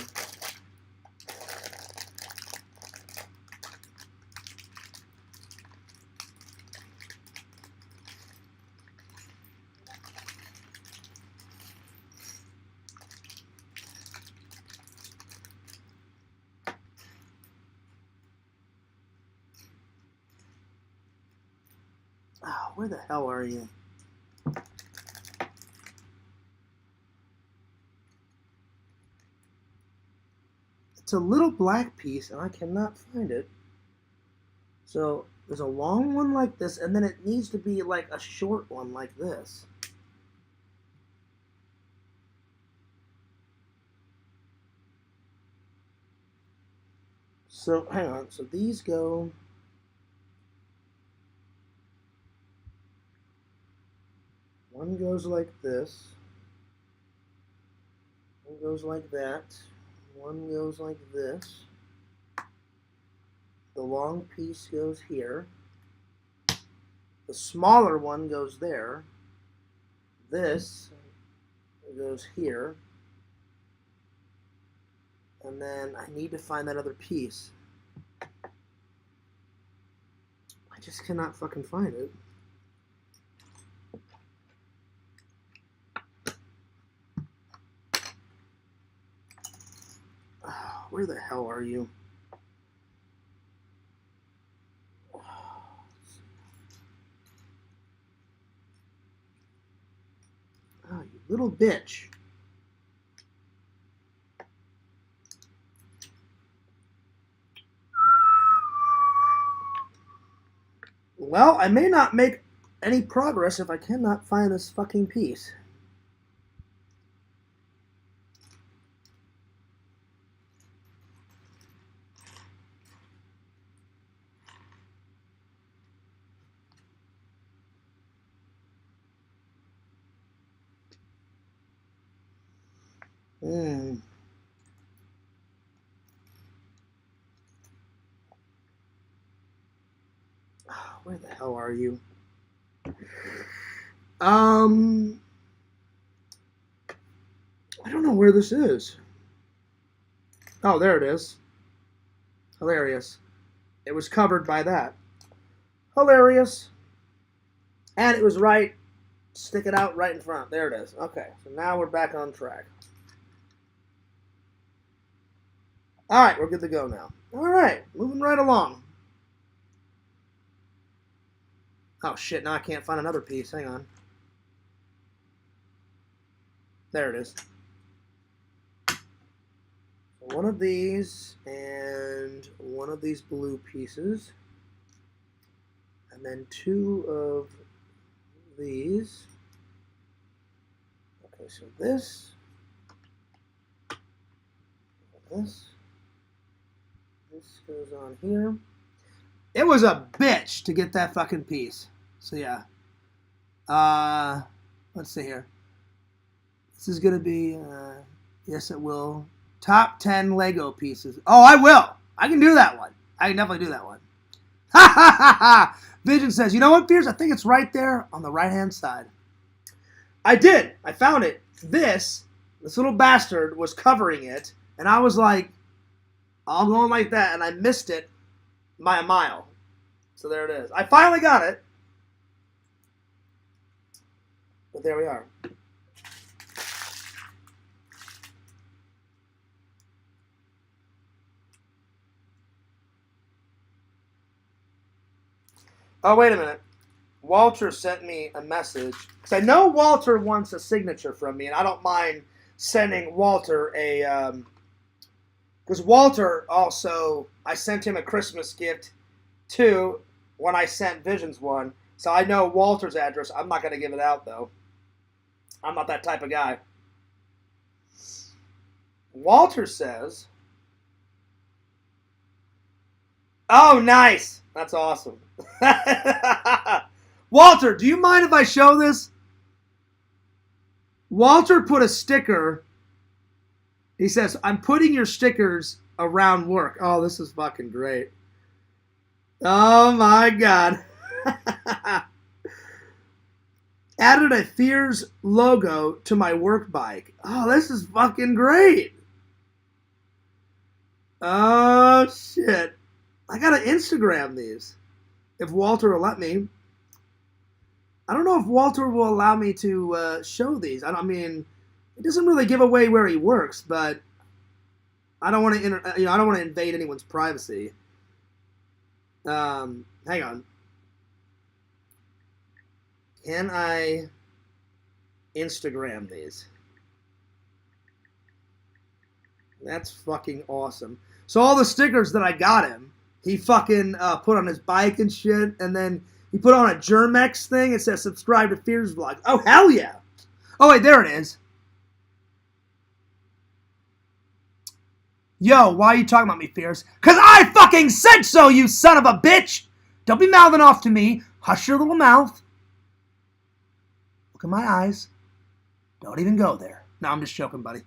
Oh, where the hell are you? It's a little black piece, and I cannot find it. So, there's a long one like this, and then it needs to be like a short one like this. So, hang on. So, these go... One goes like this. One goes like that. One goes like this. The long piece goes here. The smaller one goes there. This goes here. And then I need to find that other piece. I just cannot fucking find it. Where the hell are you? Oh, you little bitch. Well, I may not make any progress if I cannot find this fucking piece. Where the hell are you? I don't know where this is. Oh, there it is. Hilarious. It was covered by that. Hilarious. And it was right. Stick it out right in front. There it is. Okay, so now we're back on track. Alright, we're good to go now. Alright, moving right along. Oh shit, now I can't find another piece. Hang on. There it is. One of these and one of these blue pieces. And then two of these. Okay, so this. This goes on here. It was a bitch to get that fucking piece. So yeah. Let's see here. This is gonna be yes it will. Top 10 Lego pieces. Oh, I will. I can do that one. I can definitely do that one. Ha ha ha ha! Vision says, you know what, Piers? I think it's right there on the right-hand side. I did. I found it. This little bastard was covering it, and I was like, I'm going like that, and I missed it by a mile. So there it is. I finally got it. But there we are. Oh, wait a minute. Walter sent me a message. Because I know Walter wants a signature from me, and I don't mind sending Walter a Because Walter also, I sent him a Christmas gift too when I sent Visions one. So I know Walter's address. I'm not going to give it out though. I'm not that type of guy. Walter says, oh, nice. That's awesome. Walter, do you mind if I show this? Walter put a sticker. He says, I'm putting your stickers around work. Oh, this is fucking great. Oh, my God. Added a Fears logo to my work bike. Oh, this is fucking great. Oh, shit. I got to Instagram these. If Walter will let me. I don't know if Walter will allow me to show these. I mean, it doesn't really give away where he works, but I don't want to, I don't want to invade anyone's privacy. Hang on. Can I Instagram these? That's fucking awesome. So all the stickers that I got him, he fucking put on his bike and shit, and then he put on a Germex thing. It says subscribe to Fears Vlog. Oh, hell yeah. Oh, wait, there it is. Yo, why are you talking about me, Fears? Because I fucking said so, you son of a bitch. Don't be mouthing off to me. Hush your little mouth. Look in my eyes. Don't even go there. No, I'm just joking, buddy.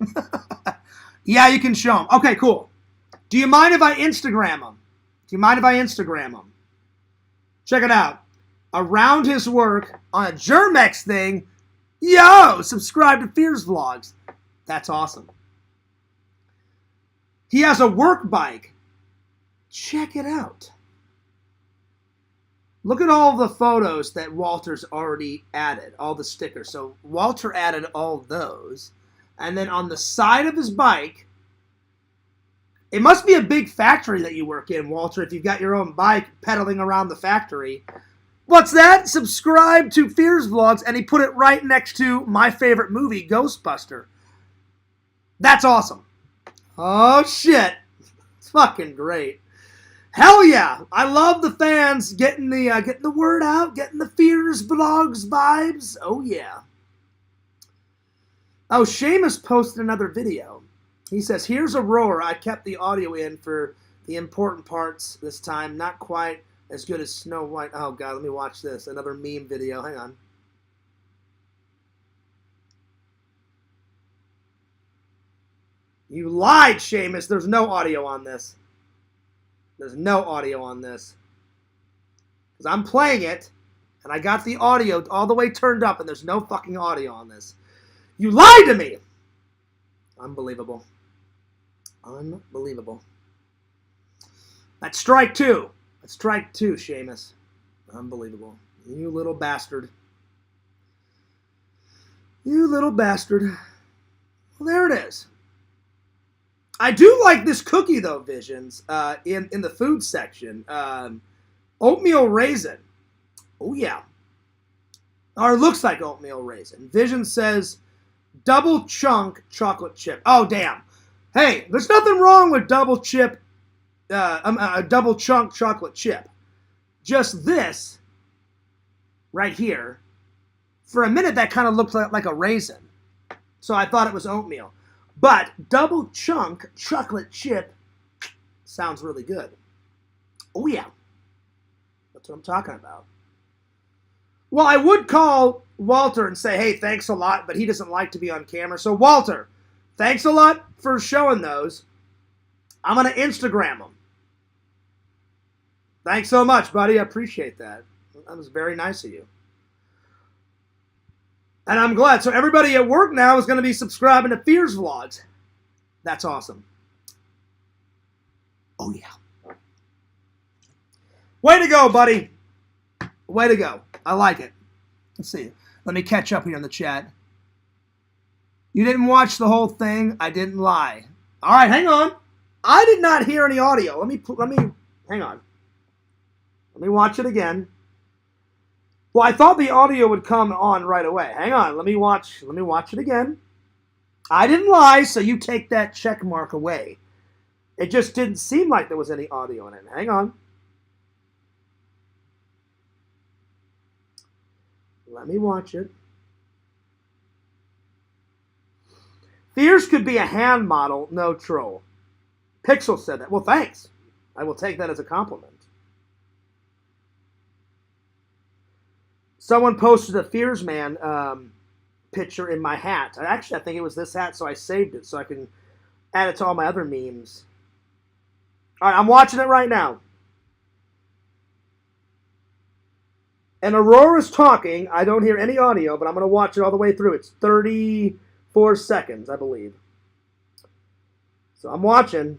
Yeah, you can show him. Okay, cool. Do you mind if I Instagram him? Do you mind if I Instagram him? Check it out. Around his work on a Germex thing. Yo, subscribe to Fears Vlogs. That's awesome. He has a work bike. Check it out. Look at all the photos that Walter's already added, all the stickers. So Walter added all those. And then on the side of his bike, it must be a big factory that you work in, Walter, if you've got your own bike pedaling around the factory. What's that? Subscribe to Fears Vlogs, and he put it right next to my favorite movie, Ghostbuster. That's awesome. Oh, shit. It's fucking great. Hell yeah. I love the fans getting the word out, getting the Fears Vlogs vibes. Oh, yeah. Oh, Seamus posted another video. He says, here's a roar. I kept the audio in for the important parts this time. Not quite as good as Snow White. Oh, God, let me watch this. Another meme video. Hang on. You lied, Seamus. There's no audio on this. There's no audio on this. Because I'm playing it, and I got the audio all the way turned up, and there's no fucking audio on this. You lied to me! Unbelievable. Unbelievable. That's strike two. That's strike two, Seamus. Unbelievable. You little bastard. You little bastard. Well, there it is. I do like this cookie, though, Visions, in the food section. Oatmeal raisin. Oh, yeah. Or it looks like oatmeal raisin. Vision says double chunk chocolate chip. Oh, damn. Hey, there's nothing wrong with double chunk chocolate chip. Just this right here. For a minute, that kind of looked like a raisin. So I thought it was oatmeal. But double chunk chocolate chip sounds really good. Oh, yeah. That's what I'm talking about. Well, I would call Walter and say, hey, thanks a lot, but he doesn't like to be on camera. So, Walter, thanks a lot for showing those. I'm going to Instagram them. Thanks so much, buddy. I appreciate that. That was very nice of you. And I'm glad. So everybody at work now is going to be subscribing to Fears Vlogs. That's awesome. Oh, yeah. Way to go, buddy. Way to go. I like it. Let's see. Let me catch up here in the chat. You didn't watch the whole thing. I didn't lie. All right, hang on. I did not hear any audio. Let me hang on. Let me watch it again. Well, I thought the audio would come on right away. Hang on. Let me watch it again. I didn't lie, so you take that check mark away. It just didn't seem like there was any audio in it. Hang on. Let me watch it. Fierce could be a hand model, no troll. Pixel said that. Well, thanks. I will take that as a compliment. Someone posted a Fears Man picture in my hat. Actually, I think it was this hat, so I saved it so I can add it to all my other memes. All right, I'm watching it right now. And Aurora's talking. I don't hear any audio, but I'm going to watch it all the way through. It's 34 seconds, I believe. So I'm watching.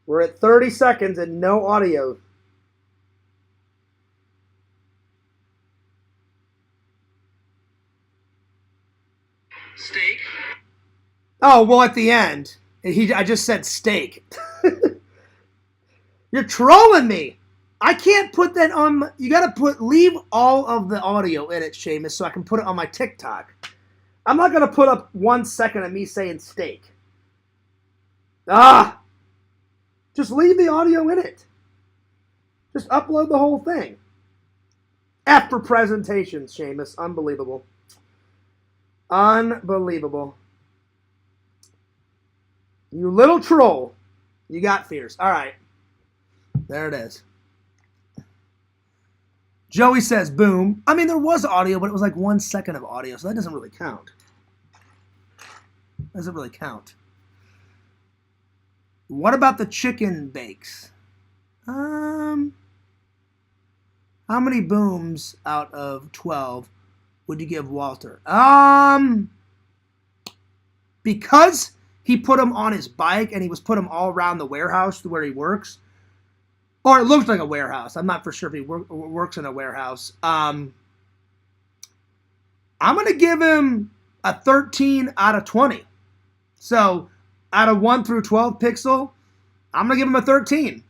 We're at 30 seconds and no audio. Steak. Oh, well, at the end, I just said steak. You're trolling me. I can't put that on. You got to leave all of the audio in it, Seamus, so I can put it on my TikTok. I'm not going to put up 1 second of me saying steak. Just leave the audio in it. Just upload the whole thing. F for presentations, Seamus. Unbelievable. Unbelievable. You little troll. You got Fierce. All right. There it is. Joey says, boom. I mean, there was audio, but it was like 1 second of audio, so that doesn't really count. Doesn't really count. What about the chicken bakes? How many booms out of 12 would you give Walter? Because he put him on his bike and he was put him all around the warehouse where he works, or it looks like a warehouse. I'm not for sure if he works in a warehouse. I'm going to give him a 13 out of 20. So out of 1 through 12 pixel, I'm going to give him a 13.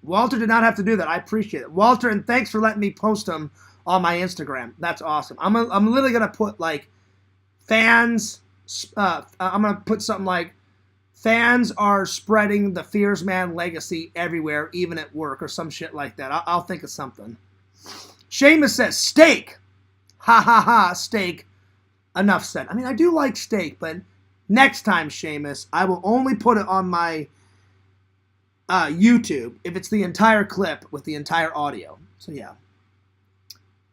Walter did not have to do that. I appreciate it. Walter, and thanks for letting me post them on my Instagram. That's awesome. I'm literally going to put like fans. I'm going to put something like fans are spreading the Fears Man legacy everywhere, even at work or some shit like that. I'll think of something. Seamus says steak. Ha ha ha, steak. Enough said. I mean, I do like steak, but next time, Seamus, I will only put it on my YouTube if it's the entire clip with the entire audio. So, yeah.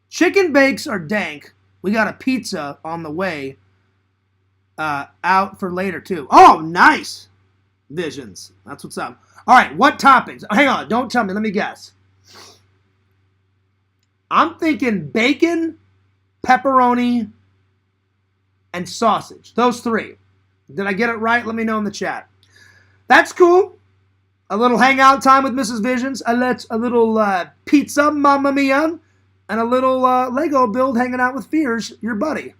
Chicken bakes are dank. We got a pizza on the way out for later, too. Oh, nice. Visions. That's what's up. All right, what toppings? Hang on. Don't tell me. Let me guess. I'm thinking bacon, pepperoni, and sausage. Those three. Did I get it right? Let me know in the chat. That's cool. A little hangout time with Mrs. Visions. A little pizza, mamma mia. And a little Lego build hanging out with Fears, your buddy.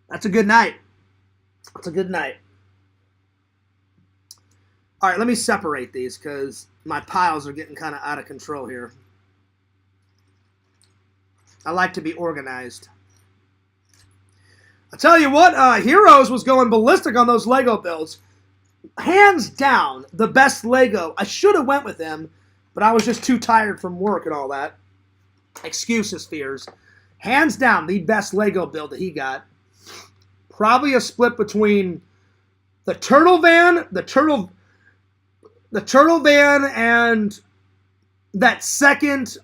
That's a good night. That's a good night. All right, let me separate these because my piles are getting kind of out of control here. I like to be organized. I tell you what, Heroes was going ballistic on those Lego builds. Hands down, the best Lego. I should have went with him, but I was just too tired from work and all that. Excuses, Fears. Hands down, the best Lego build that he got. Probably a split between the turtle van, the turtle van, and that second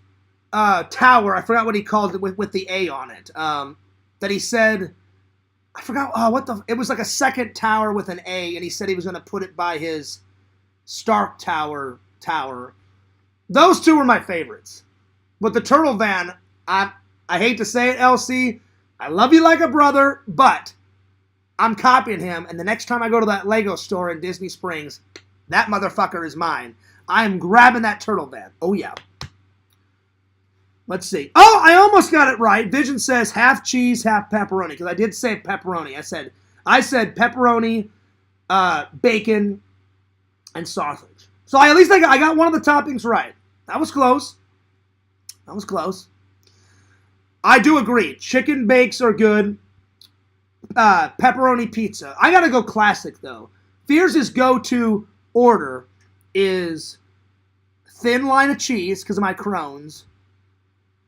tower. I forgot what he called it with the A on it. That he said, I forgot. It was like a second tower with an A, and he said he was going to put it by his Stark Tower. Those two were my favorites. But the turtle van, I hate to say it, LC, I love you like a brother, but I'm copying him, and the next time I go to that Lego store in Disney Springs, that motherfucker is mine. I am grabbing that turtle van. Oh, yeah. Let's see. Oh, I almost got it right. Vision says half cheese, half pepperoni, because I did say pepperoni. I said pepperoni, bacon, and sausage. So at least I got one of the toppings right. That was close. I do agree. Chicken bakes are good. pepperoni pizza. I gotta go classic though. Fears' go-to order is thin line of cheese because of my Crohn's,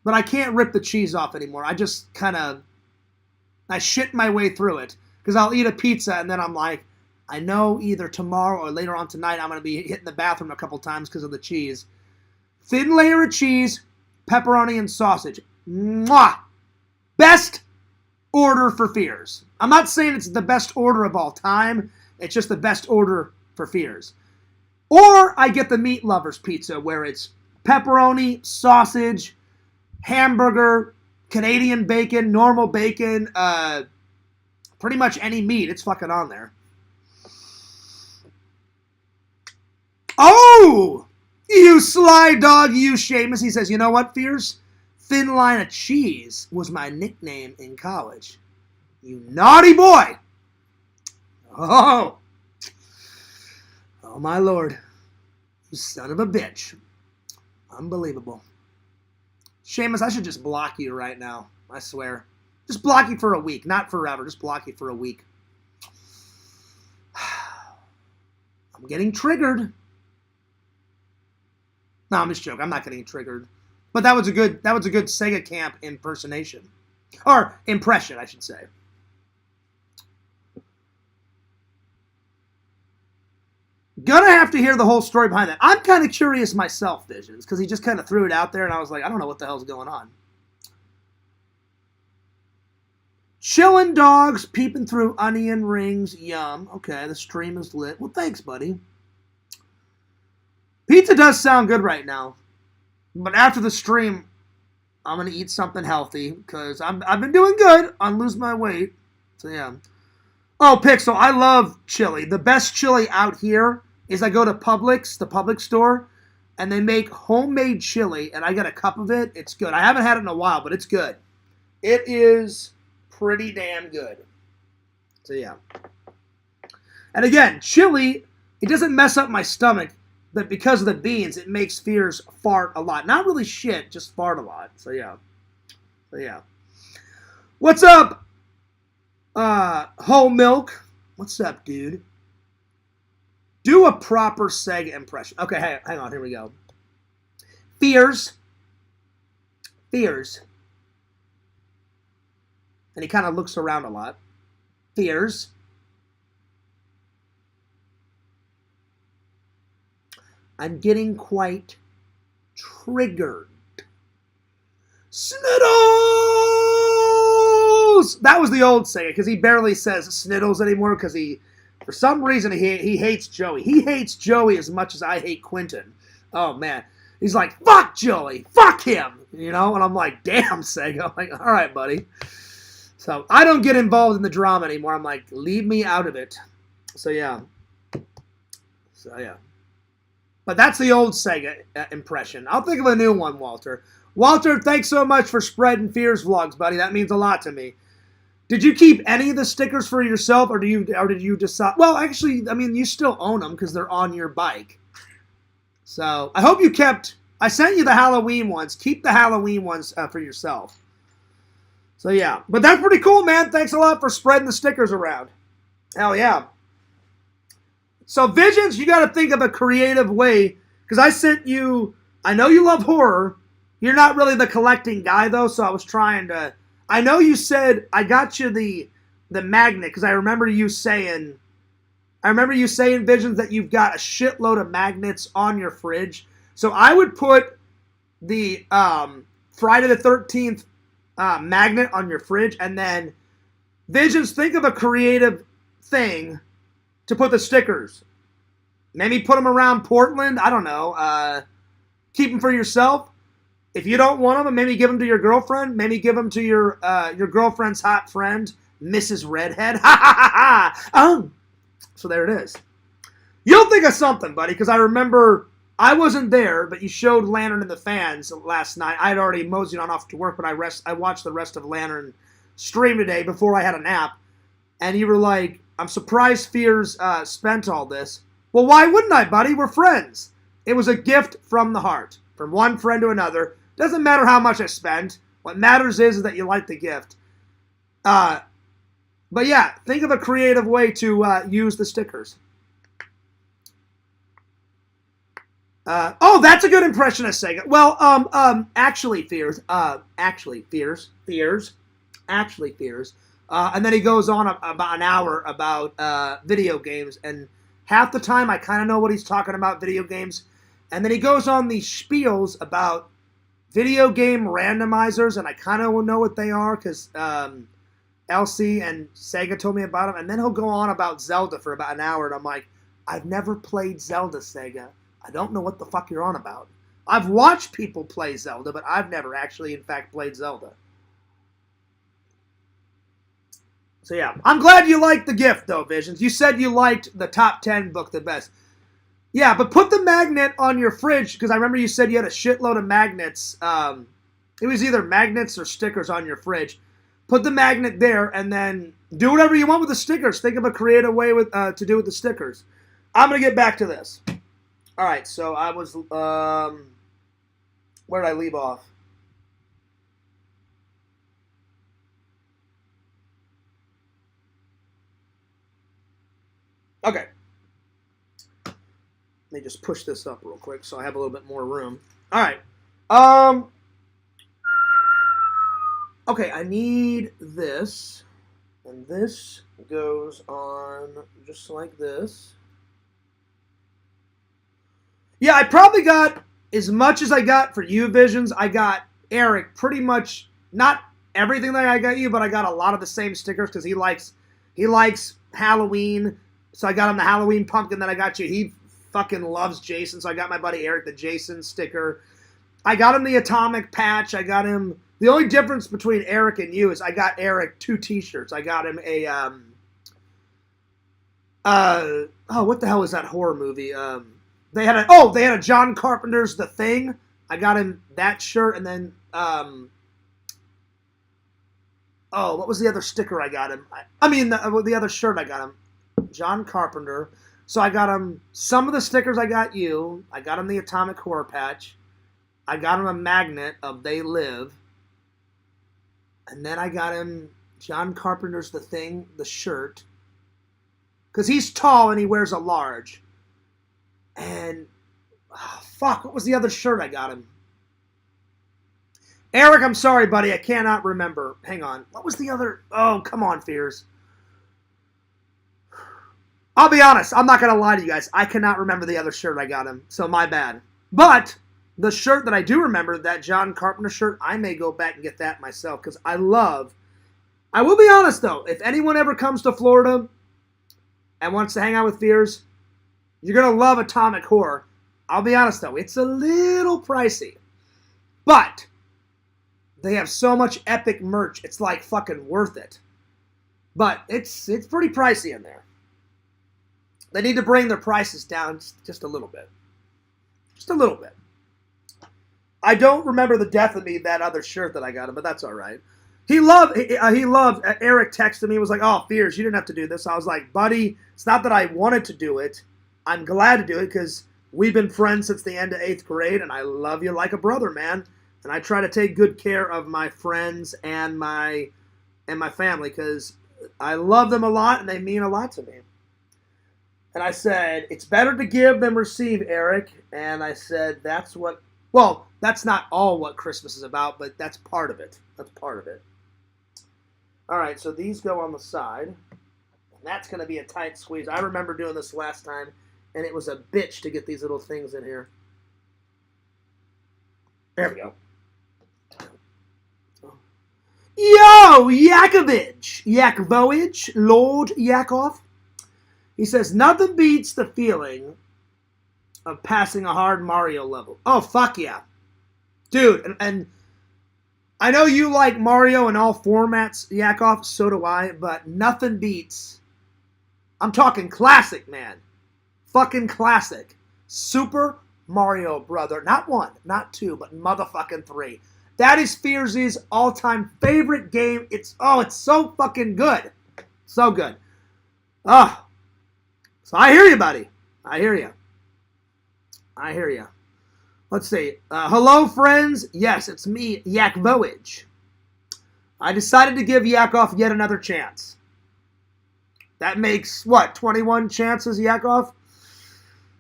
but I can't rip the cheese off anymore. I just I shit my way through it because I'll eat a pizza and then I'm like, I know either tomorrow or later on tonight I'm going to be hitting the bathroom a couple times because of the cheese. Thin layer of cheese, pepperoni, and sausage. Mwah! Best order for Fears. I'm not saying it's the best order of all time. It's just the best order for Fears. Or I get the Meat Lovers pizza where it's pepperoni, sausage, hamburger, Canadian bacon, normal bacon, pretty much any meat. It's fucking on there. Oh! You sly dog, you Seamus. He says, you know what, Fears? Thin line of cheese was my nickname in college. You naughty boy. Oh. Oh, my Lord. You son of a bitch. Unbelievable. Seamus, I should just block you right now. I swear. Just block you for a week. Not forever. Just block you for a week. I'm getting triggered. No, I'm just joking. I'm not getting triggered. But that was a good Sega Camp impersonation. Or impression, I should say. Gonna have to hear the whole story behind that. I'm kind of curious myself, Visions, because he just kind of threw it out there, and I was like, I don't know what the hell's going on. Chillin' dogs, peeping through onion rings, yum. Okay, the stream is lit. Well, thanks, buddy. Pizza does sound good right now, but after the stream, I'm gonna eat something healthy because I've been doing good on losing my weight. So yeah. Oh, Pixel, I love chili. The best chili out here is I go to Publix, the Publix store, and they make homemade chili, and I get a cup of it. It's good. I haven't had it in a while, but it's good. It is pretty damn good. So yeah. And again, chili, it doesn't mess up my stomach, but because of the beans, it makes Fears fart a lot. Not really shit, just fart a lot. So yeah. What's up? Whole milk. What's up, dude? Do a proper Sega impression. Okay, hang on. Here we go. Fears. And he kind of looks around a lot. Fears. I'm getting quite triggered. Sniddles! That was the old Sega, because he barely says Sniddles anymore, because for some reason, he hates Joey. He hates Joey as much as I hate Quentin. Oh, man. He's like, fuck Joey. Fuck him. You know? And I'm like, damn, Sega. I'm like, all right, buddy. So I don't get involved in the drama anymore. I'm like, leave me out of it. So, yeah. But that's the old Sega impression. I'll think of a new one, Walter. Walter, thanks so much for spreading Fears vlogs, buddy. That means a lot to me. Did you keep any of the stickers for yourself, or did you decide? Well, actually, I mean, you still own them because they're on your bike. So I hope you kept. I sent you the Halloween ones. Keep the Halloween ones for yourself. So yeah, but that's pretty cool, man. Thanks a lot for spreading the stickers around. Hell yeah. So Visions, you got to think of a creative way, because I sent you. I know you love horror. You're not really the collecting guy though, so I was trying to. I know you said I got you the magnet, because I remember you saying Visions that you've got a shitload of magnets on your fridge. So I would put the Friday the 13th magnet on your fridge, and then Visions, think of a creative thing to put the stickers. Maybe put them around Portland. I don't know. Keep them for yourself. If you don't want them, maybe give them to your girlfriend. Maybe give them to your girlfriend's hot friend, Mrs. Redhead. Ha ha ha ha! So there it is. You'll think of something, buddy, because I remember I wasn't there, but you showed Lantern and the Fans last night. I had already moseyed on off to work, but I watched the rest of Lantern stream today before I had a nap. And you were like, I'm surprised Fears spent all this. Well, why wouldn't I, buddy? We're friends. It was a gift from the heart, from one friend to another. Doesn't matter how much I spent. What matters is that you like the gift. But yeah, think of a creative way to use the stickers. Oh, that's a good impression of Sega. Well, actually, Fears. And then he goes on about an hour about video games, and half the time I kind of know what he's talking about, video games. And then he goes on these spiels about video game randomizers, and I kind of know what they are because LC and Sega told me about them. And then he'll go on about Zelda for about an hour, and I'm like, I've never played Zelda, Sega. I don't know what the fuck you're on about. I've watched people play Zelda, but I've never actually, in fact, played Zelda. So yeah, I'm glad you liked the gift, though, Visions. You said you liked the top 10 book the best. Yeah, but put the magnet on your fridge, because I remember you said you had a shitload of magnets. It was either magnets or stickers on your fridge. Put the magnet there, and then do whatever you want with the stickers. Think of a creative way to do with the stickers. I'm going to get back to this. All right, so I was, where did I leave off? Okay. Let me just push this up real quick so I have a little bit more room. All right. Okay, I need this, and this goes on just like this. Yeah, I probably got as much as I got for you, Visions. I got Eric pretty much, not everything that I got you, but I got a lot of the same stickers because he likes Halloween. So I got him the Halloween pumpkin that I got you. He fucking loves Jason, so I got my buddy Eric the Jason sticker. I got him the Atomic patch. I got him. The only difference between Eric and you is I got Eric 2 T-shirts. I got him a what the hell is that horror movie? They had a John Carpenter's The Thing. I got him that shirt, and then what was the other sticker I got him? The other shirt I got him, John Carpenter. So I got him some of the stickers I got you. I got him the Atomic Horror patch. I got him a magnet of They Live. And then I got him John Carpenter's The Thing, the shirt. Because he's tall and he wears a large. And, what was the other shirt I got him? Eric, I'm sorry, buddy. I cannot remember. Hang on. What was the other? Oh, come on, Fears. I'll be honest. I'm not going to lie to you guys. I cannot remember the other shirt I got him. So my bad. But the shirt that I do remember, that John Carpenter shirt, I may go back and get that myself. Because I will be honest, though. If anyone ever comes to Florida and wants to hang out with Fears, you're going to love Atomic Horror. I'll be honest, though. It's a little pricey. But they have so much epic merch. It's like fucking worth it. But it's pretty pricey in there. They need to bring their prices down just a little bit. Just a little bit. I don't remember the death of me, that other shirt that I got him, but that's all right. He loved, Eric texted me, was like, oh, Fears, you didn't have to do this. I was like, buddy, it's not that I wanted to do it. I'm glad to do it because we've been friends since the end of 8th grade, and I love you like a brother, man. And I try to take good care of my friends and my family because I love them a lot, and they mean a lot to me. And I said, it's better to give than receive, Eric. And I said, that's not all what Christmas is about, but that's part of it. That's part of it. All right, so these go on the side. And that's going to be a tight squeeze. I remember doing this last time, and it was a bitch to get these little things in here. There we go. Yo, Yakovich, Lord Yakov. He says, nothing beats the feeling of passing a hard Mario level. Oh, fuck yeah. Dude, and I know you like Mario in all formats, Yakov, so do I, but nothing beats. I'm talking classic, man. Fucking classic. Super Mario, brother. Not 1, not 2, but motherfucking 3. That is Fears' all-time favorite game. It's so fucking good. So good. So I hear you, buddy. I hear you. Let's see. Hello, friends. Yes, it's me, Yakovich. I decided to give Yakov yet another chance. That makes, what, 21 chances, Yakov?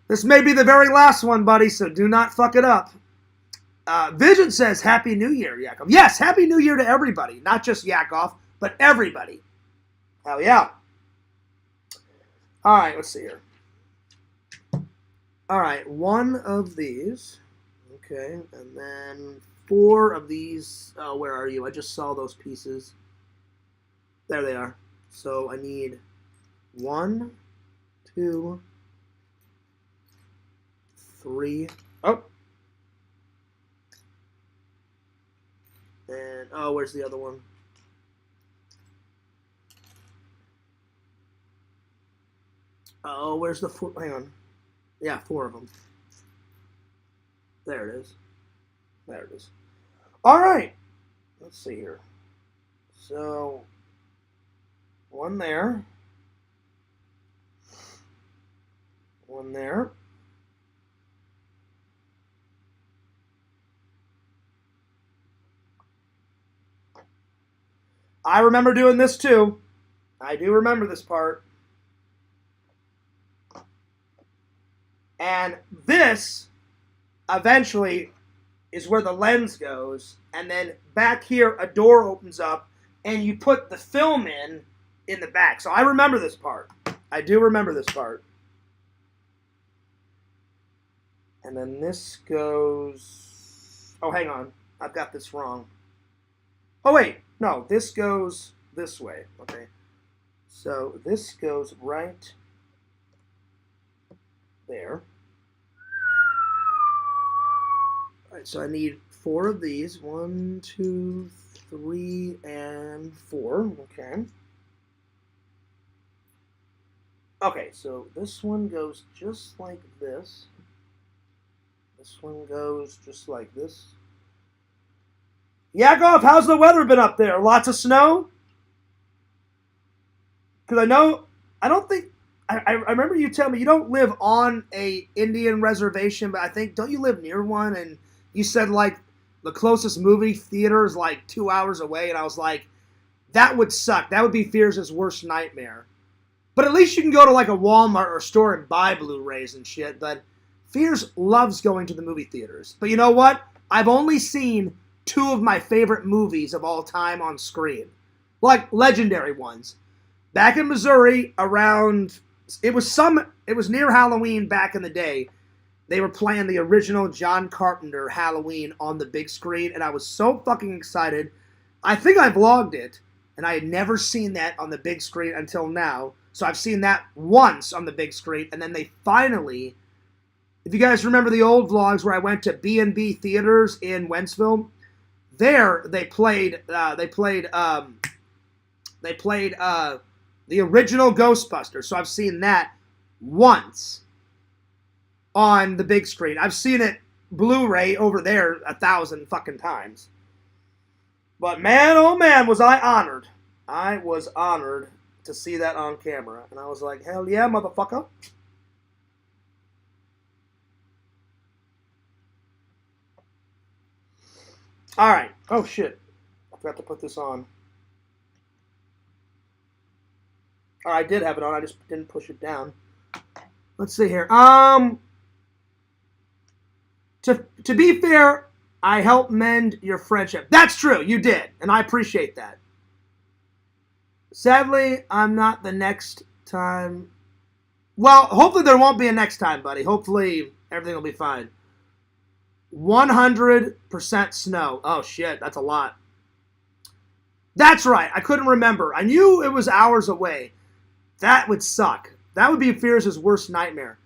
This may be the very last one, buddy, so do not fuck it up. Vision says, Happy New Year, Yakov. Yes, Happy New Year to everybody. Not just Yakov, but everybody. Hell yeah. All right, let's see here. All right, one of these. Okay, and then 4 of these. Oh, where are you? I just saw those pieces. There they are. So I need 1, 2, 3. Oh. And, oh, where's the other one? Oh, where's the 4? Hang on. Yeah, 4 of them. There it is. There it is. All right. Let's see here. So, 1 there. 1 there. I remember doing this too. I do remember this part. And this, eventually, is where the lens goes. And then back here, a door opens up, and you put the film in the back. So I remember this part. I do remember this part. And then this goes... Oh, hang on. I've got this wrong. Oh, wait. No, this goes this way. Okay. So this goes right there. All right, so I need 4 of these. 1, 2, 3, and 4. Okay. Okay, so this one goes just like this. This one goes just like this. Yakov, how's the weather been up there? Lots of snow? Because I remember you telling me you don't live on a Indian reservation, but I think, don't you live near one? And you said, like, the closest movie theater is, like, 2 hours away. And I was like, that would suck. That would be Fears' worst nightmare. But at least you can go to, like, a Walmart or store and buy Blu-rays and shit. But Fears loves going to the movie theaters. But you know what? I've only seen 2 of my favorite movies of all time on screen. Like, legendary ones. Back in Missouri, around... It was near Halloween back in the day. They were playing the original John Carpenter Halloween on the big screen, and I was so fucking excited. I think I vlogged it, and I had never seen that on the big screen until now. So I've seen that once on the big screen, and then they finally... If you guys remember the old vlogs where I went to B&B Theaters in Wentzville... There, they played the original Ghostbusters. So I've seen that once on the big screen. I've seen it Blu-ray over there 1,000 fucking times. But man, oh man, was I honored. I was honored to see that on camera. And I was like, hell yeah, motherfucker. Alright. Oh, shit. I forgot to put this on. I did have it on. I just didn't push it down. Let's see here. To be fair, I helped mend your friendship. That's true. You did. And I appreciate that. Sadly, I'm not the next time. Well, hopefully there won't be a next time, buddy. Hopefully everything will be fine. 100% snow. Oh, shit. That's a lot. That's right. I couldn't remember. I knew it was hours away. That would suck. That would be Fears' worst nightmare.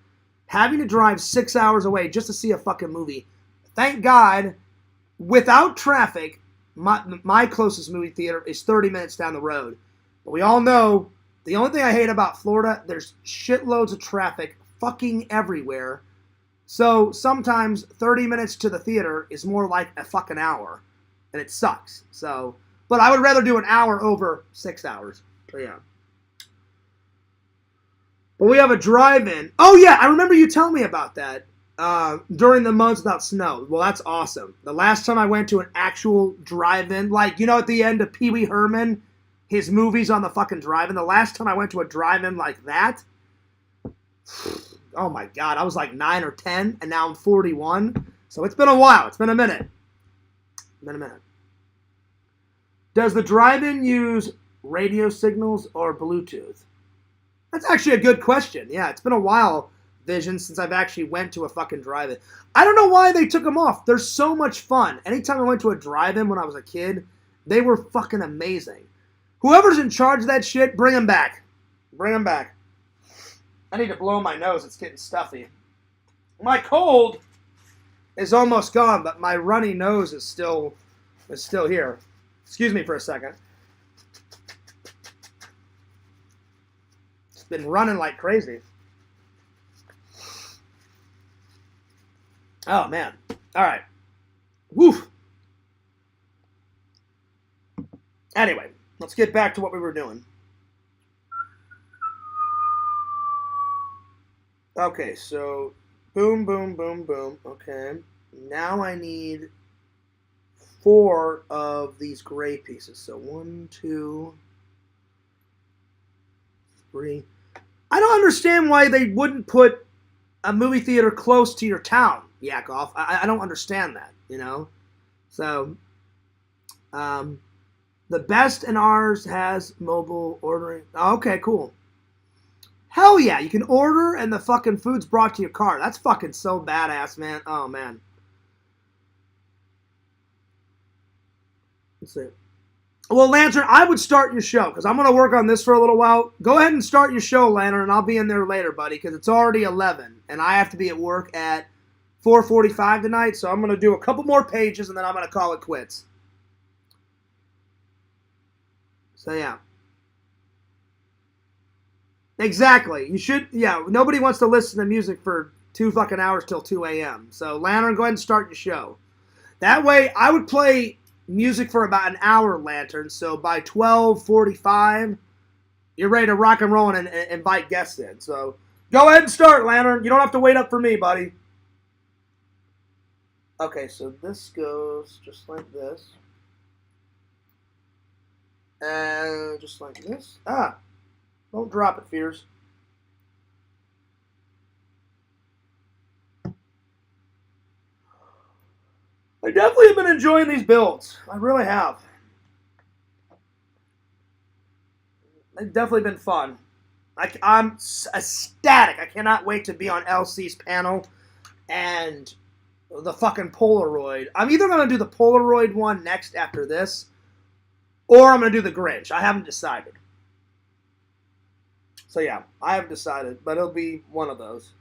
Having to drive 6 hours away just to see a fucking movie. Thank God, without traffic, my closest movie theater is 30 minutes down the road. But we all know, the only thing I hate about Florida, there's shitloads of traffic fucking everywhere. So sometimes 30 minutes to the theater is more like a fucking hour. And it sucks. So, but I would rather do an hour over 6 hours. So yeah. But we have a drive-in. Oh yeah, I remember you telling me about that during the months without snow. Well, that's awesome. The last time I went to an actual drive-in, like, you know, at the end of Pee Wee Herman, his movies on the fucking drive-in. The last time I went to a drive-in like that, oh my God, I was like 9 or 10, and now I'm 41. So it's been a while. It's been a minute. Does the drive-in use radio signals or Bluetooth? That's actually a good question. Yeah, it's been a while, Vision, since I've actually went to a fucking drive-in. I don't know why they took them off. They're so much fun. Anytime I went to a drive-in when I was a kid, they were fucking amazing. Whoever's in charge of that shit, bring them back. Bring them back. I need to blow my nose. It's getting stuffy. My cold is almost gone, but my runny nose is still here. Excuse me for a second. It's been running like crazy. Oh, man. All right. Woof. Anyway, let's get back to what we were doing. Okay, so boom, boom, boom, boom. Okay. Now I need 4 of these gray pieces. So 1, 2, 3. I don't understand why they wouldn't put a movie theater close to your town, Yakov. I don't understand that, you know? So, the best in ours has mobile ordering. Oh, okay, cool. Hell yeah, you can order and the fucking food's brought to your car. That's fucking so badass, man. Oh, man. Let's see. Well, Lantern, I would start your show because I'm going to work on this for a little while. Go ahead and start your show, Lantern, and I'll be in there later, buddy, because it's already 11, and I have to be at work at 4:45 tonight, so I'm going to do a couple more pages, and then I'm going to call it quits. So, yeah. Exactly. You should, yeah, nobody wants to listen to music for 2 fucking hours till 2 a.m. So, Lantern, go ahead and start your show. That way, I would play music for about an hour, Lantern, so by 12:45, you're ready to rock and roll and invite guests in. So, go ahead and start, Lantern. You don't have to wait up for me, buddy. Okay, so this goes just like this. And just like this. Ah, don't drop it, Fears. I definitely have been enjoying these builds. I really have. They've definitely been fun. I'm ecstatic. I cannot wait to be on LC's panel and the fucking Polaroid. I'm either going to do the Polaroid one next after this, or I'm going to do the Grinch. I haven't decided. So yeah, I haven't decided, but it'll be one of those.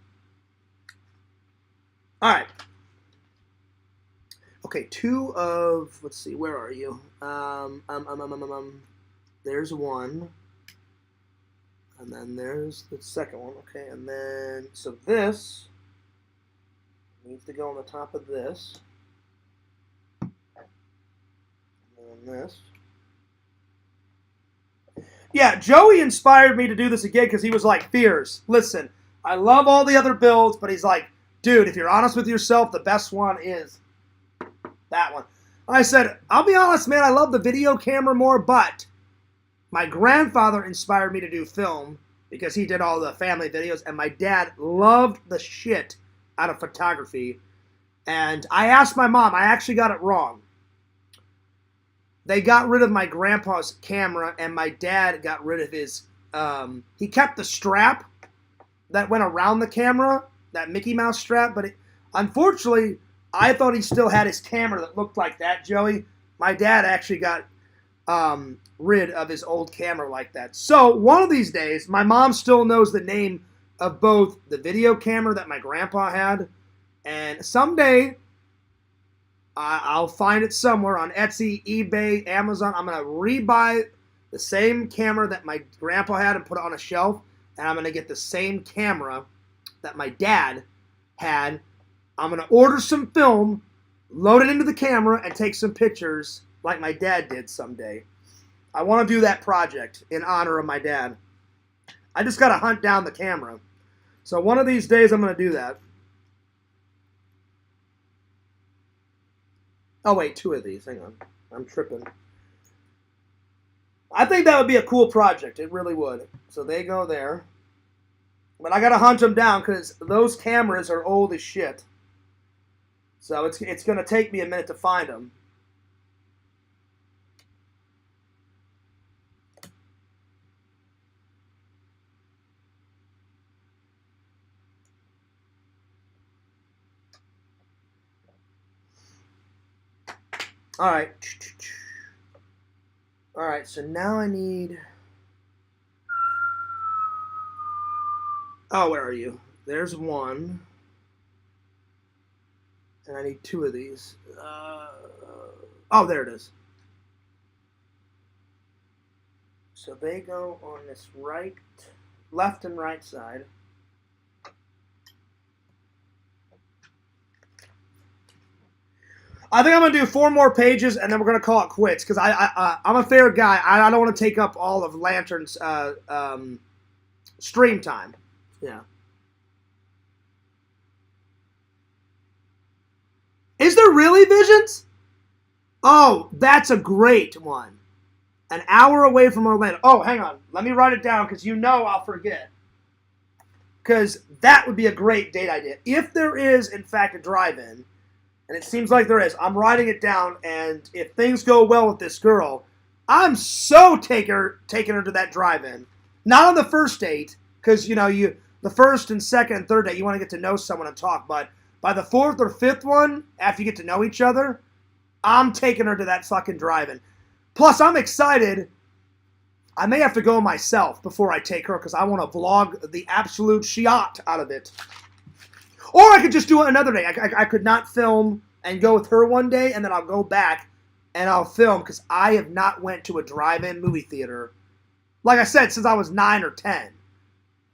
All right. Okay, 2 of, let's see, where are you? There's 1. And then there's the second one, okay, and then, so this needs to go on the top of this. And then this. Yeah, Joey inspired me to do this again because he was like, Fears, listen, I love all the other builds, but he's like, dude, if you're honest with yourself, the best one is that one. I said, I'll be honest, man, I love the video camera more, but my grandfather inspired me to do film because he did all the family videos, and my dad loved the shit out of photography. And I asked my mom, I actually got it wrong. They got rid of my grandpa's camera, and my dad got rid of his, he kept the strap that went around the camera, that Mickey Mouse strap, but unfortunately, I thought he still had his camera that looked like that, Joey. My dad actually got rid of his old camera like that. So, one of these days, my mom still knows the name of both the video camera that my grandpa had, and someday, I'll find it somewhere on Etsy, eBay, Amazon. I'm going to rebuy the same camera that my grandpa had and put it on a shelf, and I'm going to get the same camera that my dad had. I'm going to order some film, load it into the camera, and take some pictures like my dad did someday. I want to do that project in honor of my dad. I just got to hunt down the camera. So one of these days I'm going to do that. Oh, wait, 2 of these. Hang on. I'm tripping. I think that would be a cool project. It really would. So they go there. But I got to hunt them down because those cameras are old as shit. So it's going to take me a minute to find them. All right. All right, so now I need... Oh, where are you? There's one. And I need two of these. Oh, there it is. So they go on this left and right side. I think I'm going to do 4 more pages, and then we're going to call it quits, because I'm a fair guy. I don't want to take up all of Lantern's stream time. Yeah. Is there really Visions? Oh, that's a great one. An hour away from Orlando. Oh, hang on. Let me write it down, because you know I'll forget. Because that would be a great date idea. If there is, in fact, a drive-in, and it seems like there is, I'm writing it down, and if things go well with this girl, I'm so taking her to that drive-in. Not on the first date, because, the first and second and third date, you want to get to know someone and talk, but by the 4th or 5th one, after you get to know each other, I'm taking her to that fucking drive-in. Plus, I'm excited. I may have to go myself before I take her, because I want to vlog the absolute shit out of it. Or I could just do it another day. I could not film and go with her one day, and then I'll go back and I'll film, because I have not went to a drive-in movie theater, like I said, since I was 9 or 10.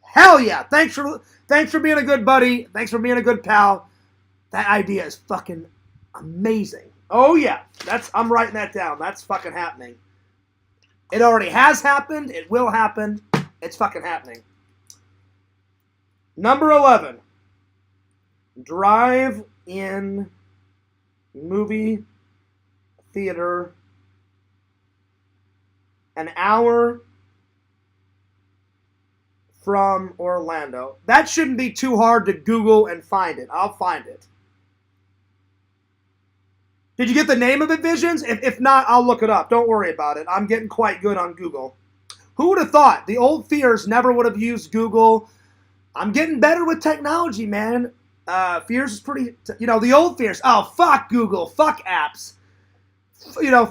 Hell yeah! Thanks for being a good buddy. Thanks for being a good pal. That idea is fucking amazing. Oh yeah, I'm writing that down. That's fucking happening. It already has happened. It will happen. It's fucking happening. Number 11. Drive-in movie theater, an hour from Orlando. That shouldn't be too hard to Google and find it. I'll find it. Did you get the name of it, Visions? If not, I'll look it up. Don't worry about it. I'm getting quite good on Google. Who would have thought? The old fears never would have used Google. I'm getting better with technology, man. Fears is pretty, the old fears. Oh, fuck Google. Fuck apps.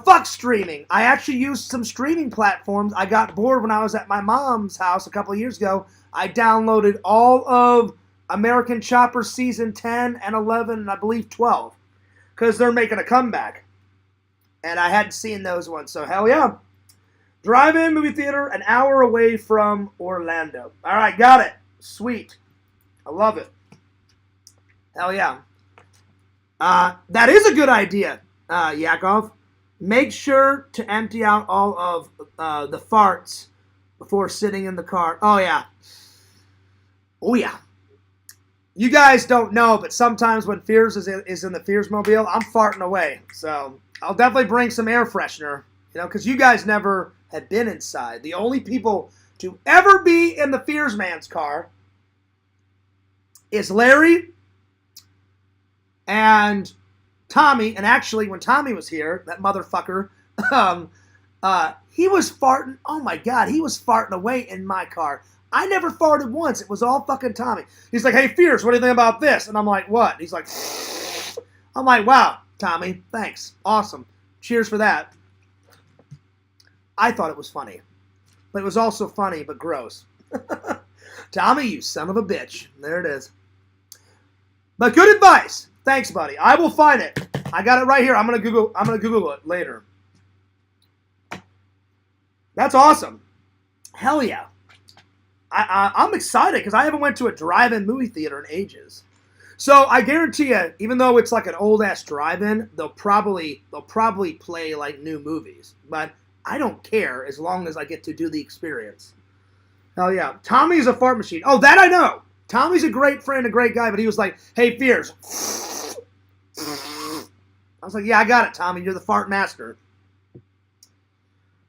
Fuck streaming. I actually used some streaming platforms. I got bored when I was at my mom's house a couple of years ago. I downloaded all of American Chopper Season 10 and 11 and I believe 12. Because they're making a comeback. And I hadn't seen those ones, so hell yeah. Drive-in movie theater, an hour away from Orlando. All right, got it. Sweet. I love it. Hell yeah. That is a good idea, Yakov. Make sure to empty out all of the farts before sitting in the car. Oh, yeah. Oh, yeah. You guys don't know, but sometimes when Fears is in the Fears mobile, I'm farting away. So I'll definitely bring some air freshener, because you guys never have been inside. The only people to ever be in the Fears man's car is Larry and Tommy. And actually, when Tommy was here, that motherfucker, he was farting. Oh my God, he was farting away in my car. I never farted once. It was all fucking Tommy. He's like, hey, Fierce, what do you think about this? And I'm like, what? He's like, I'm like, wow, Tommy, thanks. Awesome. Cheers for that. I thought it was funny. But it was also funny, but gross. Tommy, you son of a bitch. There it is. But good advice. Thanks, buddy. I will find it. I got it right here. I'm gonna Google it later. That's awesome. Hell yeah. I'm excited because I haven't went to a drive-in movie theater in ages. So I guarantee you, even though it's like an old-ass drive-in, they'll probably play like new movies. But I don't care as long as I get to do the experience. Hell yeah. Tommy's a fart machine. Oh, that I know. Tommy's a great friend, a great guy, but he was like, hey, Fears. I was like, yeah, I got it, Tommy. You're the fart master.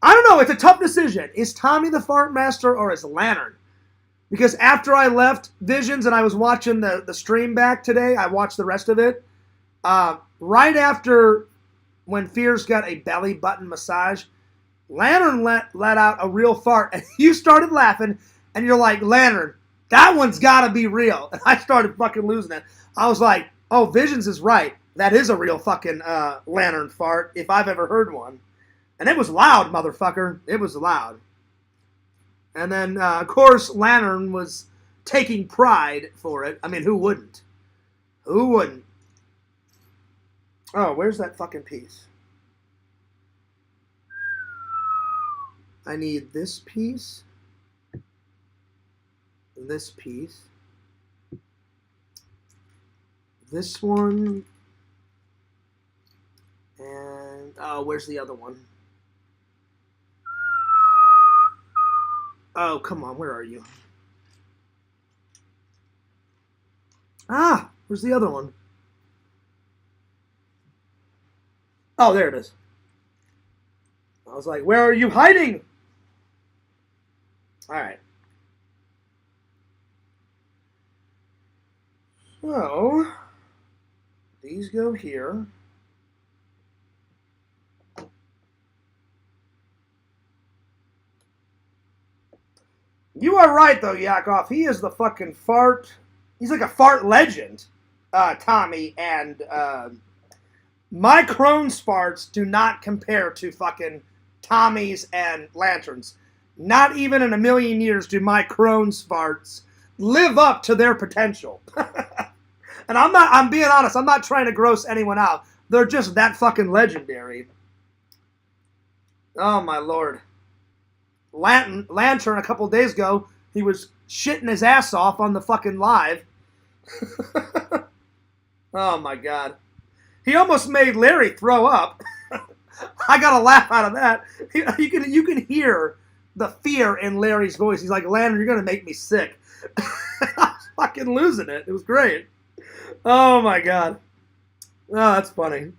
I don't know, it's a tough decision. Is Tommy the fart master or is Lantern? Because after I left Visions and I was watching the stream back today, I watched the rest of it. Right after when Fears got a belly button massage, Lantern let out a real fart, and you started laughing, and you're like, Lantern, that one's got to be real. And I started fucking losing it. I was like, oh, Visions is right. That is a real fucking Lantern fart, if I've ever heard one. And it was loud, motherfucker. It was loud. And then, of course, Lantern was taking pride for it. I mean, who wouldn't? Who wouldn't? Oh, where's that fucking piece? I need this piece. This piece. This one. And, oh, where's the other one? Oh, come on, where are you? Ah, where's the other one? Oh, there it is. I was like, where are you hiding? All right. So, these go here. You are right, though, Yakov. He is the fucking fart. He's like a fart legend, Tommy. And my Crohn's farts do not compare to fucking Tommy's and Lantern's. Not even in a million years do my Crohn's farts live up to their potential. And I'm being honest, I'm not trying to gross anyone out. They're just that fucking legendary. Oh, my Lord. Lantern a couple days ago, he was shitting his ass off on the fucking live. Oh my God. He almost made Larry throw up. I got a laugh out of that. You can hear the fear in Larry's voice. He's like, Lantern, you're going to make me sick. I was fucking losing it. It was great. Oh my God. Oh, that's funny.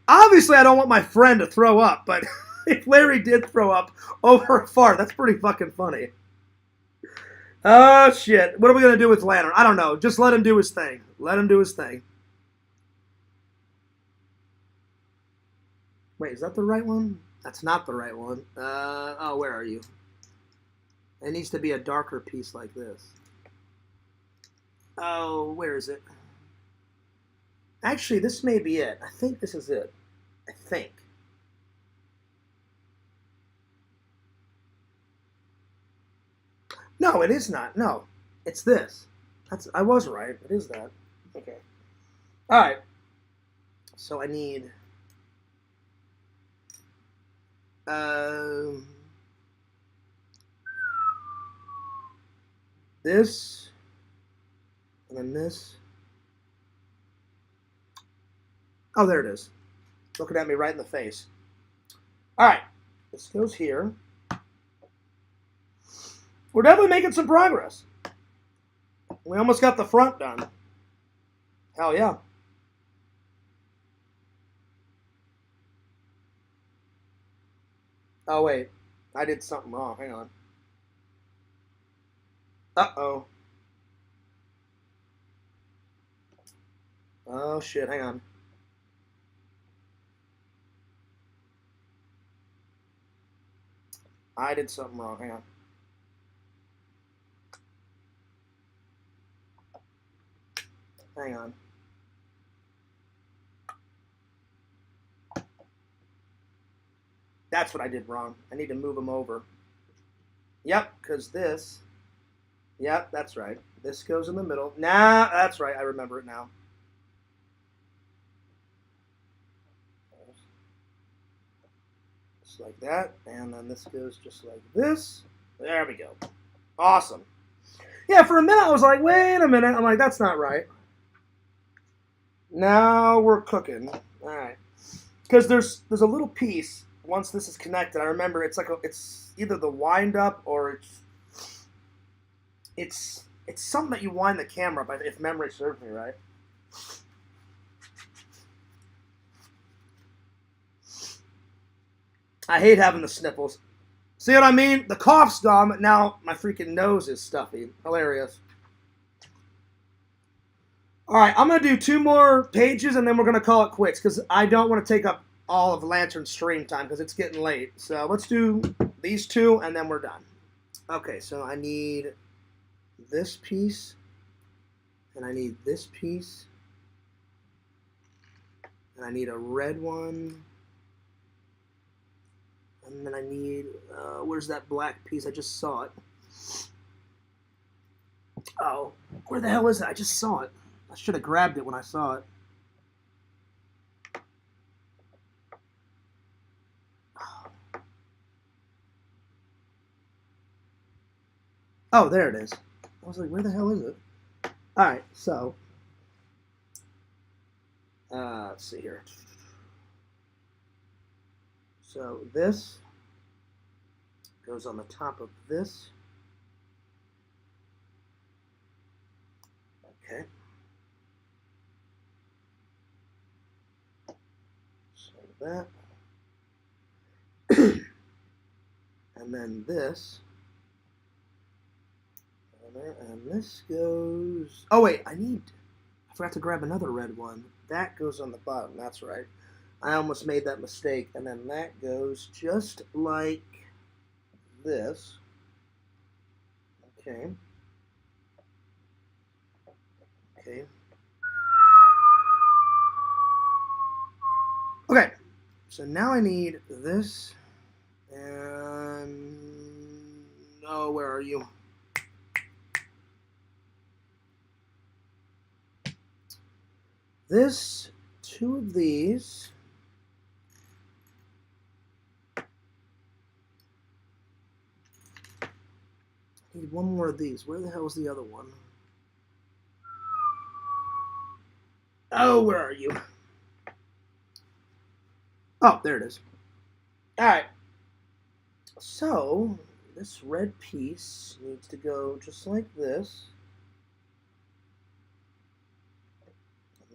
Obviously, I don't want my friend to throw up, but if Larry did throw up over a fart, that's pretty fucking funny. Oh, shit. What are we going to do with Lantern? I don't know. Just let him do his thing. Let him do his thing. Wait, is that the right one? That's not the right one. Oh, where are you? It needs to be a darker piece like this. Oh, where is it? Actually, this may be it. I think this is it. I think. No, it is not. No, it's this. I was right. It is that. Okay. All right. So I need this, and then this. Oh, there it is. Looking at me right in the face. All right. This goes here. We're definitely making some progress. We almost got the front done. Hell yeah. Oh, wait. I did something wrong. Hang on. Uh-oh. Oh, shit. Hang on. I did something wrong. Hang on. Hang on. That's what I did wrong. I need to move them over. Yep, because this. Yep, that's right. This goes in the middle. Nah, that's right. I remember it now. Just like that. And then this goes just like this. There we go. Awesome. Yeah, for a minute I was like, wait a minute. I'm like, that's not right. Now we're cooking. All right. Because there's a little piece. Once this is connected, I remember it's either the wind up or it's something that you wind the camera up, if memory serves me right. I hate having the sniffles. See what I mean? The cough's gone, but now my freaking nose is stuffy. Hilarious. All right, I'm going to do 2 more pages, and then we're going to call it quits, because I don't want to take up all of Lantern's stream time, because it's getting late. So let's do these 2, and then we're done. Okay, so I need this piece, and I need this piece, and I need a red one, and then I need, where's that black piece? I just saw it. Oh, where the hell is it? I just saw it. I should have grabbed it when I saw it. Oh, there it is. I was like, where the hell is it? All right, so let's see here. So this goes on the top of this. Okay. So that. And then this. And this goes... Oh, wait, I forgot to grab another red one. That goes on the bottom, that's right. I almost made that mistake. And then that goes just like this. Okay. Okay. Okay, so now I need this. And... Oh, where are you? This, 2 of these. I need 1 more of these. Where the hell is the other one? Oh, where are you? Oh, there it is. All right. So, this red piece needs to go just like this.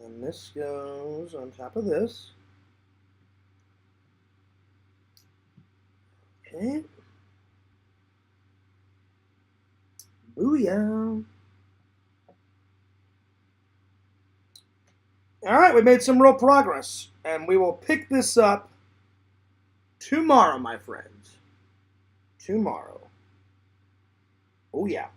And this goes on top of this. Okay. Booyah. All right, we made some real progress. And we will pick this up tomorrow, my friends. Tomorrow. Oh, yeah.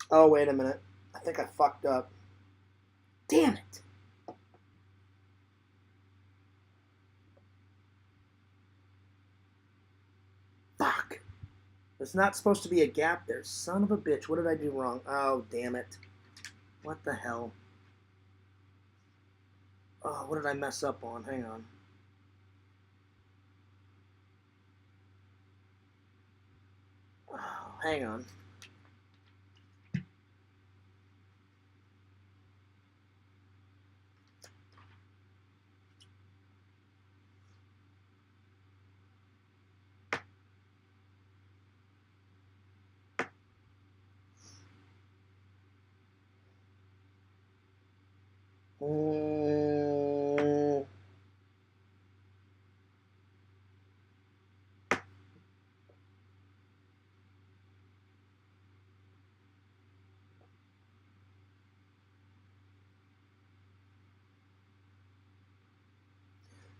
Oh, wait a minute. I think I fucked up. Damn it. Fuck. There's not supposed to be a gap there. Son of a bitch. What did I do wrong? Oh, damn it. What the hell? Oh, what did I mess up on? Hang on. Oh, hang on.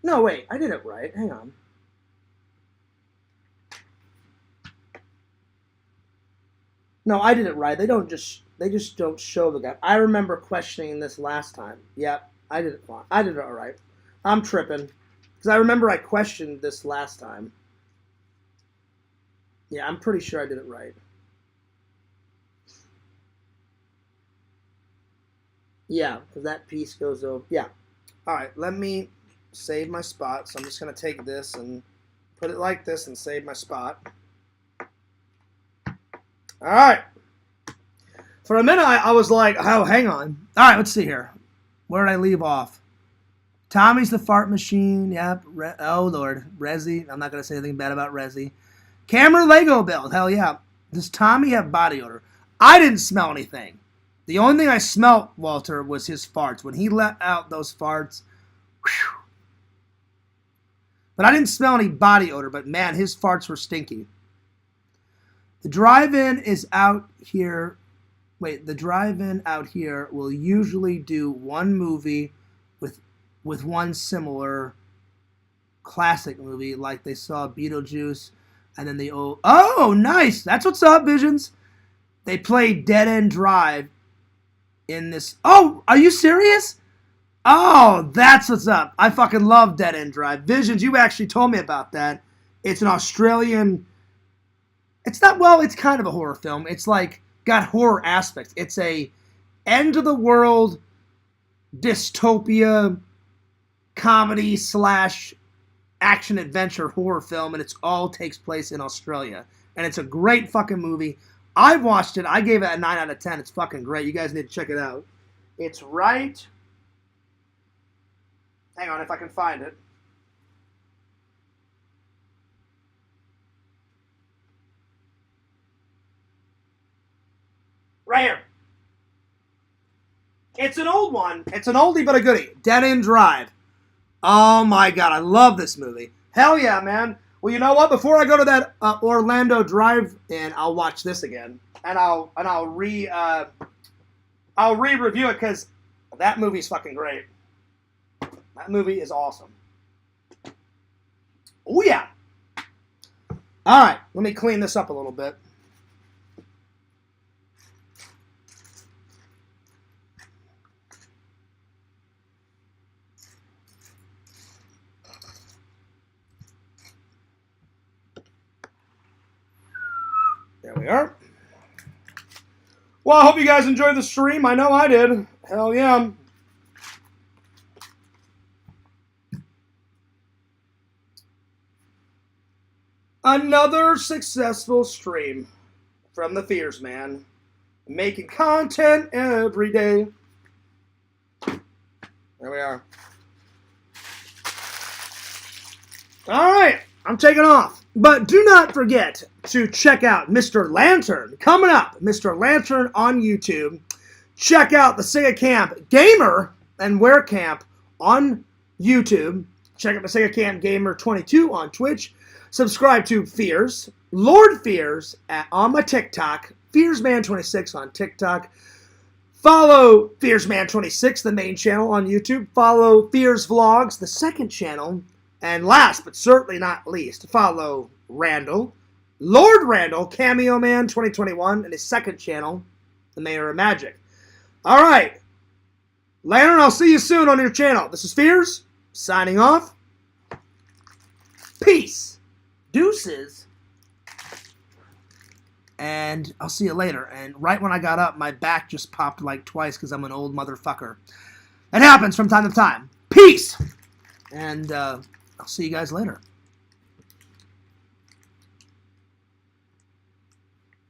No, wait. I did it right. Hang on. No, I did it right. They just don't show the gap. I remember questioning this last time. Yep, I did it fine. I did it all right. I'm tripping. Because I remember I questioned this last time. Yeah, I'm pretty sure I did it right. Yeah, because that piece goes over. Yeah. All right, let me save my spot. So I'm just going to take this and put it like this and save my spot. All right. For a minute, I was like, oh, hang on. All right, let's see here. Where did I leave off? Tommy's the fart machine. Yep. Oh, Lord. Resi. I'm not going to say anything bad about Resi. Camera Lego build. Hell yeah. Does Tommy have body odor? I didn't smell anything. The only thing I smelt, Walter, was his farts. When he let out those farts, whew. But I didn't smell any body odor, but man, his farts were stinky. The drive-in is out here. Wait, the drive-in out here will usually do one movie with one similar classic movie, like they saw Beetlejuice, and then they oh, nice. That's what's up, Visions. They played Dead End Drive in this. Oh, are you serious? Oh, that's what's up. I fucking love Dead End Drive. Visions, you actually told me about that. It's an Australian. It's not, well, it's kind of a horror film. It's like got horror aspects. It's a end of the world dystopia comedy / action adventure horror film, and it's all takes place in Australia. And it's a great fucking movie. I've watched it. I gave it a 9 out of 10. It's fucking great. You guys need to check it out. It's right. Hang on if I can find it. Right here. It's an old one. It's an oldie but a goodie. Dead End Drive. Oh my god, I love this movie. Hell yeah, man. Well, you know what? Before I go to that Orlando drive-in, I'll watch this again, and I'll re-review it because that movie's fucking great. That movie is awesome. Oh yeah. All right, let me clean this up a little bit. There we are. Well, I hope you guys enjoyed the stream. I know I did. Hell yeah. Another successful stream from the Fears Man. Making content every day. There we are. All right. I'm taking off. But do not forget to check out Mr. Lantern. Coming up, Mr. Lantern on YouTube. Check out the Sega Camp Gamer and Wear Camp on YouTube. Check out the Sega Camp Gamer 22 on Twitch. Subscribe to Fears, Lord Fears on my TikTok. FearsMan26 on TikTok. Follow FearsMan26, the main channel on YouTube. Follow Fears Vlogs, the second channel. And last, but certainly not least, follow Randall, Lord Randall, Cameo Man 2021, and his second channel, The Mayor of Magic. All right. Lantern, I'll see you soon on your channel. This is Fears, signing off. Peace. Deuces. And I'll see you later. And right when I got up, my back just popped like twice because I'm an old motherfucker. It happens from time to time. Peace. And I'll see you guys later.